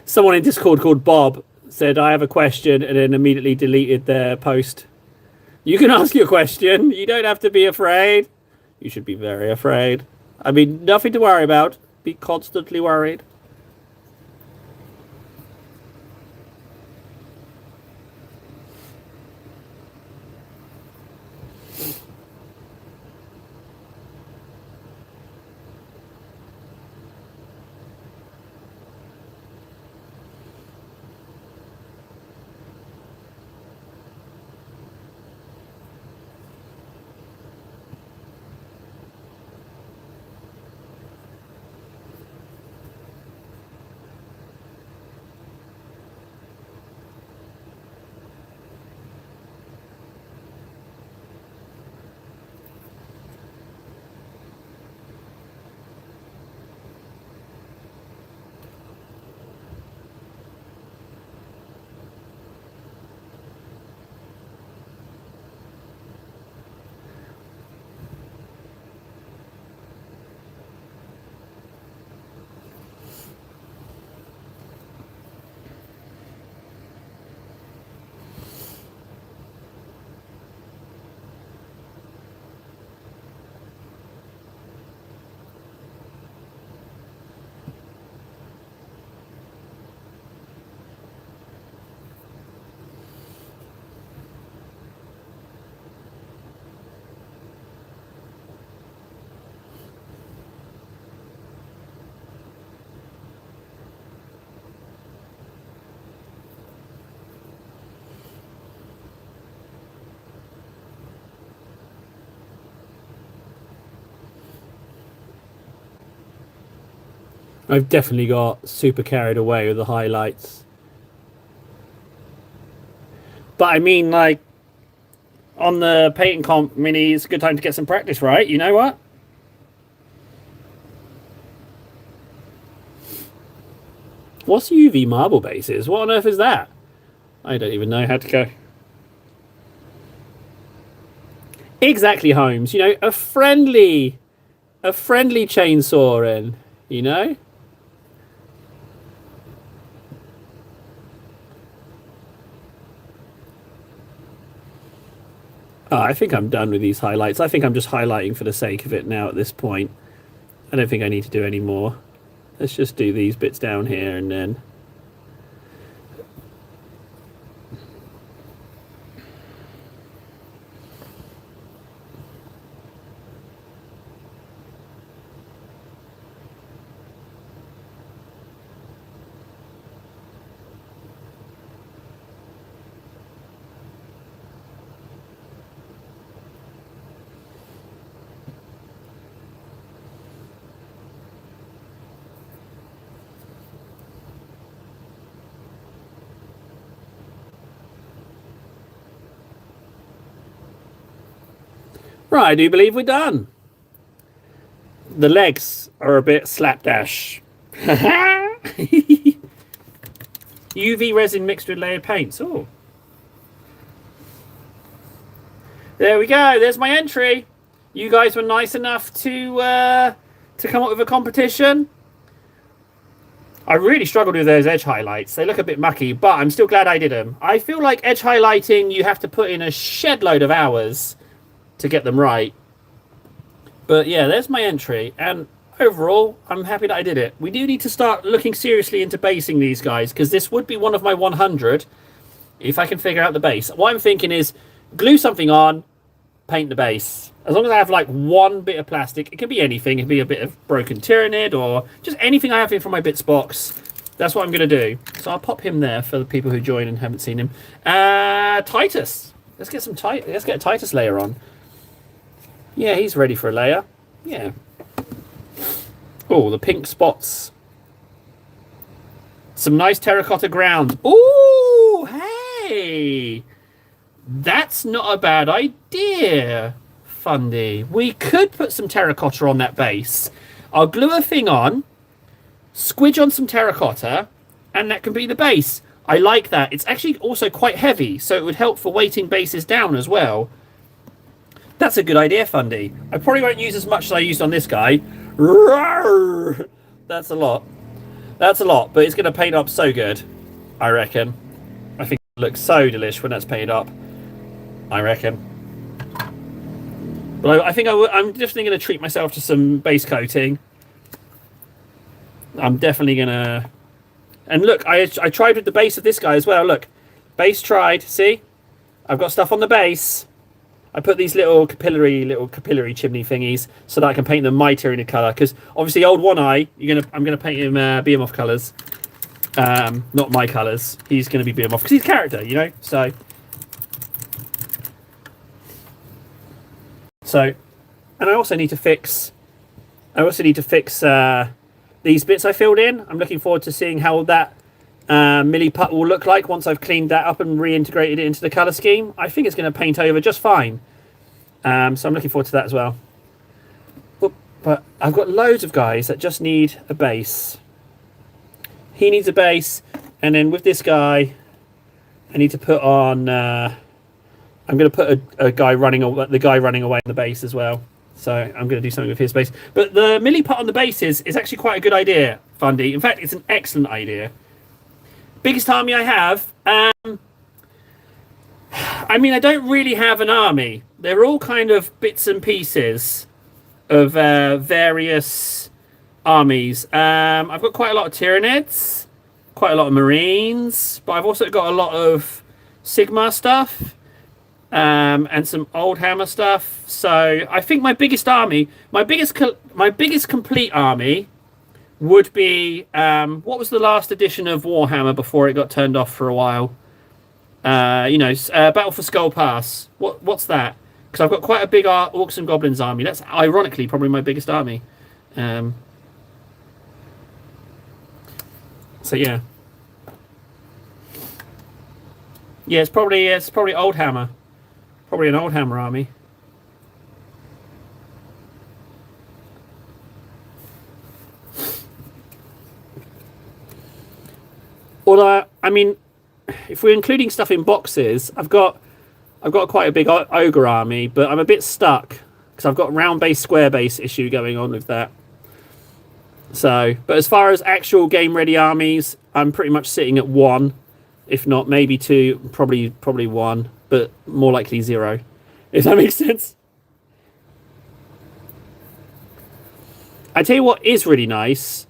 Someone in Discord called Bob said, I have a question, and then immediately deleted their post. You can ask your question. You don't have to be afraid. You should be very afraid. I mean, nothing to worry about. Be constantly worried. I've definitely got super carried away with the highlights. But I mean, like, on the painting comp mini, it's a good time to get some practice, right? You know what? What's UV marble bases? What on earth is that? I don't even know how to go. Exactly, Holmes. You know, a friendly chainsaw in, you know? Oh, I think I'm done with these highlights. I think I'm just highlighting for the sake of it now at this point. I don't think I need to do any more. Let's just do these bits down here and then... Right, I do believe we're done. The legs are a bit slapdash. UV resin mixed with layered paints. Oh. There we go. There's my entry. You guys were nice enough to come up with a competition. I really struggled with those edge highlights. They look a bit mucky, but I'm still glad I did them. I feel like edge highlighting, you have to put in a shed load of hours to get them right. But yeah, there's my entry. And overall, I'm happy that I did it. We do need to start looking seriously into basing these guys, because this would be one of my 100 if I can figure out the base. What I'm thinking is glue something on, paint the base. As long as I have like one bit of plastic, it can be anything. It can be a bit of broken Tyranid or just anything I have in from my bits box. That's what I'm going to do. So I'll pop him there for the people who join and haven't seen him. Titus. Let's get a Titus layer on. Yeah, he's ready for a layer. Yeah. Oh, the pink spots. Some nice terracotta ground. Ooh, hey. That's not a bad idea, Fundy. We could put some terracotta on that base. I'll glue a thing on, squidge on some terracotta, and that can be the base. I like that. It's actually also quite heavy, so it would help for weighting bases down as well. That's a good idea, Fundy. I probably won't use as much as I used on this guy. Roar! That's a lot. That's a lot, but it's going to paint up so good, I reckon. I think it looks so delish when that's painted up, I reckon. But I think I'm definitely going to treat myself to some base coating. I'm definitely going to... And look, I tried with the base of this guy as well. Look, base tried. See? I've got stuff on the base. I put these little capillary chimney thingies so that I can paint them my Tyranid colour. Because obviously old One Eye, I'm going to paint him Behemoth colours. Not my colours. He's going to be Behemoth because he's character, you know? So, and I also need to fix these bits I filled in. I'm looking forward to seeing how that milliput will look like once I've cleaned that up and reintegrated it into the colour scheme. I think it's going to paint over just fine. So I'm looking forward to that as well. But I've got loads of guys that just need a base. He needs a base, and then with this guy, I need to put on... I'm going to put the guy running away on the base as well. So I'm going to do something with his base. But the milliput on the base is actually quite a good idea, Fundy. In fact, it's an excellent idea. Biggest army I have. I mean, I don't really have an army. They're all kind of bits and pieces of various armies. I've got quite a lot of Tyranids, quite a lot of Marines, but I've also got a lot of Sigmar stuff. And some old hammer stuff. So I think my biggest army, my biggest complete army would be what was the last edition of Warhammer before it got turned off for a while? Battle for Skull Pass. What's that? Because I've got quite a big Orcs and Goblins army. That's ironically probably my biggest army. So yeah. Yeah, it's probably Old Hammer. Probably an Old Hammer army. Although, I mean, if we're including stuff in boxes, I've got quite a big ogre army, but I'm a bit stuck because I've got round base, square base issue going on with that. So, but as far as actual game ready armies, I'm pretty much sitting at 1, if not maybe 2, probably 1. But more likely 0, if that makes sense. I tell you what is really nice,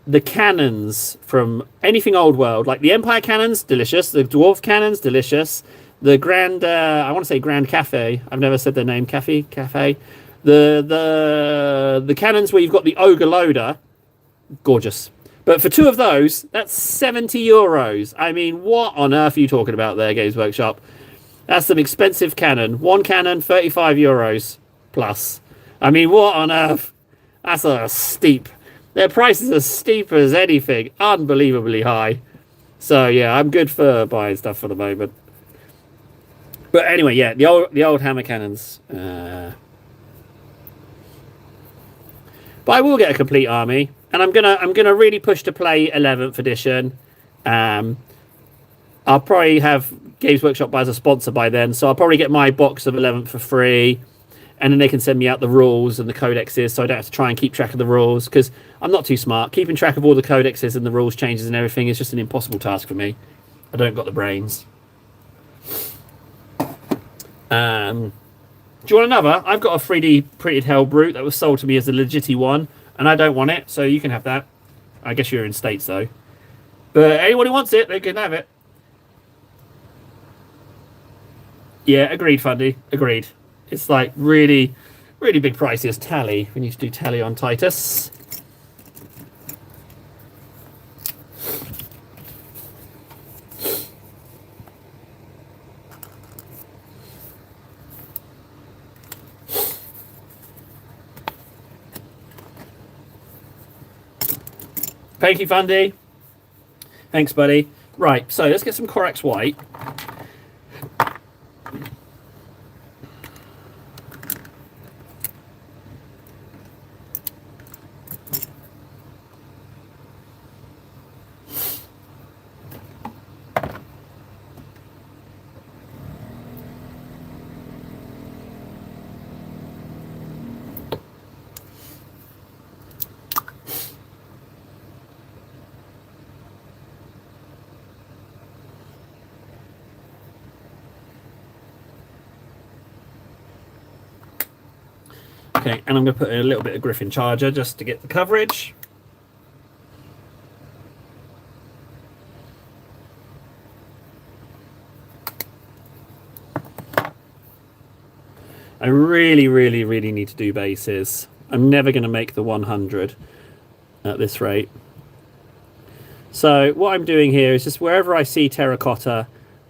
the cannons from anything old world, like the Empire cannons, delicious. The Dwarf cannons, delicious. The Grand, I want to say Grand Cafe. I've never said their name. Cafe. The cannons where you've got the Ogre Loader, gorgeous. But for 2 of those, that's €70. I mean, what on earth are you talking about there, Games Workshop? That's some expensive cannon. 1 cannon, €35 plus. I mean, what on earth? That's a steep. Their prices are steep as anything. Unbelievably high. So yeah, I'm good for buying stuff for the moment. But anyway, yeah, the old hammer cannons. But I will get a complete army, and I'm gonna really push to play 11th edition. I'll probably have Games Workshop as a sponsor by then, so I'll probably get my box of 11th for free, and then they can send me out the rules and the codexes, so I don't have to try and keep track of the rules, because I'm not too smart. Keeping track of all the codexes and the rules changes and everything is just an impossible task for me. I don't got the brains. Do you want another? I've got a 3D printed Hellbrute that was sold to me as a legit one, and I don't want it, so you can have that. I guess you're in States, though. But anyone who wants it, they can have it. Yeah, agreed, Fundy. Agreed. It's like really, really big prices. Tally. We need to do tally on Titus. Thank you, Fundy. Thanks, buddy. Right, so let's get some Corax White. Okay, and I'm going to put in a little bit of Griffin Charger just to get the coverage. I really, really, really need to do bases. I'm never going to make the 100 at this rate. So what I'm doing here is just wherever I see terracotta,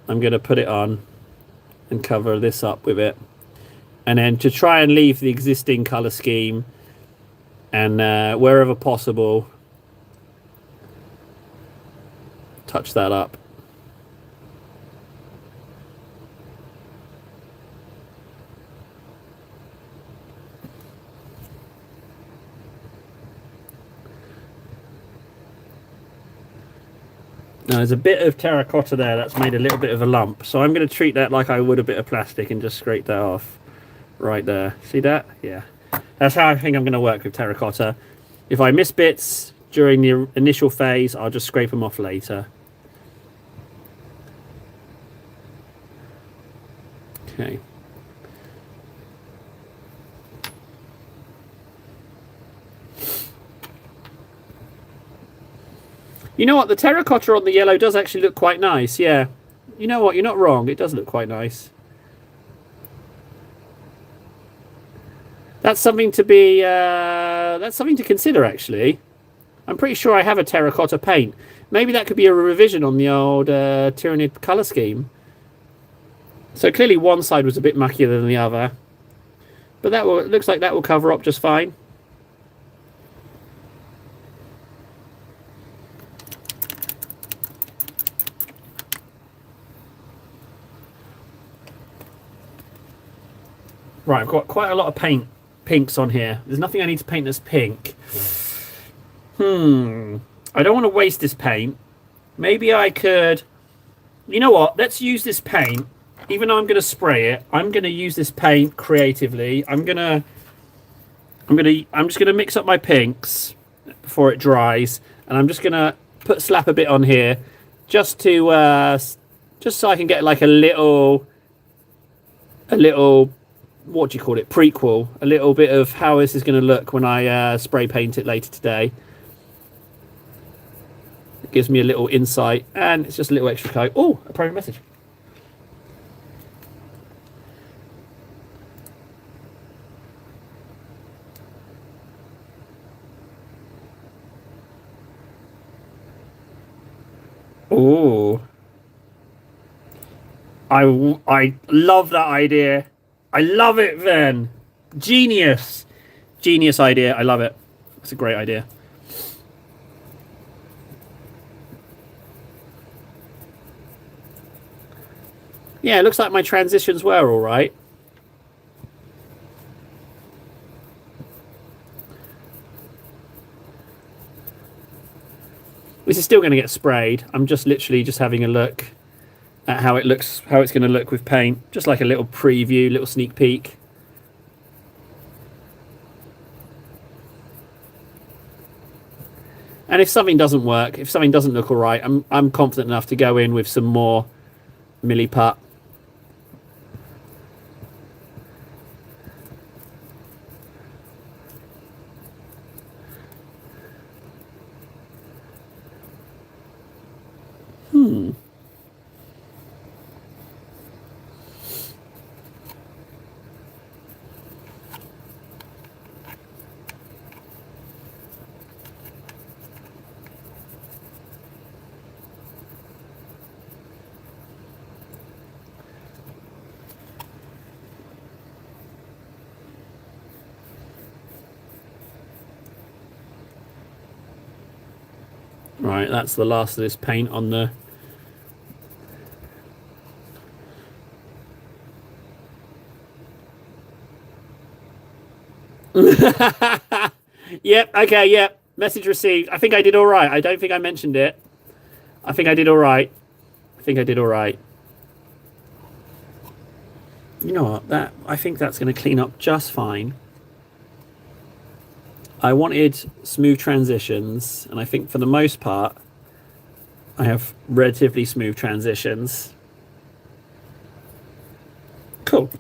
I'm going to put it on and cover this up with it. And then to try and leave the existing colour scheme, and wherever possible, touch that up. Now there's a bit of terracotta there that's made a little bit of a lump, so I'm going to treat that like I would a bit of plastic and just scrape that off right there. See that? Yeah. That's how I think I'm going to work with terracotta. If I miss bits during the initial phase, I'll just scrape them off later. Okay. You know what? The terracotta on the yellow does actually look quite nice. Yeah. You know what? You're not wrong. It does look quite nice. That's something to be. That's something to consider, actually. I'm pretty sure I have a terracotta paint. Maybe that could be a revision on the old Tyranid colour scheme. So clearly one side was a bit muckier than the other. But that will, it looks like that will cover up just fine. Right, I've got quite a lot of pinks on here. There's nothing I need to paint that's pink. I don't want to waste this paint. Maybe I could... You know what? Let's use this paint. Even though I'm going to spray it, I'm going to use this paint creatively. I'm just going to mix up my pinks before it dries, and I'm just going to slap a bit on here just to just so I can get like a little what do you call it, prequel, a little bit of how this is going to look when I spray paint it later today. It gives me a little insight, and it's just a little extra coat. Oh, a private message. Oh, I love that idea. I love it, Ven. Genius idea. I love it. It's a great idea. Yeah, it looks like my transitions were all right. This is still going to get sprayed. I'm just literally just having a look at how it looks, how it's going to look with paint. Just like a little preview, little sneak peek. And if something doesn't work, if something doesn't look all right, I'm confident enough to go in with some more Milliput. Right, that's the last of this paint on the... Yep, okay, yep. Message received. I think I did all right. I don't think I mentioned it. I think I did all right. I think I did all right. You know what? I think that's going to clean up just fine. I wanted smooth transitions, and I think for the most part, I have relatively smooth transitions. Cool.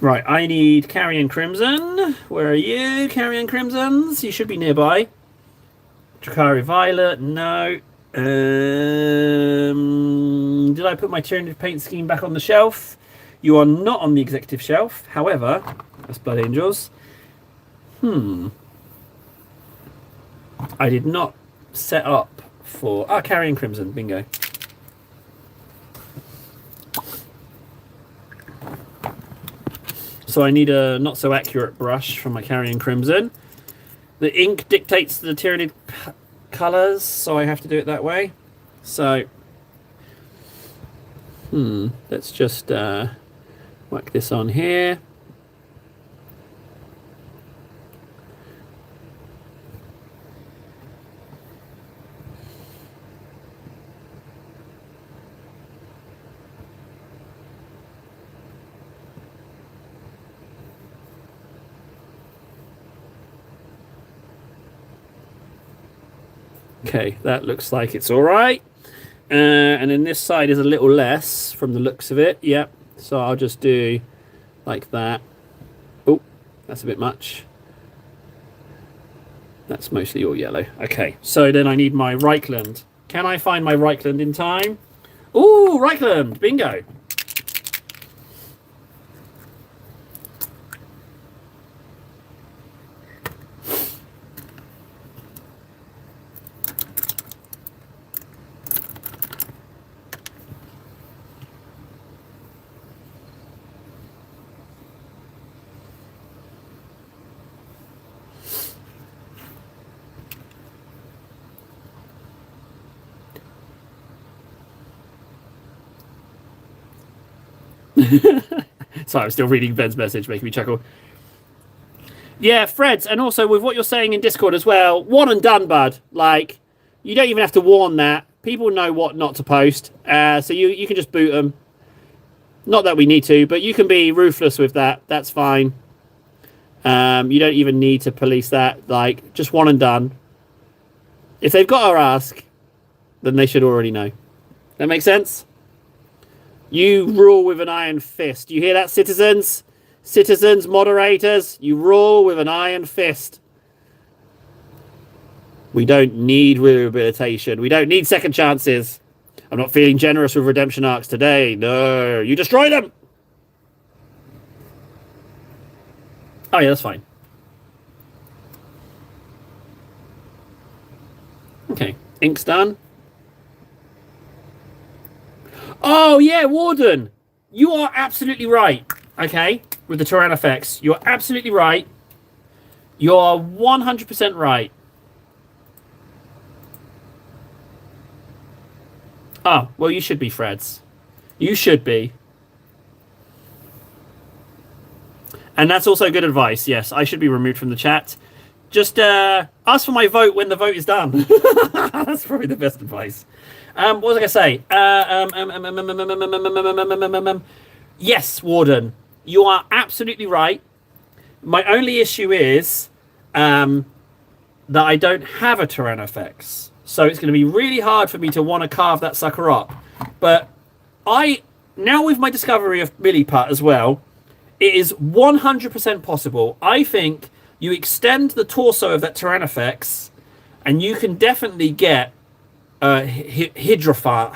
Right, I need Carrion Crimson. Where are you, Carrion Crimsons? You should be nearby. Drukhari Violet, no. Did I put my Tyranid paint scheme back on the shelf? You are not on the executive shelf. However, that's Blood Angels. I did not set up for... Ah, Carrion Crimson, bingo. So I need a not so accurate brush from my Carrion Crimson. The ink dictates the Tyranid colours, so I have to do it that way. So, let's just whack this on here. Okay, that looks like it's all right. And then this side is a little less from the looks of it. Yep. So I'll just do like that. Oh, that's a bit much. That's mostly all yellow. Okay, so then I need my Reichland. Can I find my Reichland in time? Ooh, Reichland, bingo. Sorry, I'm still reading Ben's message, making me chuckle. Yeah, Freds, and also with what you're saying in Discord as well, one and done, bud. Like, you don't even have to warn that. People know what not to post, so you can just boot them. Not that we need to, but you can be ruthless with that. That's fine. You don't even need to police that. Like, just one and done. If they've got to ask, then they should already know. That make sense? You rule with an iron fist. You hear that, citizens? Citizens, moderators, you rule with an iron fist. We don't need rehabilitation. We don't need second chances. I'm not feeling generous with redemption arcs today. No, you destroy them. Oh, yeah, that's fine. Okay, ink's done. Oh, yeah, Warden. You are absolutely right. Okay, with the Terran effects. You're absolutely right. You're 100% right. Oh, well, you should be, Freds. You should be. And that's also good advice. Yes, I should be removed from the chat. Just ask for my vote when the vote is done. That's probably the best advice. What was I going to say? Yes, Warden, you are absolutely right. My only issue is that I don't have a Tyrannofax. So it's going to be really hard for me to want to carve that sucker up. But now with my discovery of Milliput as well, it is 100% possible. I think you extend the torso of that Tyrannofax, and you can definitely get Hydrophante.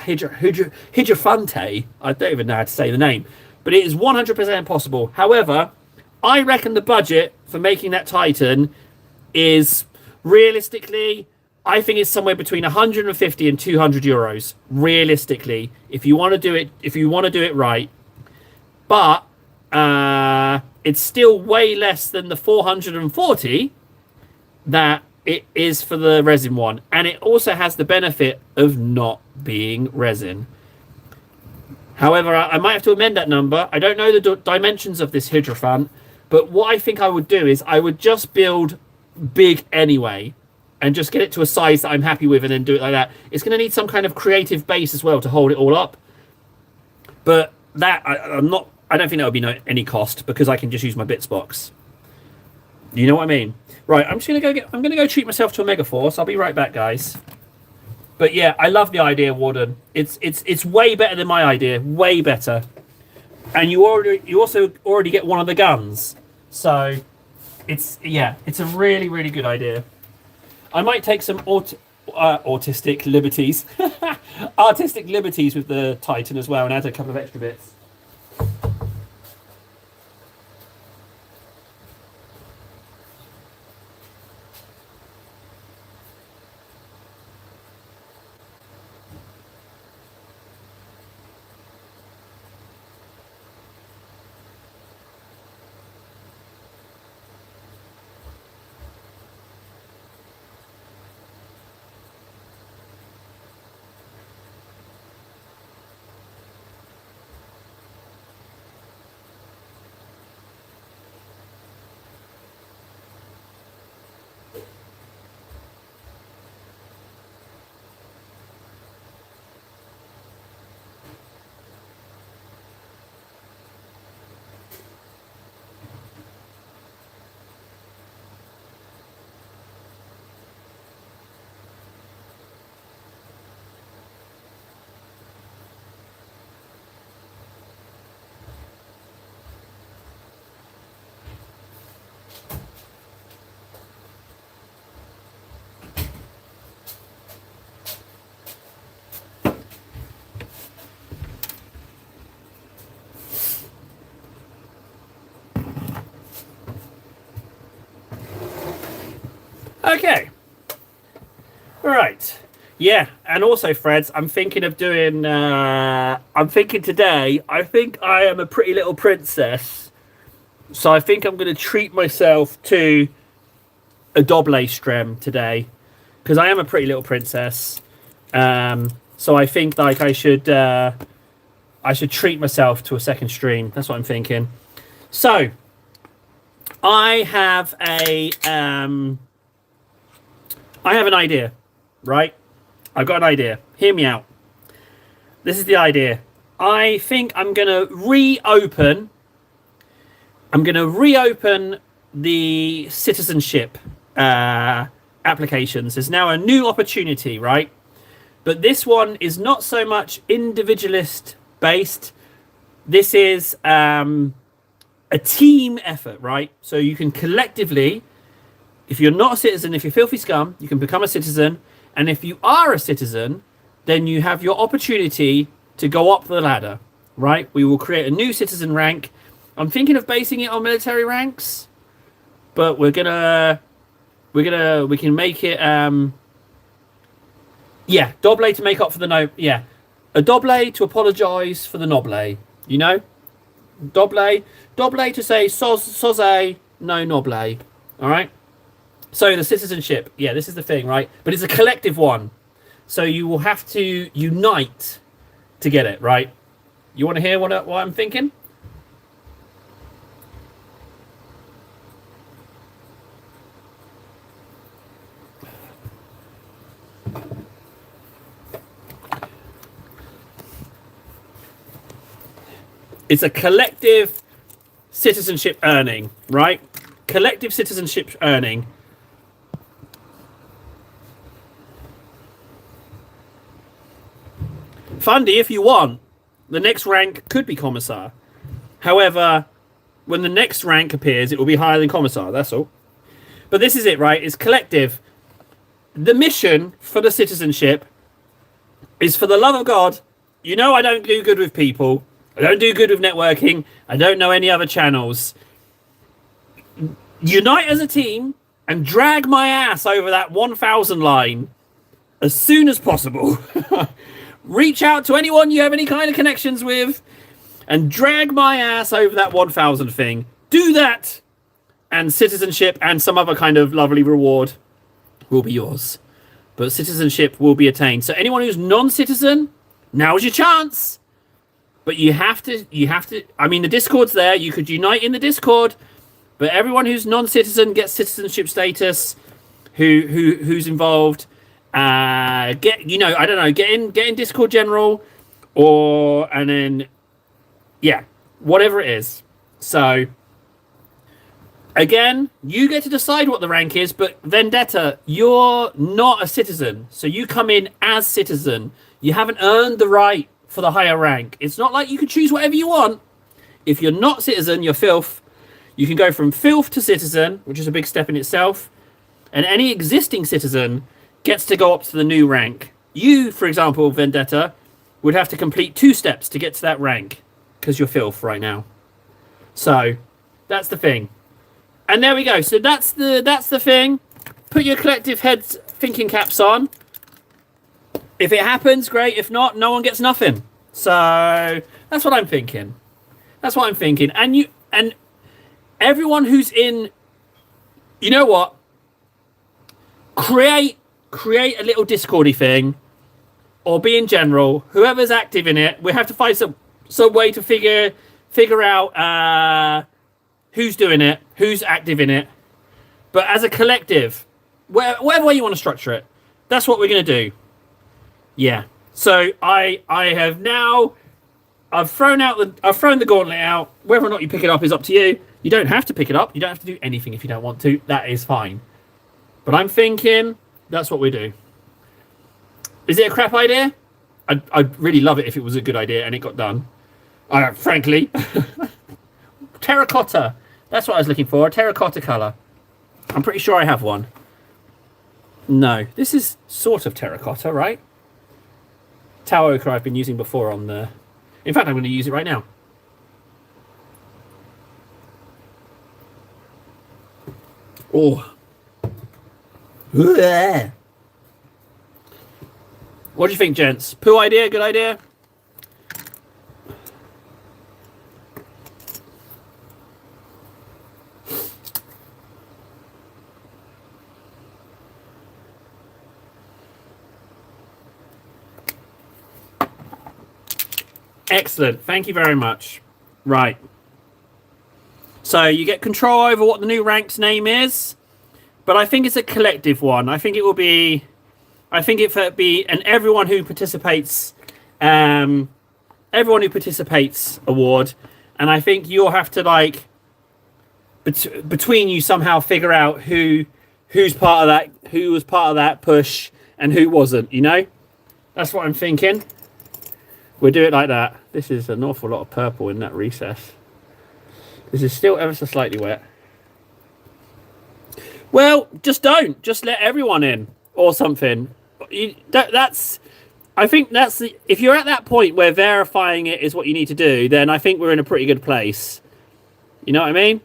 I don't even know how to say the name, but it is 100% possible. However, I reckon the budget for making that Titan is realistically, I think it's somewhere between 150 and 200 euros. Realistically, if you want to do it right, but it's still way less than the 440 that it is for the resin one, and it also has the benefit of not being resin. However, I might have to amend that number. I don't know the dimensions of this Hydrophant, but what I think I would do is I would just build big anyway and just get it to a size that I'm happy with and then do it like that. It's going to need some kind of creative base as well to hold it all up. But that, I don't think that would be any cost because I can just use my bits box. You know what I mean? Right, I'm going to go treat myself to a Megaforce. I'll be right back, guys. But yeah, I love the idea, Warden. It's way better than my idea. Way better. And you also already get one of the guns. So it's a really, really good idea. I might take some artistic liberties with the Titan as well and add a couple of extra bits. Okay. Right. Yeah, and also, Freds, I'm thinking of doing. I'm thinking today. I think I am a pretty little princess, so I think I'm going to treat myself to a Doble Strem today, because I am a pretty little princess. So I think like I should treat myself to a second stream. That's what I'm thinking. So I have an idea, right? I've got an idea. Hear me out. This is the idea. I think I'm going to reopen the citizenship applications. There's now a new opportunity, right? But this one is not so much individualist based. This is a team effort, right? So you can collectively, if you're not a citizen, if you're filthy scum, you can become a citizen. And if you are a citizen, then you have your opportunity to go up the ladder, right? We will create a new citizen rank. I'm thinking of basing it on military ranks, but we can make it, Doble to make up for the a Doble to apologize for the Noble, you know? Doble to say soze, no Noble, all right? So the citizenship, this is the thing, right? But it's a collective one. So you will have to unite to get it, right? You want to hear what I'm thinking? It's a collective citizenship earning, right? Collective citizenship earning. Fundy, if you want, the next rank could be Commissar. However, when the next rank appears, it will be higher than Commissar, that's all. But this is it, right? It's collective. The mission for the citizenship is, for the love of God, you know I don't do good with people. I don't do good with networking. I don't know any other channels. Unite as a team and drag my ass over that 1,000 line as soon as possible. Reach out to anyone you have any kind of connections with and drag my ass over that 1,000 thing. Do that, and citizenship and some other kind of lovely reward will be yours. But citizenship will be attained. So anyone who's non-citizen, now's your chance. But you have to, I mean, the Discord's there. You could unite in the Discord. But everyone who's non-citizen gets citizenship status. Who's involved? I don't know, get in Discord General, and then, yeah, whatever it is. So, again, you get to decide what the rank is, but Vendetta, you're not a citizen. So you come in as citizen. You haven't earned the right for the higher rank. It's not like you can choose whatever you want. If you're not citizen, you're filth. You can go from filth to citizen, which is a big step in itself. And any existing citizen gets to go up to the new rank. You, for example, Vendetta, would have to complete 2 steps to get to that rank because you're filth right now. So that's the thing. And there we go. So that's the thing. Put your collective heads thinking caps on. If it happens, great. If not, no one gets nothing. So that's what I'm thinking. That's what I'm thinking. And everyone who's in, you know what? Create a little Discordy thing, or be in general. Whoever's active in it, we have to find some way to figure out who's doing it, who's active in it. But as a collective, whatever way you want to structure it, that's what we're going to do. Yeah. So I have now, I've thrown the gauntlet out. Whether or not you pick it up is up to you. You don't have to pick it up. You don't have to do anything if you don't want to. That is fine. But I'm thinking that's what we do. Is it a crap idea? I'd really love it if it was a good idea and it got done. Frankly. Terracotta. That's what I was looking for. A terracotta colour. I'm pretty sure I have one. No. This is sort of terracotta, right? Tower ochre I've been using before on the... In fact, I'm going to use it right now. Oh. What do you think, gents? Poo idea? Good idea? Excellent. Thank you very much. Right. So you get control over what the new rank's name is. But I think it's a collective one. I think it will be... I think it will be an everyone who participates award. And I think you'll have to, like... between you somehow figure out who's part of that, who was part of that push and who wasn't, you know? That's what I'm thinking. We'll do it like that. This is an awful lot of purple in that recess. This is still ever so slightly wet. Well, just don't. Just let everyone in or something. I think that's the... If you're at that point where verifying it is what you need to do, then I think we're in a pretty good place. You know what I mean?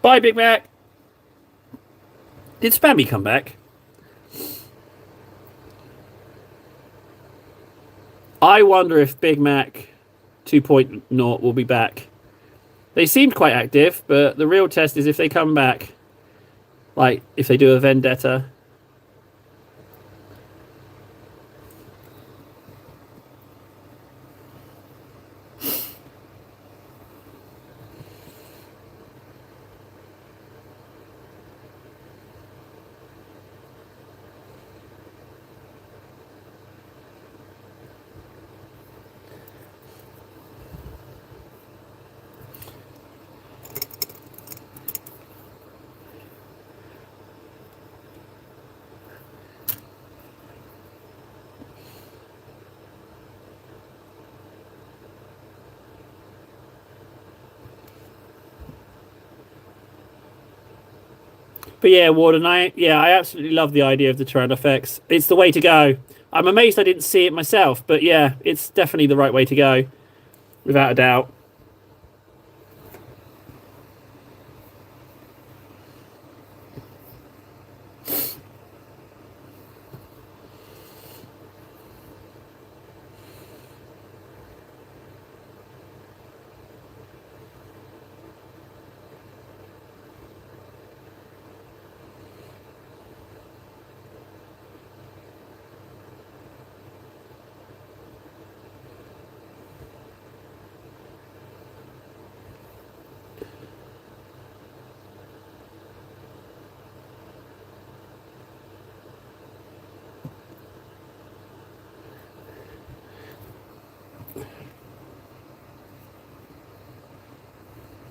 Bye, Big Mac. Did Spammy come back? I wonder if Big Mac 2.0 will be back. They seemed quite active, but the real test is if they come back. Like, if they do a vendetta. But yeah, Warden, I absolutely love the idea of the Turn effects. It's the way to go. I'm amazed I didn't see it myself, but yeah, it's definitely the right way to go, without a doubt.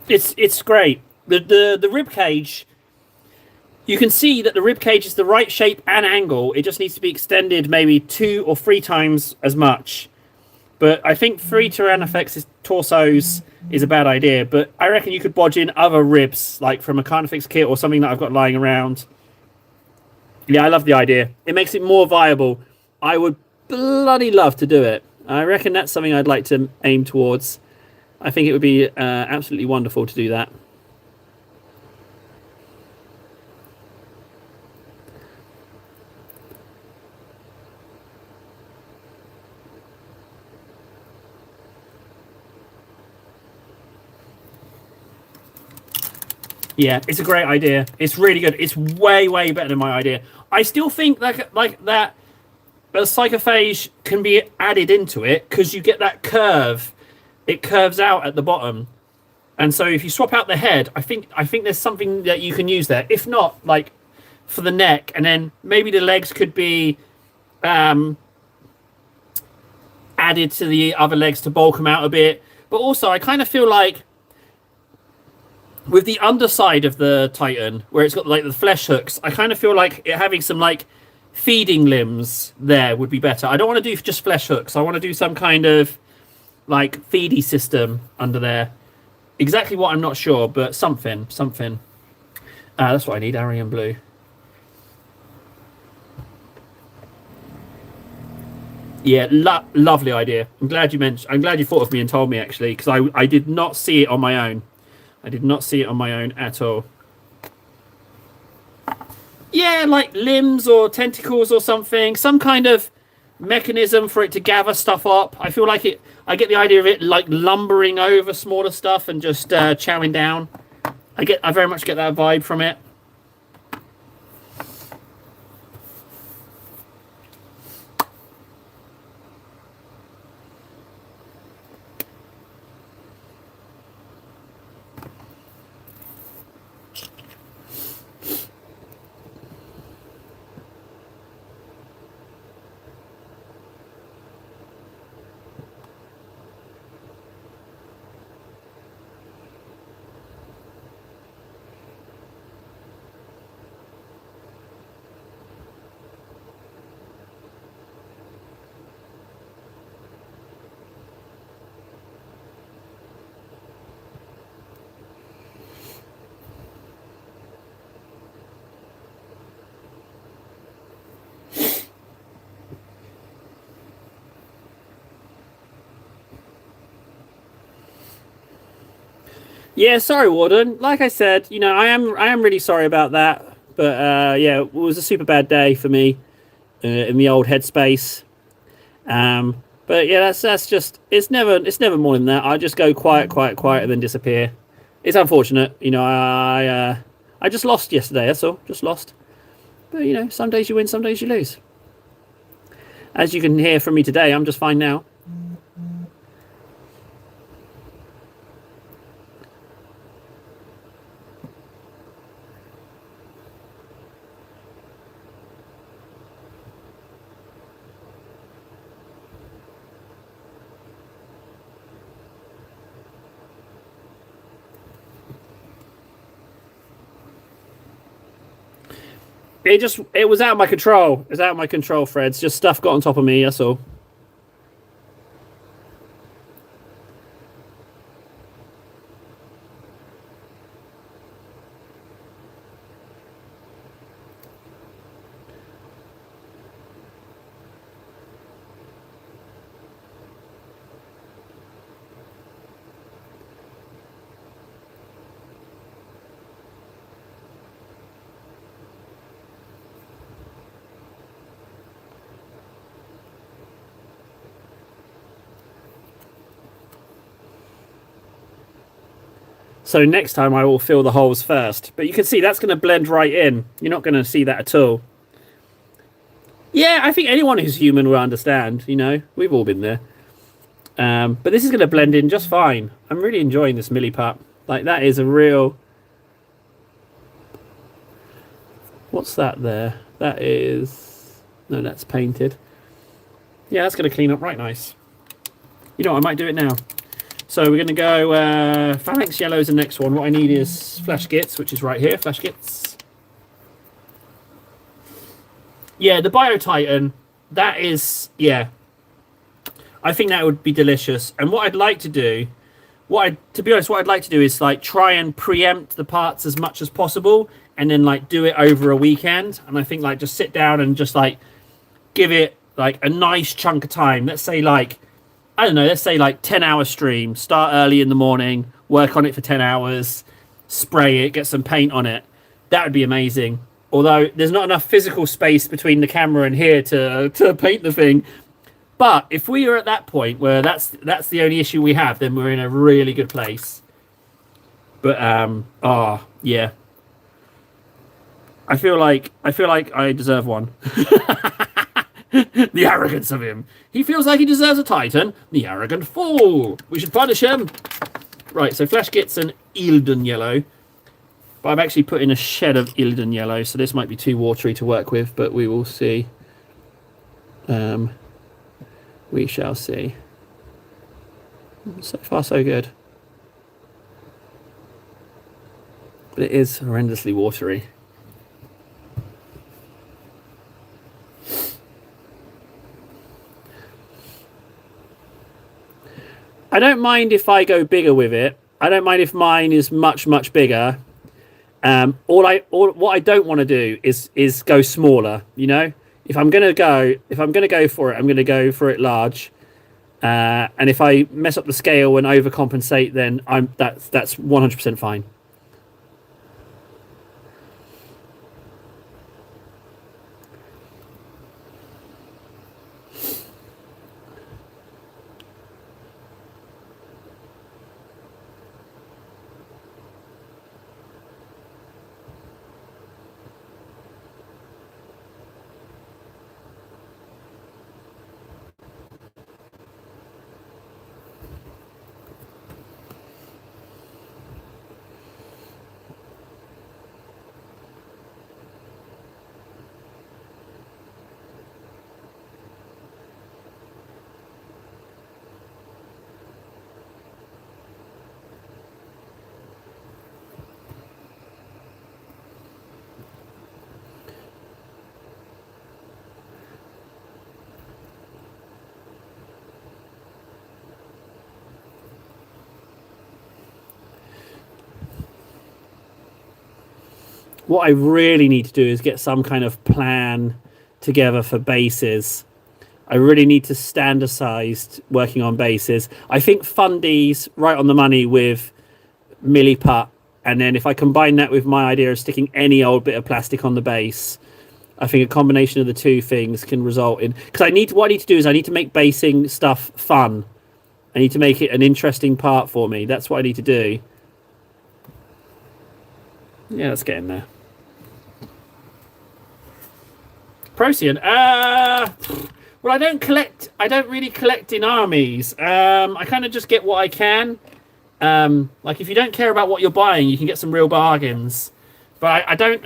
It's great. The rib cage. You can see that the rib cage is the right shape and angle. It just needs to be extended maybe 2 or 3 times as much. But I think 3 Tyrannosaurus torsos is a bad idea. But I reckon you could bodge in other ribs, like from a Carnifex kit or something that I've got lying around. Yeah, I love the idea. It makes it more viable. I would bloody love to do it. I reckon that's something I'd like to aim towards. I think it would be absolutely wonderful to do that. Yeah, it's a great idea. It's really good. It's way, way better than my idea. I still think like that a psychophage can be added into it because you get that curve. It curves out at the bottom. And so if you swap out the head, I think there's something that you can use there. If not, like for the neck, and then maybe the legs could be um, added to the other legs to bulk them out a bit. But also, I kind of feel like with the underside of the Titan, where it's got like the flesh hooks, I kind of feel like it having some like feeding limbs there would be better. I don't want to do just flesh hooks. I want to do some kind of like feedy system under there. Exactly what I'm not sure, but something. That's what I need. Arian blue. Yeah, lovely idea. I'm glad you mentioned. I'm glad you thought of me and told me actually, because I did not see it on my own. I did not see it on my own at all. Yeah, like limbs or tentacles or something, some kind of mechanism for it to gather stuff up. I feel like it. I get the idea of it like lumbering over smaller stuff and just chowing down. I very much get that vibe from it. Yeah, sorry, Warden. Like I said, I am really sorry about that. But yeah, it was a super bad day for me in the old headspace. But yeah, that's just it's never more than that. I just go quiet, quiet, quiet, and then disappear. It's unfortunate, I just lost yesterday. That's all, just lost. But some days you win, some days you lose. As you can hear from me today, I'm just fine now. It was out of my control. It was out of my control, Fred. Just stuff got on top of me. That's all. So next time I will fill the holes first. But you can see that's going to blend right in. You're not going to see that at all. Yeah, I think anyone who's human will understand. You know, we've all been there. But this is going to blend in just fine. I'm really enjoying this Millipup. Like, that is a real... What's that there? That is... No, that's painted. Yeah, that's going to clean up right nice. You know what, I might do it now. So we're going to go Phalanx Yellow is the next one. What I need is Flash Gits, which is right here. Flash Gits. Yeah, the Bio Titan, that is... Yeah. I think that would be delicious. And what I'd like to do... to be honest, what I'd like to do is like try and preempt the parts as much as possible and then like do it over a weekend. And I think like just sit down and just like give it like a nice chunk of time. Let's say like, I don't know, let's say like 10-hour stream. Start early in the morning, work on it for 10 hours, spray it, get some paint on it. That would be amazing. Although there's not enough physical space between the camera and here to paint the thing. But if we are at that point where that's the only issue we have, then we're in a really good place. But yeah. I feel like I deserve one. The arrogance of him. He feels like he deserves a Titan. The arrogant fool. We should punish him. Right, so Flash Gits an Illidan Yellow. But I've actually put in a shed of Illidan Yellow, so this might be too watery to work with, but we will see. We shall see. So far, so good. But it is horrendously watery. I don't mind if I go bigger with it. I don't mind if mine is much, much bigger. What I don't want to do is go smaller, you know? If I'm gonna go for it, I'm gonna go for it large. And if I mess up the scale and overcompensate, then that's 100% fine. What I really need to do is get some kind of plan together for bases. I really need to standardized working on bases. I think Fundy's right on the money with Millipup, and then if I combine that with my idea of sticking any old bit of plastic on the base, I think a combination of the two things can result in... Because what I need to do is I need to make basing stuff fun. I need to make it an interesting part for me. That's what I need to do. Yeah, let's get in there. Procyon. Well, I don't really collect in armies. I kind of just get what I can. Like, if you don't care about what you're buying, you can get some real bargains. But I don't...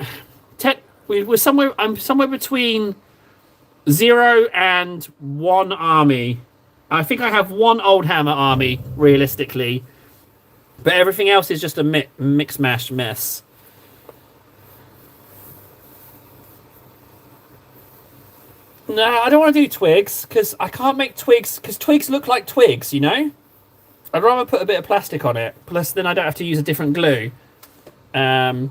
I'm somewhere between 0 and 1 army. I think I have 1 Old Hammer army, realistically. But everything else is just a mix-mash mess. No, I don't want to do twigs, because I can't make twigs, because twigs look like twigs, you know? I'd rather put a bit of plastic on it, plus then I don't have to use a different glue. That's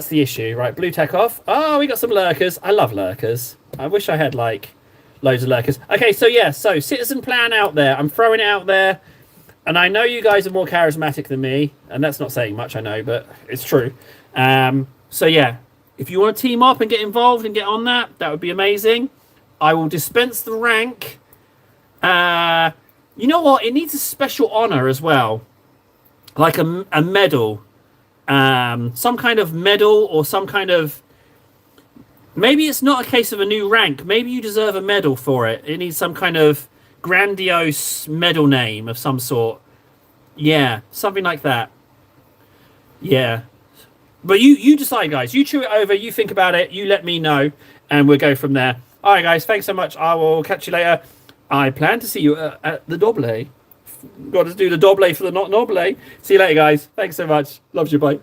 the issue. Right, blue tech off. Oh, we got some lurkers. I love lurkers. I wish I had, like, loads of lurkers. Okay, so yeah, so citizen plan out there. I'm throwing it out there, and I know you guys are more charismatic than me, and that's not saying much, I know, but it's true. So yeah, if you want to team up and get involved and get on that, that would be amazing. I will dispense the rank. You know what? It needs a special honor as well. like a medal, some kind of medal or some kind of. Maybe it's not a case of a new rank. Maybe you deserve a medal for it. It needs some kind of grandiose medal name of some sort. Yeah, something like that. Yeah. But you decide, guys. You chew it over. You think about it. You let me know, and we'll go from there. All right, guys. Thanks so much. I will catch you later. I plan to see you at the Doble. Got to do the Doble for the not Noble. See you later, guys. Thanks so much. Love you. Bye.